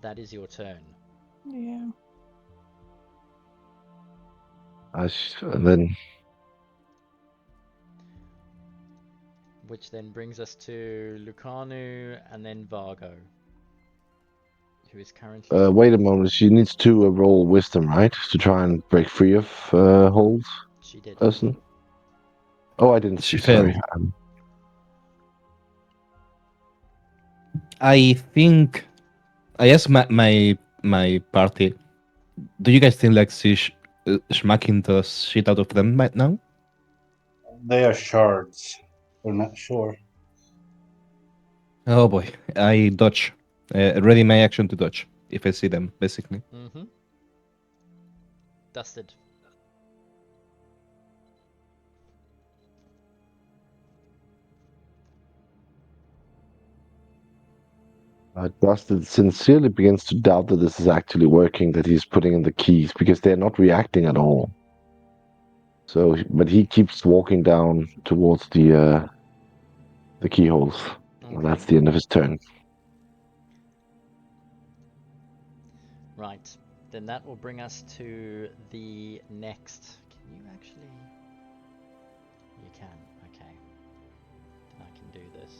That is your turn. Yeah. And then Which then brings us to Lucanu and then Vargo, who is currently... wait a moment. She needs to roll wisdom, right, to try and break free of holds. She did. Person. Oh, I didn't She see. Sorry. failed. I think I asked my party. Do you guys think like she's smacking the shit out of them right now? They are shards. We're not sure. Oh boy, I dodge. Ready my action to dodge if I see them, basically. Mm-hmm. Dusted. Dustin sincerely begins to doubt that this is actually working, that he's putting in the keys, because they're not reacting at all. So, but he keeps walking down towards the keyholes. Okay. And that's the end of his turn. Right. Then that will bring us to the next... Can you actually... You can. Okay. Then I can do this.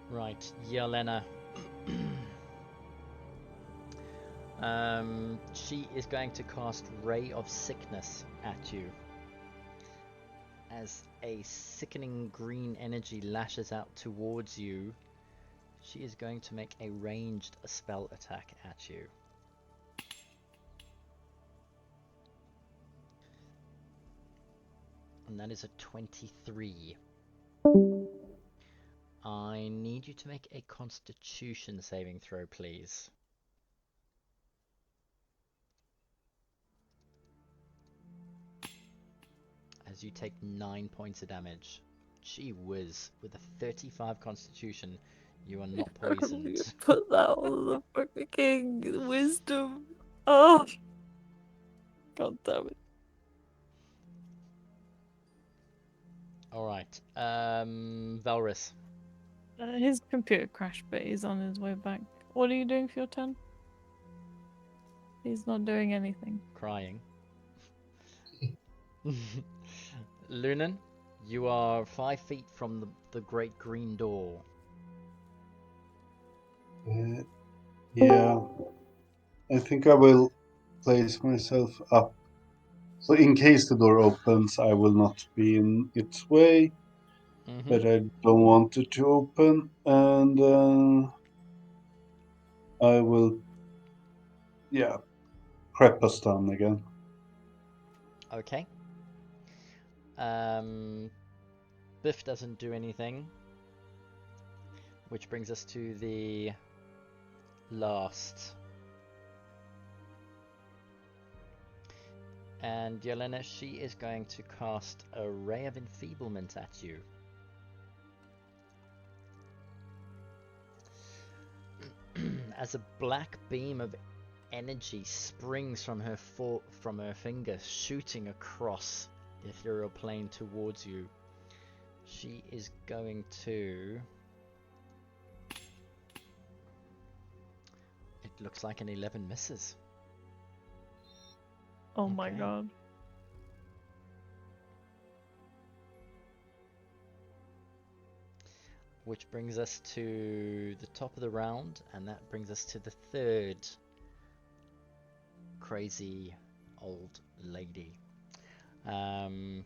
Right. Yelena. She is going to cast Ray of Sickness at you. As a sickening green energy lashes out towards you, she is going to make a ranged spell attack at you. And that is a 23. I need you to make a Constitution saving throw, please. As you take 9 points of damage. Gee whiz, with a 35 Constitution, you are not poisoned. Put that on the fucking wisdom. Oh. God damn it. Alright, Valrus. His computer crashed, but he's on his way back. What are you doing for your turn? He's not doing anything. Crying. Lunan, you are 5 feet from the great green door. Yeah. I think I will place myself up. So in case the door opens, I will not be in its way. Mm-hmm. But I don't want it to open. And I will. Yeah, prep us down again. Okay. Biff doesn't do anything, which brings us to the last. And Yelena, she is going to cast a Ray of Enfeeblement at you. As a black beam of energy springs from her finger, shooting across the ethereal plane towards you. She is going to... It looks like an 11 misses. Oh my Okay. god. Which brings us to the top of the round, and that brings us to the third crazy old lady. And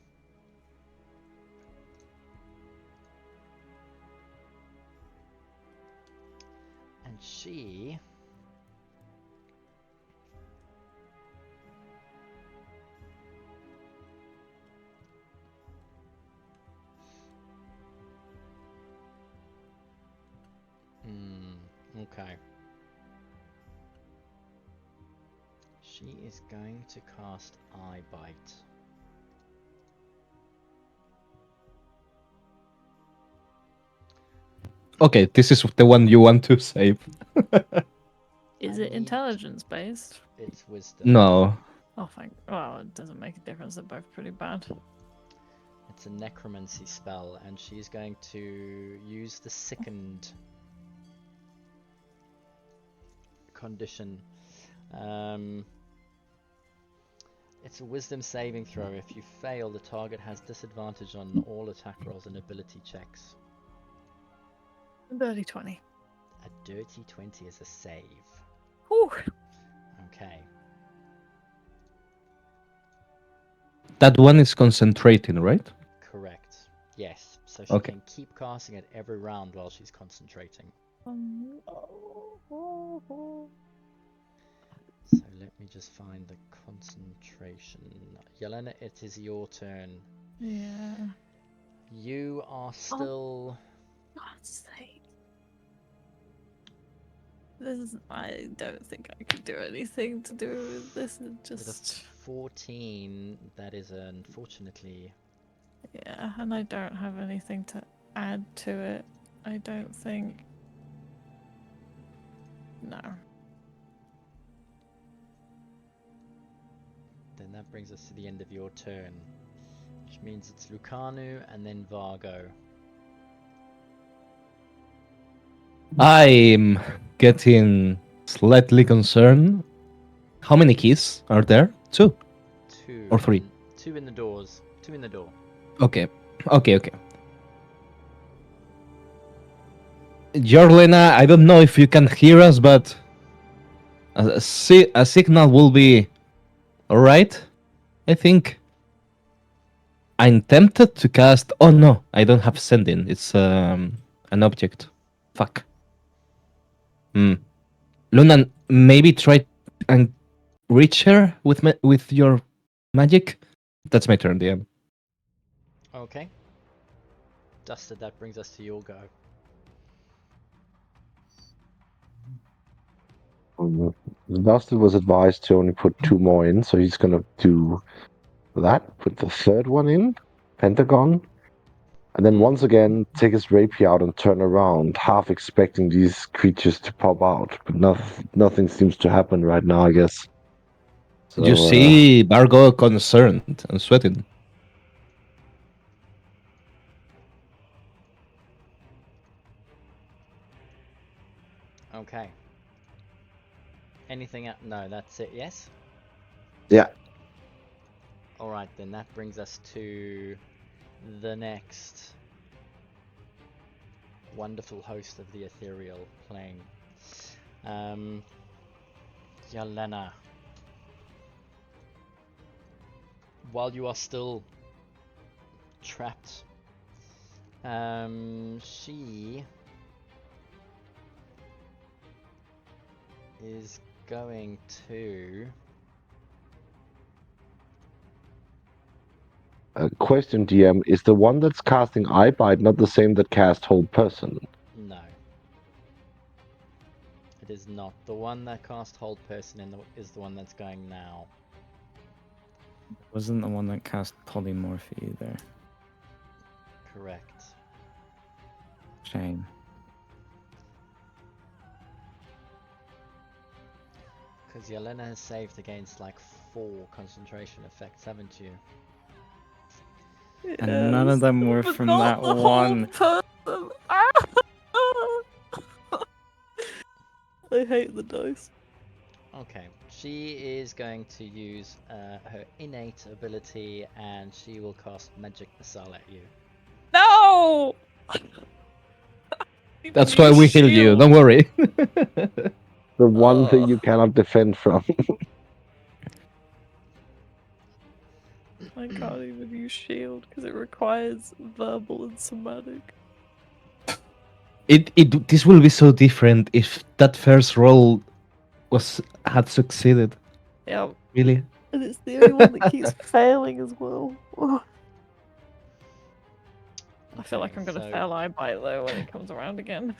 she... okay. She is going to cast Eye Bite. Okay, this is the one you want to save. Is I it need- intelligence based? It's wisdom. No. Oh, thank. Well, it doesn't make a difference. They're both pretty bad. It's a necromancy spell, and she's going to use the sickened condition. It's a wisdom saving throw. If you fail, the target has disadvantage on all attack rolls and ability checks. Dirty 20. A dirty 20 is a save. Whew. Okay. That one is concentrating, right? Correct. Yes. So she Okay. can keep casting it every round while she's concentrating. So let me just find the concentration. Yelena, it is your turn. Yeah. You are still... God's sake. This is. I don't think I could do anything to do with this. It With a just. 14, that is unfortunately... Yeah, and I don't have anything to add to it. I don't think. No. Then that brings us to the end of your turn. Which means it's Lucanu and then Vargo. I'm getting slightly concerned. How many keys are there? 2 Two. or 3? Two in the doors. Two in the door. Okay. Jorlena, I don't know if you can hear us, but a signal will be alright, I think. I'm tempted to cast... Oh no, I don't have sending. It's an object. Fuck. Luna, maybe try and reach her with your magic. That's my turn, DM. Okay. Dusted, that brings us to your go. Dustin was advised to only put 2 more in, so he's gonna do that. Put the third one in, Pentagon, and then once again take his rapier out and turn around, half expecting these creatures to pop out, but nothing seems to happen right now, I guess. So, You see Bargo concerned and sweating. Okay. Anything else? No, that's it, yes? yeah, Alright, then that brings us to the next wonderful host of the Ethereal Plane. Yelena. While you are still trapped, she is going to. Question, DM: is the one that's casting Eyebite not the same that cast Hold Person? No. It is not. The one that cast Hold Person is the one that's going now. Wasn't the one that cast Polymorph either. Correct. Shame. Because Yelena has saved against like 4 concentration effects, haven't you? And none of them were but from not that the whole one. person. Ah! I hate the dice. Okay, she is going to use her innate ability and she will cast Magic Missile at you. No! That's why we heal you. Don't worry. The one thing Oh. you cannot defend from. I can't even use shield because it requires verbal and somatic. This will be so different if that first roll had succeeded. Yeah, Really. and it's the only one that keeps failing as well. I feel like I'm gonna so fail Eyebite though when it comes around again.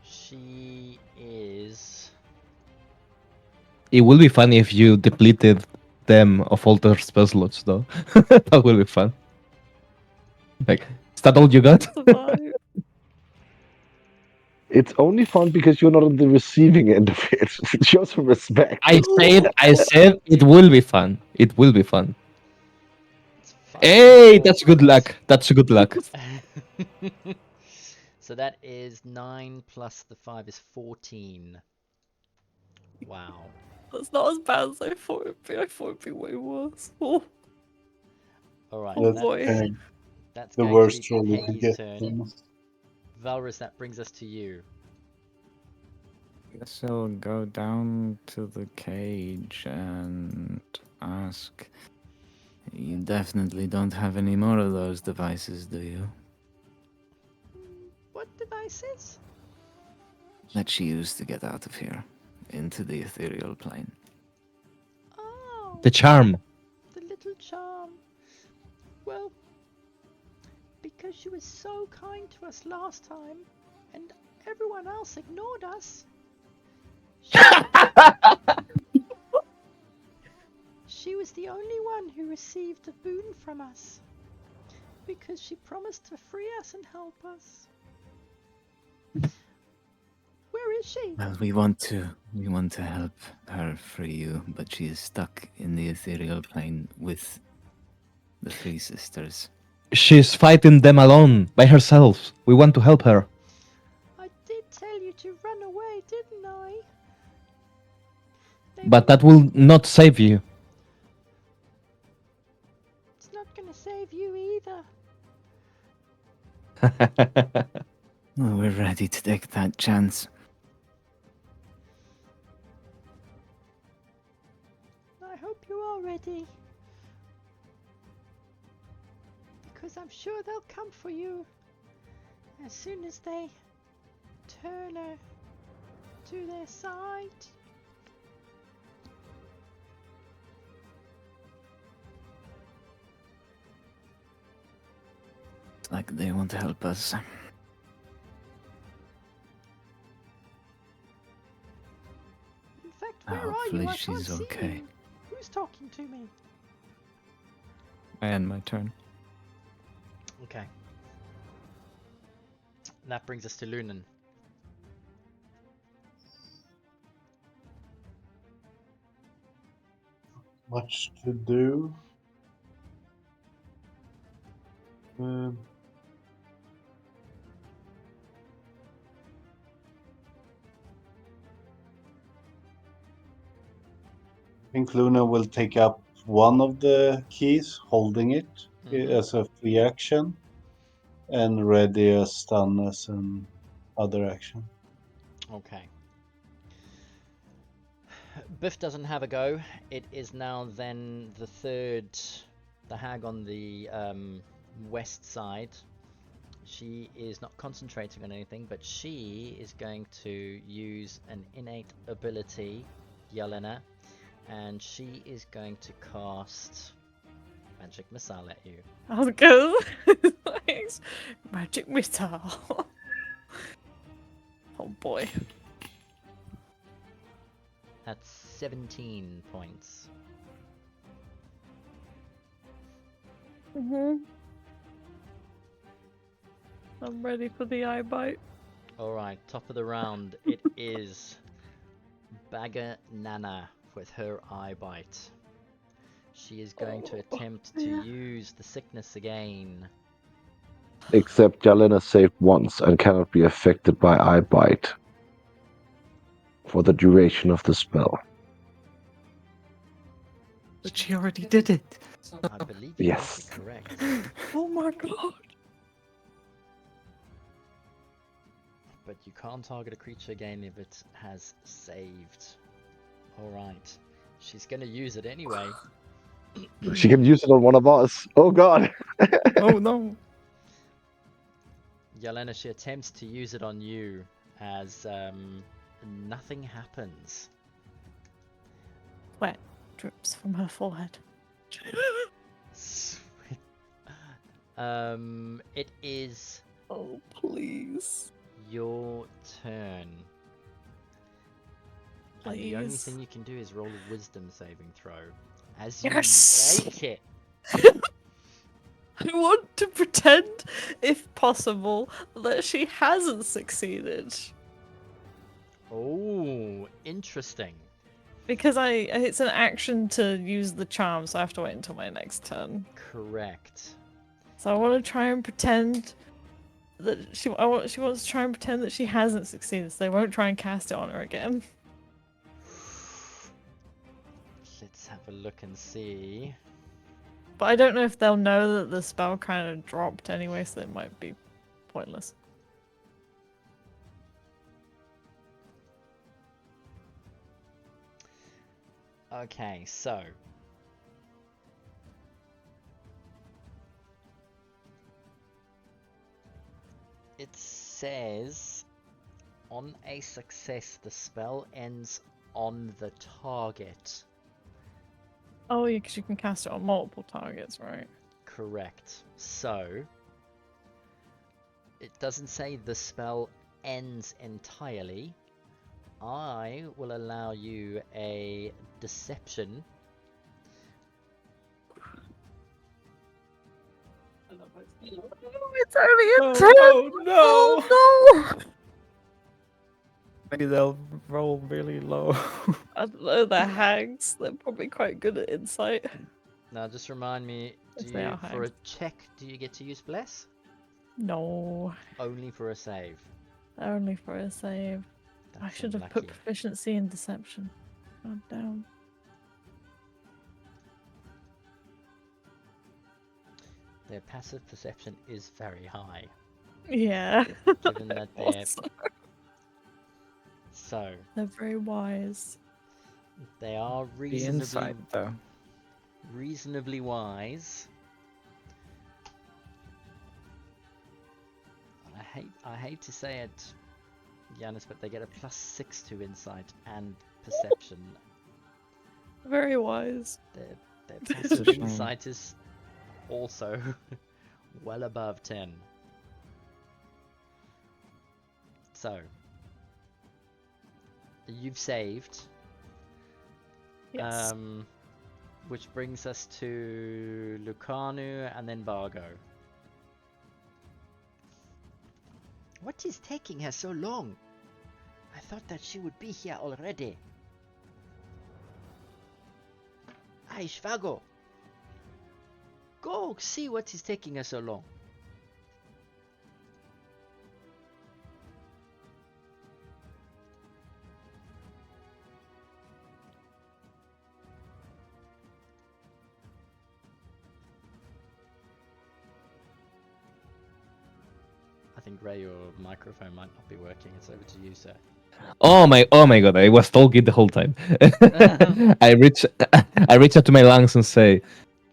she is. It will be funny if you depleted them of all their spell slots, though. That will be fun. Like, is that all you got? Survive. It's only fun because you're not on the receiving end of it. Show some respect. I said it will be fun. It will be fun. It's 5 Hey, d4 that's good plus- luck. That's good luck. So that is 9 plus the 5 is 14. Wow. That's not as bad as I thought it'd be. I thought it'd be way worse. Oh, Alright, oh That's boy. kind of that's the going worst to roll be you could Peggy's get. turn. Valrus, that brings us to you. Guess I'll go down to the cage and ask. You definitely don't have any more of those devices, do you? What devices? That she used to get out of here, into the ethereal plane. Oh, The charm. the little charm. Well, because she was so kind to us last time, and everyone else ignored us. She was the only one who received a boon from us, because she promised to free us and help us. Where is she? Well, we want to help her free you, but she is stuck in the ethereal plane with the 3 sisters. She's fighting them alone, by herself. We want to help her. I did tell you to run away, didn't I? But that will not save you. It's not gonna save you either. Well, we're ready to take that chance. I hope you are ready. Because I'm sure they'll come for you as soon as they turn her to their side. It's like they want to help us. In fact, where are you? Hopefully I can't she's see okay. you. Who's talking to me? I end my turn. Okay. That brings us to Lunan. Much to do. Um, I think Luna will take up one of the keys, holding it as a free action, and ready a stun as an other action. Okay. Biff doesn't have a go. It is now then the hag on the west side. She is not concentrating on anything, but she is going to use an innate ability, Yelena, and she is going to cast Magic Missile at you. I'll go. Thanks. Magic missile. Oh boy. That's 17 points. I'm ready for the eye bite. Alright, top of the round, it is Bagger Nana with her eye bite. She is going to attempt to use the sickness again. Except Yelena saved once and cannot be affected by eye bite for the duration of the spell. But she already did it. I believe you Yes. are correct. Oh my god. But you can't target a creature again if it has saved. Alright. She's gonna use it anyway. She can use it on one of us. Oh god. Oh no. Yelena, she attempts to use it on you as nothing happens. Sweat drips from her forehead. It is Oh please. your turn. And the only Please. thing you can do is roll a wisdom saving throw. As you Yes! make it. I want to pretend, if possible, that she hasn't succeeded. Oh, interesting. Because it's an action to use the charm, so I have to wait until my next turn. Correct. So I want to try and pretend that she wants to try and pretend that she hasn't succeeded, so they won't try and cast it on her again. Let's have a look and see. But I don't know if they'll know that the spell kind of dropped anyway, so it might be pointless. Okay, so it says on a success the spell ends on the target. Oh, yeah, because you can cast it on multiple targets, right? Correct. So it doesn't say the spell ends entirely. I will allow you a deception. It's only a 10! Oh no. Oh no! Maybe they'll roll really low. I don't know, they're hags. They're probably quite good at insight. Now just remind me, Yes, they are for a hags. check do you get to use bless? No, Only for a save. only for a save. I That's should have put unlucky. proficiency in deception. God damn. Their passive perception is very high, Yeah. given that they're Also, so they're very wise. they are The reasonably inside though. reasonably wise. I hate to say it, Giannis, but they get a +6 to insight and perception. Very wise. Their It's a passive shame. insight is also well above 10. So you've saved. Yes. Which brings us to Lucanu and then Bargo. What is taking her so long? I thought that she would be here already. Hey, Shvago! Go see what is taking her so long. I think Ray, your microphone might not be working. It's over to you, sir. Oh my god! I was talking the whole time. I reach out to my lungs and say,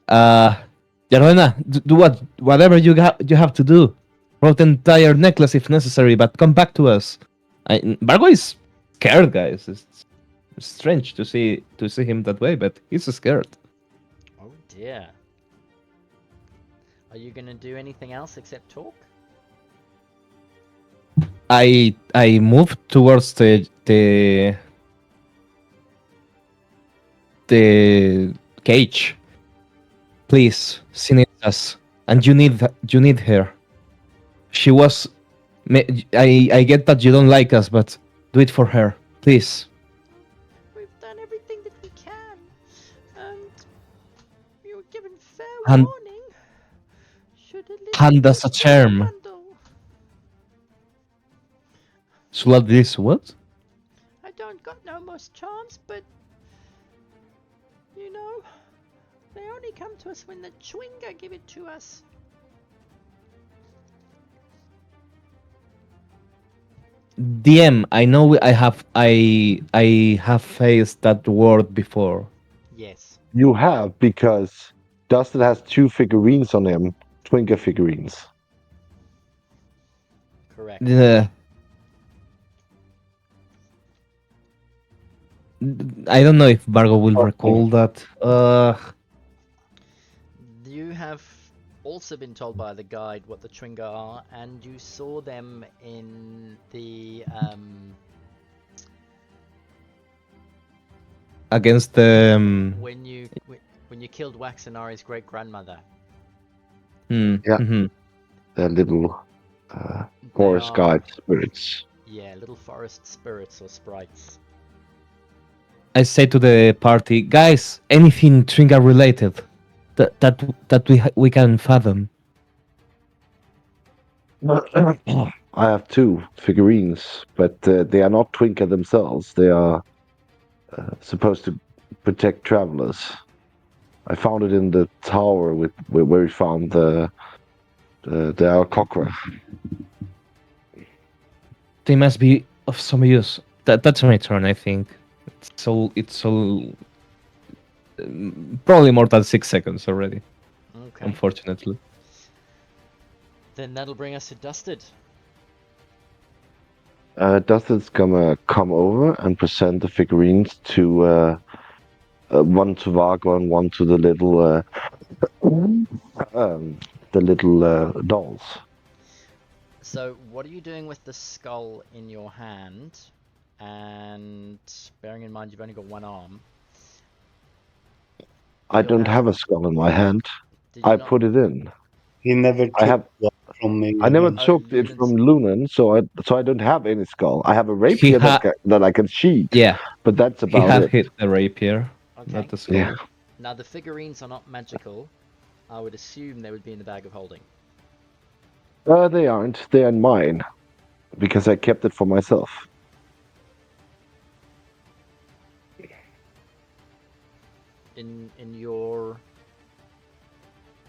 Yarona, do whatever you have to do. throw the entire necklace if necessary, but come back to us. Vargo is scared, guys. It's strange to see him that way, but he's scared. Oh dear. Are you gonna do anything else except talk? I move towards the cage. Please, she needs us, and you need her. She was. I get that you don't like us, but do it for her, please. We've done everything that we can, and you were given fair Hand- warning. Should have listened hand to us a the charm. bundle. So this what? I don't got no most charms, but you know, they only come to us when the Chwinga give it to us. DM, I know I have faced that word before. Yes. You have, because Dustin has 2 figurines on him, Twinker figurines. Correct. I don't know if Vargo will recall that. You have also been told by the guide what the Chwinga are, and you saw them in the Against the when you killed Waxanari's great grandmother. Yeah. mhm. They're little forest guide spirits. Yeah, little forest spirits or sprites. I say to the party, guys, anything Tringa related that we can fathom. I have 2 figurines, but they are not Twinker themselves. They are supposed to protect travelers. I found it in the tower where we found the Alcocra. They must be of some use. That's my turn, I think. It's probably more than 6 seconds already. Okay. Unfortunately. Then that'll bring us to Dusted. Dustin's gonna come over and present the figurines to one to Vargo and one to the little dolls. So, what are you doing with the skull in your hand? And bearing in mind you've only got one arm. I don't have a skull in my hand. I put it in. He never took I have. one from me. I never and took it from Lunan, so I don't have any skull. I have a rapier that I can sheath. Yeah, but that's he about had it. hit the rapier, Okay. not the skull. Yeah. Now the figurines are not magical. I would assume they would be in the bag of holding. They aren't. They are mine because I kept it for myself. In your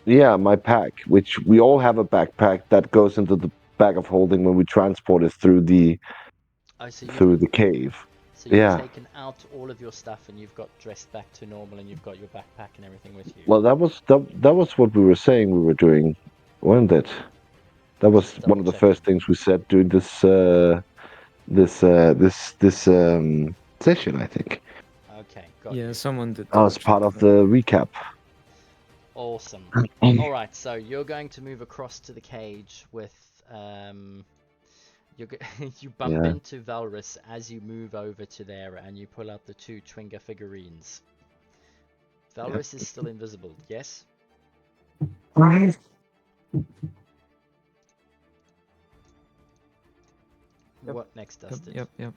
Yeah, my pack, which we all have a backpack that goes into the bag of holding when we transport it through the cave. So you've Yeah. taken out all of your stuff and you've got dressed back to normal and you've got your backpack and everything with you. Well, that was what we were saying we were doing, wasn't it? That was Just one of the double-checking. first things we said during this session, I think. Okay, got Yeah, you. someone did. As part of the recap. Awesome. Alright, so you're going to move across to the cage with you bump Yeah. into Valrus as you move over to there and you pull out the 2 Chwinga figurines. Valrus is still invisible, yes? Yep. What next, Dustin? Yep.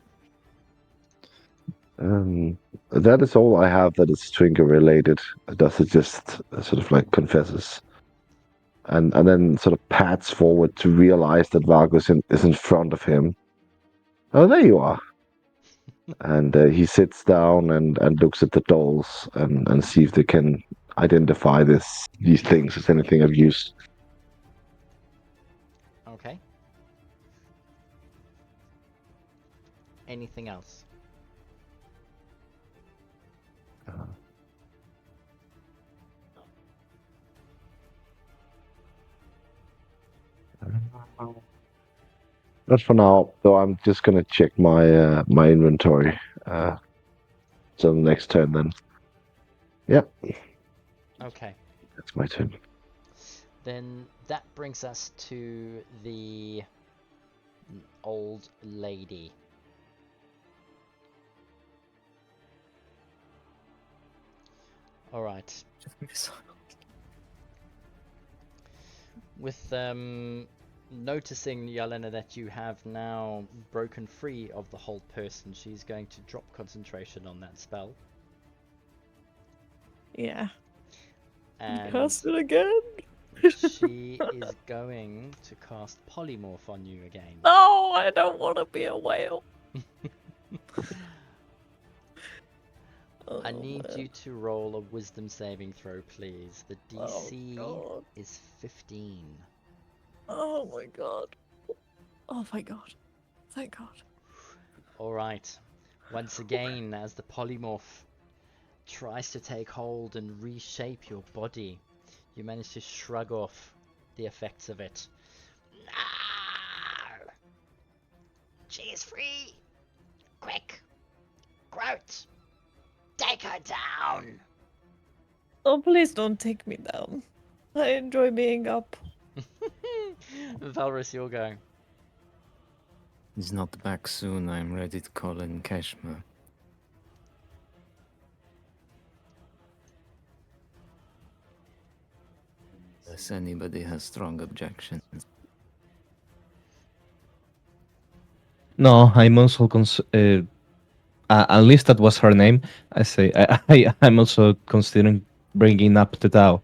That is all I have that is Trinker related. Does it just sort of like confesses, and then sort of pats forward to realize that Vargas is in front of him. Oh, there you are. And he sits down and looks at the dolls and see if they can identify these things as anything of use. Okay. Anything else? Not for now, though. I'm just gonna check my my inventory. So next turn then. Yep, Okay. that's my turn. Then that brings us to the old lady. All right. With noticing, Yelena, that you have now broken free of the hold person, she's going to drop concentration on that spell. Yeah. And Cast it again. she is going to cast Polymorph on you again. No, I don't want to be a whale. I need you to roll a wisdom saving throw, please. The DC God. is 15. Oh my god. Oh my god. Thank god. Alright. Once again, as the polymorph tries to take hold and reshape your body, you manage to shrug off the effects of it. No! She is free! Quick! Groot! Take her down! Oh, please don't take me down. I enjoy being up. Valrus, you're going. He's not back soon. I'm ready to call in Keshma. Unless anybody has strong objections. No, I'm also at least that was her name. I say I'm also considering bringing up the Tao.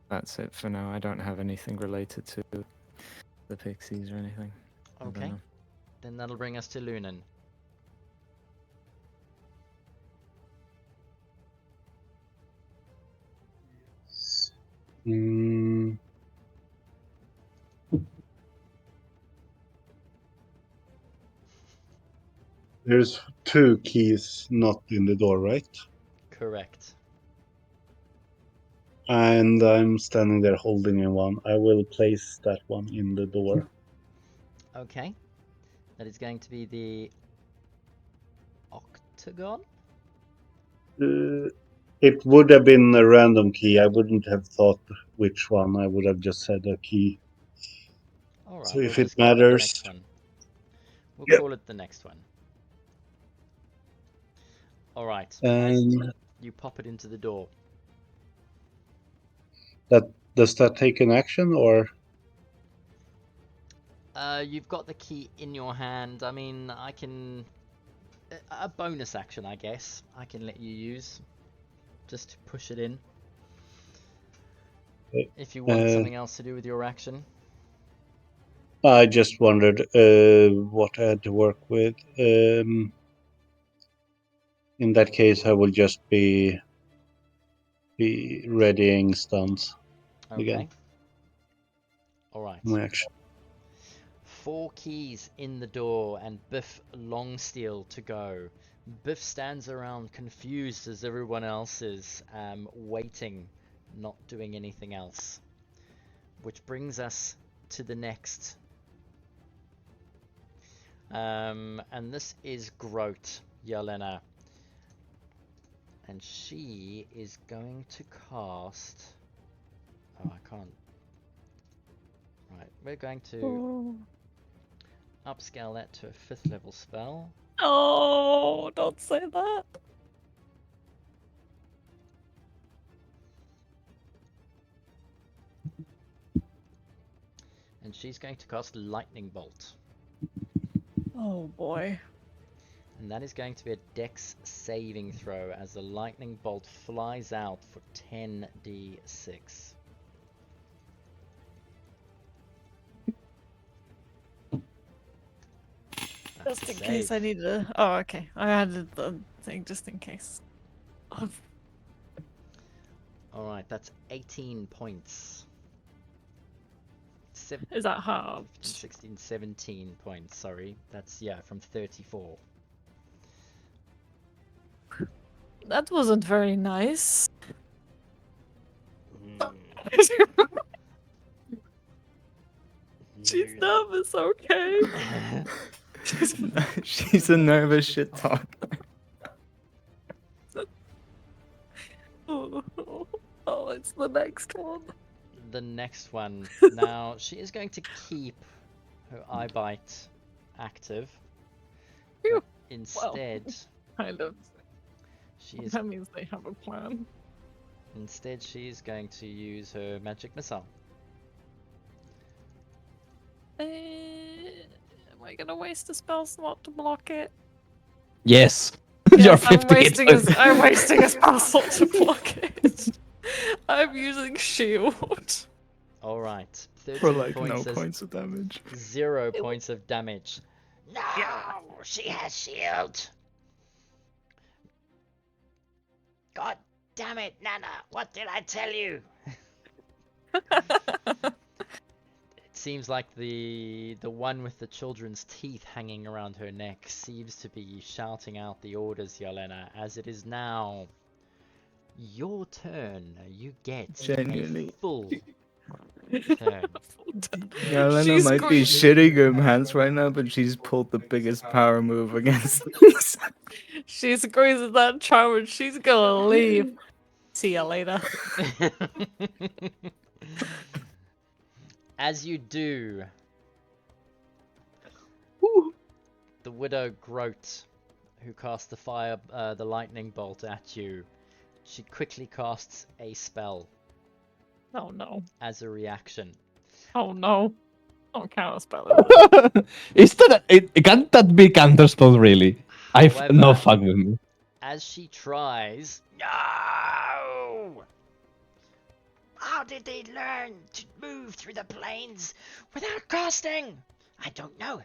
That's it for now. I don't have anything related to the pixies or anything. I don't Okay. know. Then that'll bring us to Lunan. Mm. There's 2 keys not in the door, right? Correct. And I'm standing there holding in one. I will place that one in the door. Okay. That is going to be the octagon. It would have been a random key. I wouldn't have thought which one. I would have just said a key. Alright, So we'll if it just call it the matters, next one. We'll Yep. call it the next one. Alright, and you pop it into the door. does that take an action or? You've got the key in your hand. I mean, I can... A bonus action, I guess, I can let you use. Just to push it in. If you want something else to do with your action. I just wondered what I had to work with. In that case, I will just be readying stuns again. Okay. Alright. My action. 4 keys in the door and Biff Longsteel to go. Biff stands around confused as everyone else is, waiting, not doing anything else. Which brings us to the next. And this is Groot, Yelena. And she is going to cast... Oh, I can't. Right, we're going to upscale that to a 5th level spell. Oh, don't say that. And she's going to cast Lightning Bolt. Oh boy. And that is going to be a Dex saving throw as the Lightning Bolt flies out for 10d6. That's Just in a case I save. need to. Oh, okay. I added the thing just in case. Oh, Alright, that's 18 points. is that hard? 15, 16, 17 points, sorry. That's, yeah, from 34. That wasn't very nice. She's nervous, okay? She's a nervous shit talker. Oh, it's the next one. The next one. Now, she is going to keep her eye bite active. Phew. But instead, Kind of. she is That means they have a plan. going to use her magic missile. Am I gonna waste a spell slot to block it? Yes. Yes, You're I'm 50 wasting I'm wasting a spell slot to block it. I'm using shield. All right. 13 For like points no as points of damage. 0 points of damage. No, she has shield. God damn it, Nana! What did I tell you? It seems like the one with the children's teeth hanging around her neck seems to be shouting out the orders, Yelena, as it is now your turn. You get Genuinely. a full turn. Yelena She's might be shitting her hands right now, but she's pulled the biggest power move against us. She agrees with that charm and she's gonna leave. See ya later. As you do, the widow Groat, who cast the lightning bolt at you, she quickly casts a spell Oh no. as a reaction. Oh no. Don't counter spell. Can't that be counterspell really? No However, fuck with me. as she tries, No! How did they learn to move through the plains without casting? I don't know.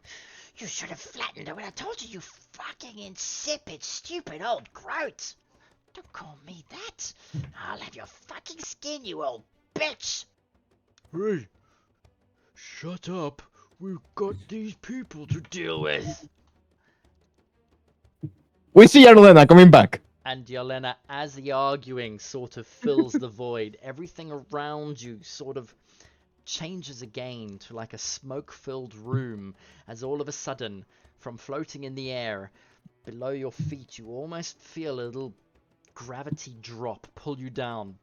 You should have flattened her when I told you, you fucking insipid, stupid old groat. Don't call me that. I'll have your fucking skin, you old bitch. "Hey, shut up. We've got these people to deal with." We see Yarlena coming back. And Yelena, as the arguing sort of fills the void, everything around you sort of changes again to like a smoke-filled room, as all of a sudden, from floating in the air, below your feet, you almost feel a little gravity drop pull you down.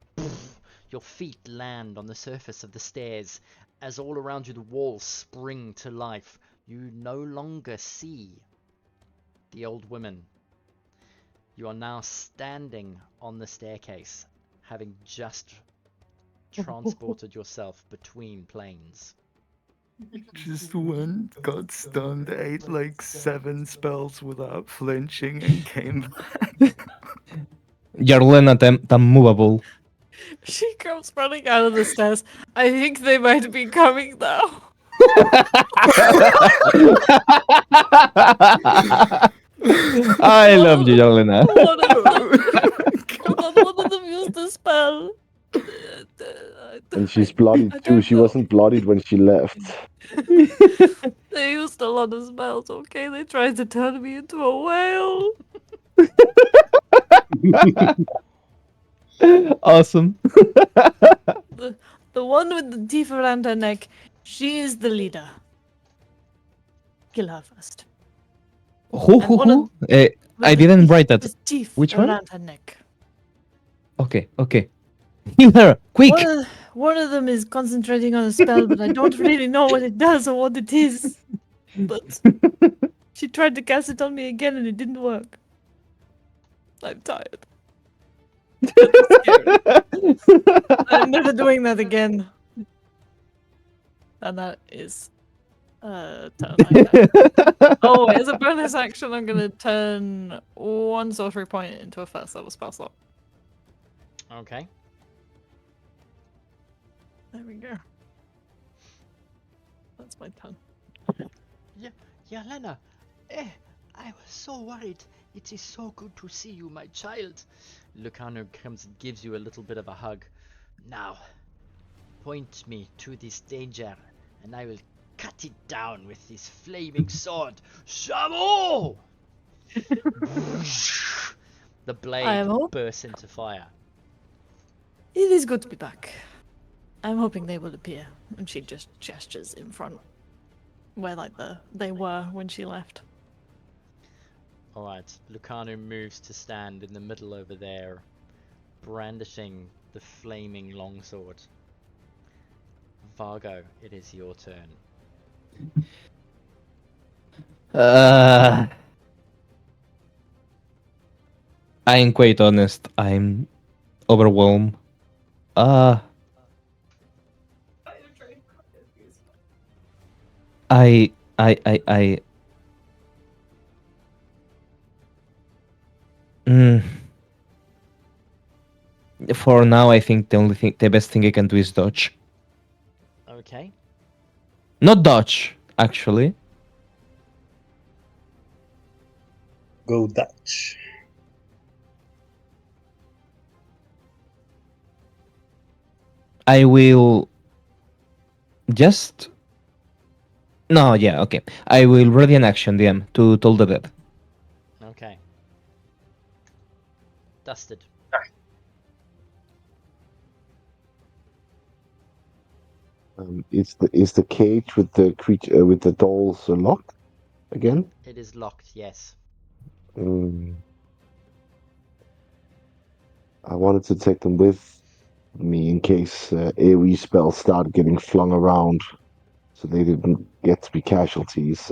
Your feet land on the surface of the stairs, as all around you the walls spring to life. You no longer see the old women. You are now standing on the staircase, having just transported yourself between planes. Just went, got stunned, ate like 7 spells without flinching, and came back. Yarlena unmovable. She comes running out of the stairs. I think they might be coming now. I love you, Yarlena. One of them used the spell. And she's bloodied I too. don't She know. wasn't bloodied when she left. They used a lot of spells, okay? They tried to turn me into a whale. Awesome. The one with the teeth around her neck, she is the leader. Kill her first. Who? I With didn't teeth- write that. with teeth Which one? around her neck. Okay. Heal her, quick! One of them is concentrating on a spell, but I don't really know what it does or what it is. But she tried to cast it on me again and it didn't work. I'm tired. I'm never doing that again. And that is turn. Oh, as a bonus action, I'm gonna turn 1 sorcery point into a first level spell slot. Okay. There we go. That's my turn. Yelena, I was so worried. It is so good to see you, my child. Lucano comes and gives you a little bit of a hug. Now, point me to this danger, and I will cut it down with this flaming sword. Shamo! The blade hope- bursts into fire. It is good to be back. I'm hoping they will appear. And she just gestures in front. where like they were when she left. Alright, Lucano moves to stand in the middle over there, brandishing the flaming longsword. Vargo, it is your turn. I'm quite honest. I'm overwhelmed. I I mm, for now, I think the best thing I can do is dodge. Okay. Not dodge, actually. Go Dutch. I will just. No, yeah, okay. I will ready an action, DM, to Toll the Dead. Okay. Dusted. Is the cage with the creature with the dolls locked again? It is locked, yes. Mm. I wanted to take them with me in case AoE spells start getting flung around, so they didn't get to be casualties.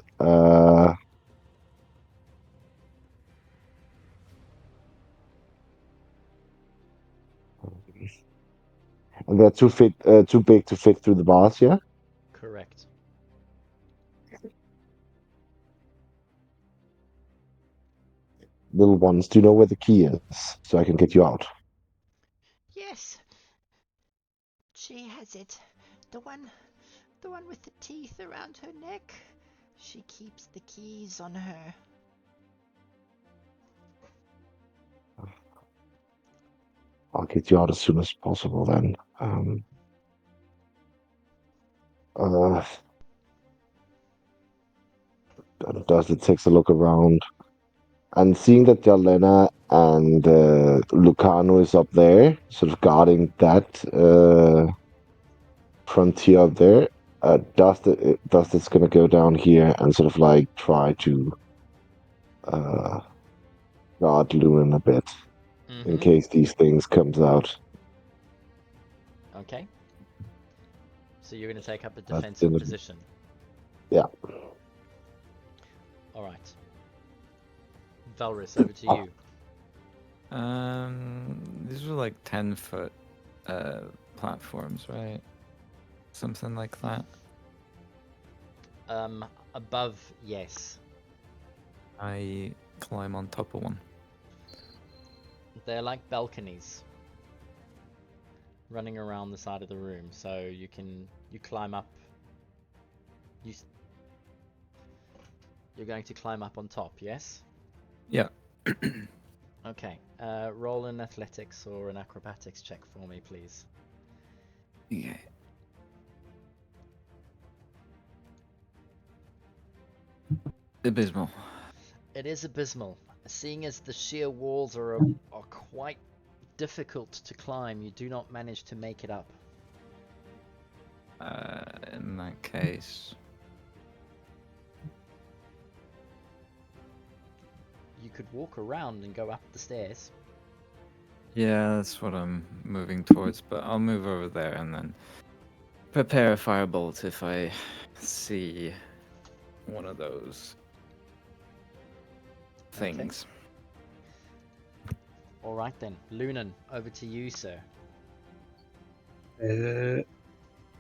And they're too big to fit through the bars, yeah? Correct. Little ones, do you know where the key is, so I can get you out? Yes. She has it. The one with the teeth around her neck. She keeps the keys on her. I'll get you out as soon as possible then. Dustin takes a look around, and seeing that Jalena and Lucano is up there, sort of guarding that frontier up there, Dustin's gonna go down here and sort of like try to guard Lunan a bit in case these things comes out. Okay. So you're going to take up a That's defensive gonna- position. Yeah. Alright. Valrus, over to you. These were like 10-foot platforms, right? Something like that. Above, yes. I climb on top of one. They're like balconies running around the side of the room, so you climb up. You're going to climb up on top, yes? Yeah. Okay. Roll an athletics or an acrobatics check for me, please. Yeah. Abysmal. It is abysmal. Seeing as the sheer walls are quite difficult to climb, you do not manage to make it up. In that case, You could walk around and go up the stairs. yeah, that's what I'm moving towards. But I'll move over there and then prepare a firebolt if I see one of those things. Alright then. Lunan, over to you, sir.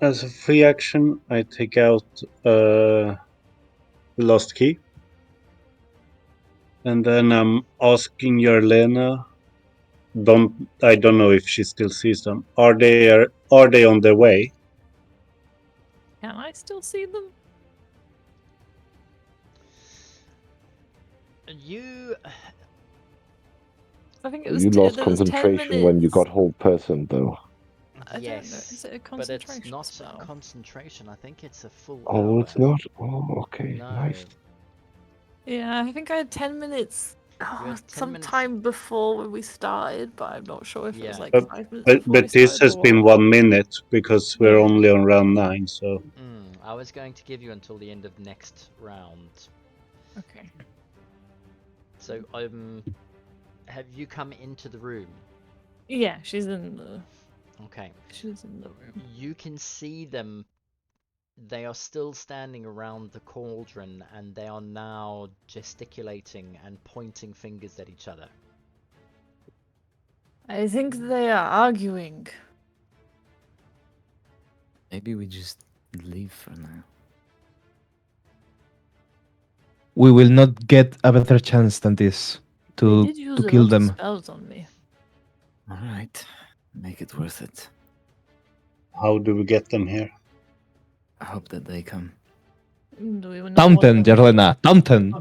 As a free action, I take out the lost key. And then I'm asking Yarlena. I don't know if she still sees them. Are they on their way? Can I still see them? You... I think it was You lost there was 10 concentration when you minutes. got hold person, though. I don't know. Yes, Is it a but concentration it's not spell? a concentration. I think it's a full Oh, hour. it's not? Oh, okay. No. Nice. Yeah, I think I had 10 minutes. had 10 sometime before when we started, but I'm not sure if it was Yeah. like 5 minutes before we But this started has or been what. 1 minute because we're Yeah. only on round 9, so... I was going to give you until the end of next round. Okay. So, have you come into the room? Yeah, she's in the Okay. room. You can see them. They are still standing around the cauldron, and they are now gesticulating and pointing fingers at each other. I think they are arguing. Maybe we just leave for now. We will not get a better chance than this They to did use a kill lot of them. spells on me. All right, make it worth it. How do we get them here? I hope that they come. Do we know what Taunten, the- Jarlena, taunten.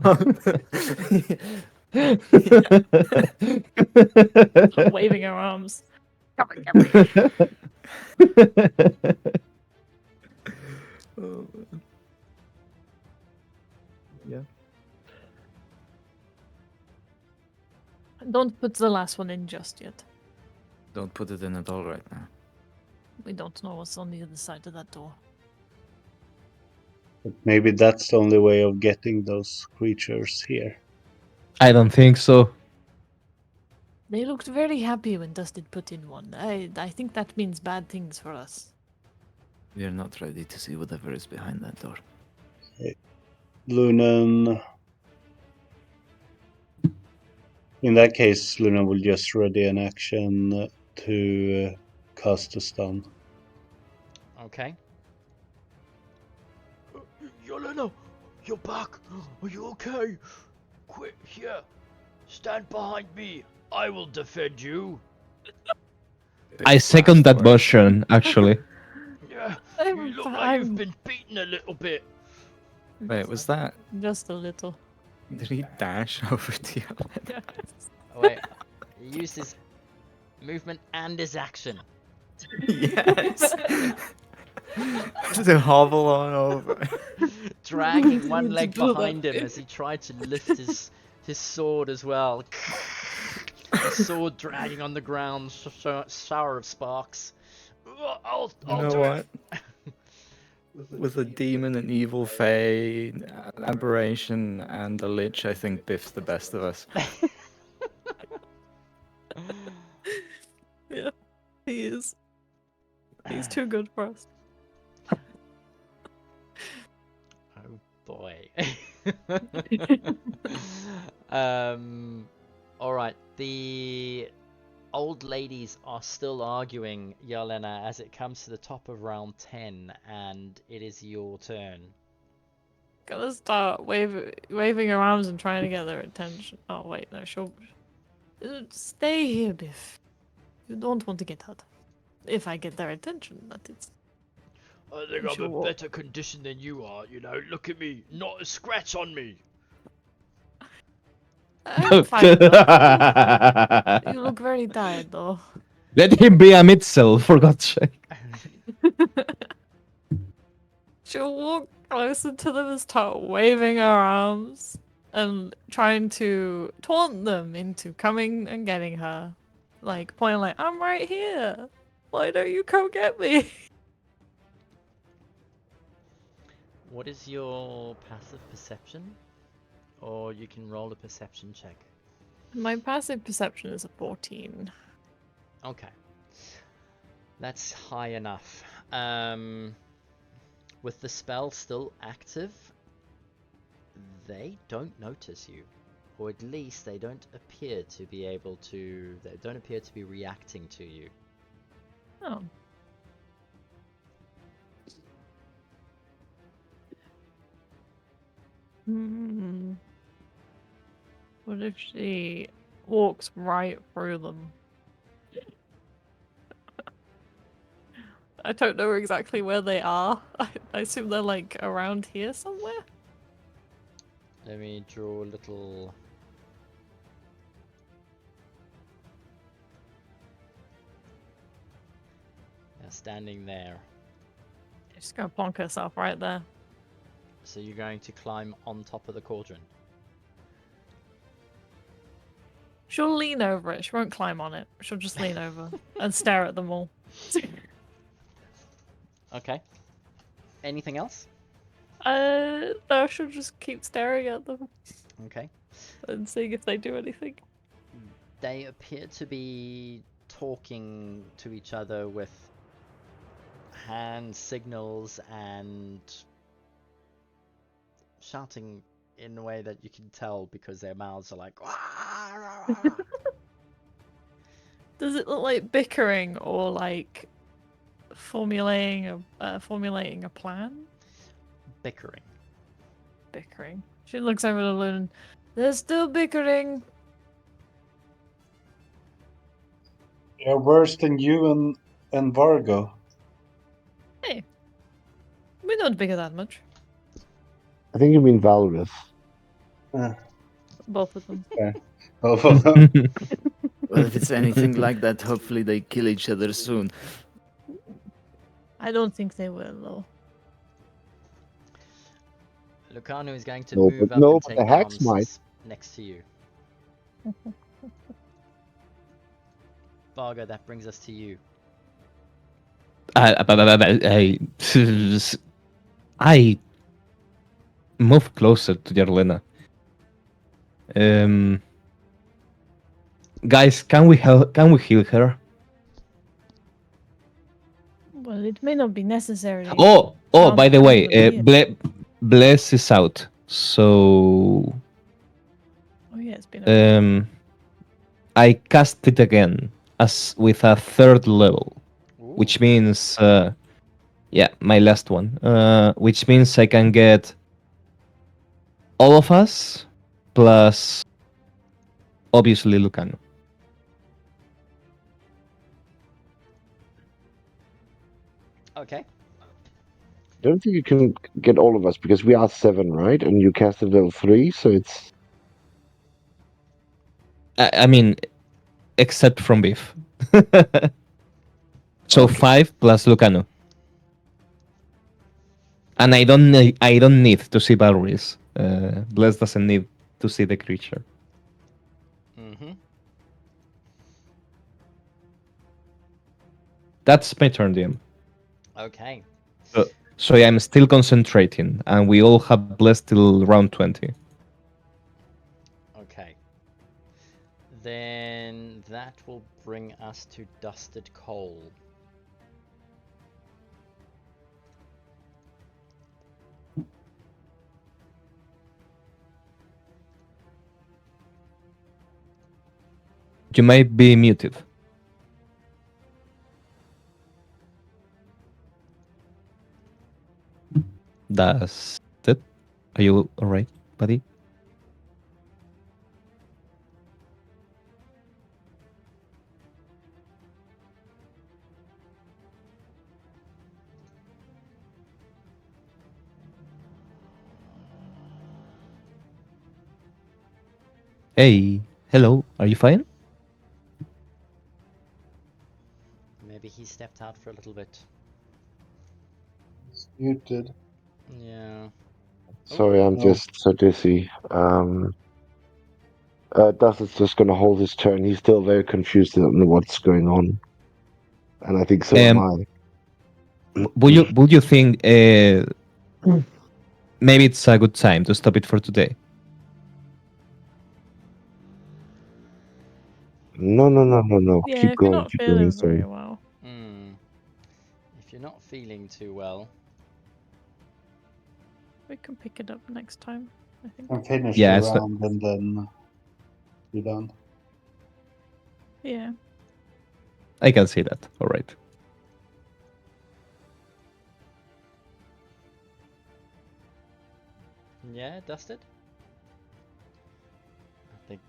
Waving her arms. Come on, come on. Yeah. Don't put the last one in just yet. Don't put it in at all right now. We don't know what's on the other side of that door. But maybe that's the only way of getting those creatures here. I don't think so. They looked very happy when Dustin put in one. I think that means bad things for us. We are not ready to see whatever is behind that door. Lunan. In that case, Luna will just ready an action to cast a stun. Okay. Yelena, you're back. Are you okay? Quick, here. Stand behind me. I will defend you. I second that motion, actually. Yeah, I'm you look like fine. you've been beaten a little bit. Wait, was that? Just a little. Did he dash over to you? Oh, wait. He used his movement and his action. Yes. To hobble on over. Dragging one To leg do that. behind him as he tried to lift his sword as well. The sword dragging on the ground, shower of sparks. I'll You know do what? it. With a demon, an evil fae, an aberration, and a lich, I think Biff's the best of us. Yeah, he is. He's too good for us. Oh boy. Alright, the old ladies are still arguing, Yelena, as it comes to the top of round 10, and it is your turn. Gotta start waving her arms and trying to get their attention. Oh wait, no, she'll stay here, Biff. You don't want to get hurt. If I get their attention, that is. I think You I'm should in walk. better condition than you are, you know. Look at me, not a scratch on me. I'm fine. Though. You look very tired, though. Let him be a mid-cell, for God's sake. She'll walk closer to them and start waving her arms and trying to taunt them into coming and getting her. Like, pointing like, I'm right here. Why don't you come get me? What is your passive perception? Or you can roll a perception check. My passive perception is a 14. Okay. That's high enough. With the spell still active, they don't notice you. Or at least they don't appear to be able to... They don't appear to be reacting to you. Oh. Hmm. What if she walks right through them? I don't know exactly where they are. I assume they're like around here somewhere. Let me draw a little... They're standing there. She's gonna plonk herself right there. So you're going to climb on top of the cauldron. She'll lean over it. She won't climb on it. She'll just lean over and stare at them all. Okay. Anything else? I should just keep staring at them Okay. and seeing if they do anything. They appear to be talking to each other with hand signals and shouting in a way that you can tell because their mouths are like. Does it look like bickering or like formulating a plan? Bickering. Bickering. She looks over to Luna. They're still bickering. They're worse than you and Vargo. Hey, we don't bicker that much. I think you mean Valrus. Both of them. Both of them. Well, if it's anything like that, hopefully they kill each other soon. I don't think they will, though. Lucano is going to No, move but up and the take hacks arms might. next to you. Vargo, that brings us to you. I move closer to Yarlena. Guys, can we help? Can we heal her? Well, it may not be necessary. Oh, Calm by the down way, over here. Bless is out. So Oh yeah, it's been a I cast it again as with a third level, which Ooh. means yeah, my last one. Which means I can get all of us plus obviously Lucano. Okay. I don't think you can get all of us because we are 7, right? And you casted level 3, so it's. I mean, except from Beef. So Okay. 5 plus Lucano. And I don't need to see Valrys. Bless doesn't need to see the creature. Mm-hmm. That's my turn, DM. Okay. So yeah, I'm still concentrating, and we all have Bless till round 20. Okay. Then that will bring us to Dusted Coal. You might be muted. That's it. Are you alright, buddy? Hey, hello. Are you fine? Maybe he stepped out for a little bit. It's muted. Yeah. Sorry, I'm No. just so dizzy. Dustin's just gonna hold his turn. He's still very confused on what's going on. And I think so am I. Would you think maybe it's a good time to stop it for today? No. Yeah, Keep if you're going, not keep going. feeling Sorry. very well. If you're not feeling too well, We can pick it up next time, I think. And finish Yeah, the it's not- round and then be done. Yeah. I can see that. All right. yeah, Dusted. I think.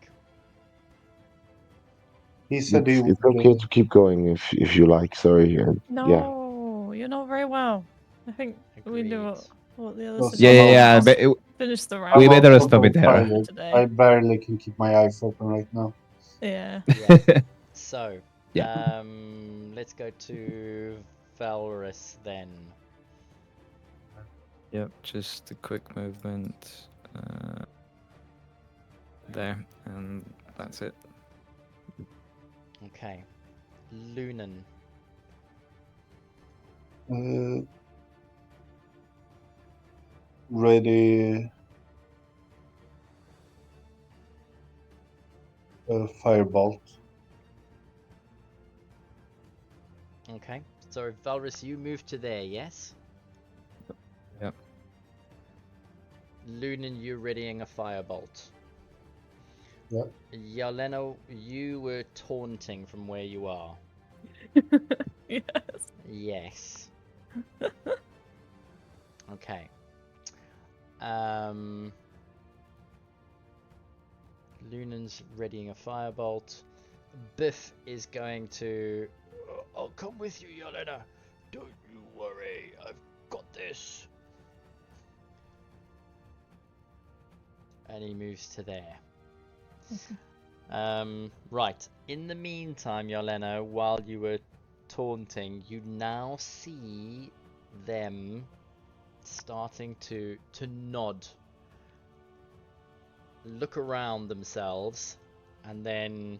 He said he It's would. okay to keep going if you like. Sorry. No, you're not very well. I think we do Agreed. what the Well, others Yeah, somehow- yeah. suggested. But Finish the I'm round. we better also stop it very there. tired. Today. I barely can keep my eyes open right now. Yeah. Yeah. So, Yeah. let's go to Valrus then. Yep, just a quick movement. There, and that's it. Okay. Lunan. ready a firebolt. Okay. So Valrus, you move to there, yes? Yep. Lunan, you readying a firebolt. Yep. Yelena, you were taunting from where you are. Yes. Yes. Okay. Lunan's readying a firebolt. Biff is going to... I'll come with you, Yelena. Don't you worry. I've got this. And he moves to there. Right. In the meantime, Yelena, while you were taunting, you now see them starting to nod, look around themselves, and then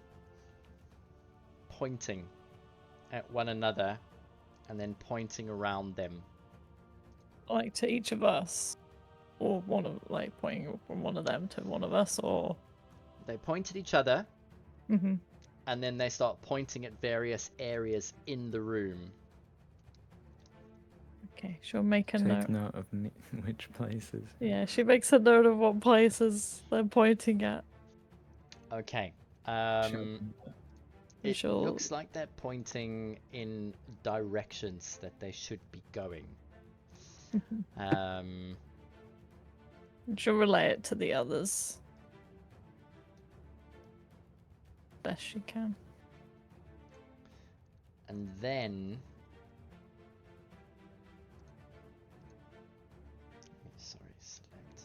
pointing at one another, and then pointing around them. Like to each of us, or one of like pointing from one of them to one of us, or. They point at each other, Mm-hmm. and then they start pointing at various areas in the room. Okay, she'll make a Take note. note of which places. Yeah, she makes a note of what places they're pointing at. Okay. It She'll- looks like they're pointing in directions that they should be going. She'll relay it to the others. Best she can. And then... Sorry, select.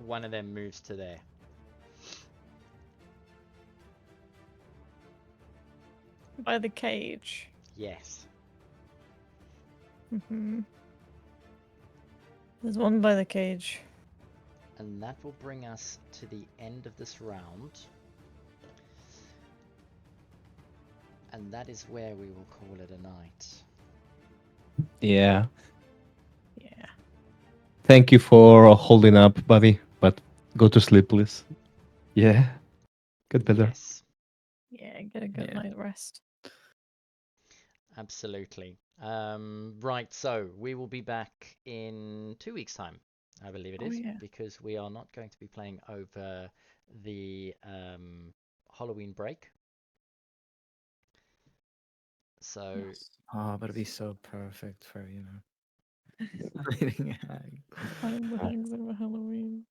One of them moves to there. By the cage. Yes. There's one by the cage. And that will bring us to the end of this round. And that is where we will call it a night. Yeah. Yeah. Thank you for holding up, buddy. But go to sleep, please. Yeah. Get better. Yes, Yeah, get a good night rest. absolutely. Right, so we will be back in 2 weeks' time, I believe it is, because we are not going to be playing over the Halloween break. So Oh, but it'd be so perfect for, you know, fighting a hag. Fighting the hags over Halloween.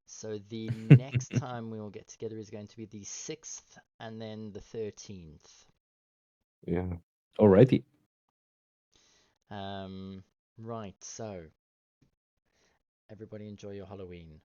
So the next time we will get together is going to be the 6th and then the 13th. Yeah. Alrighty. Right, so everybody enjoy your Halloween.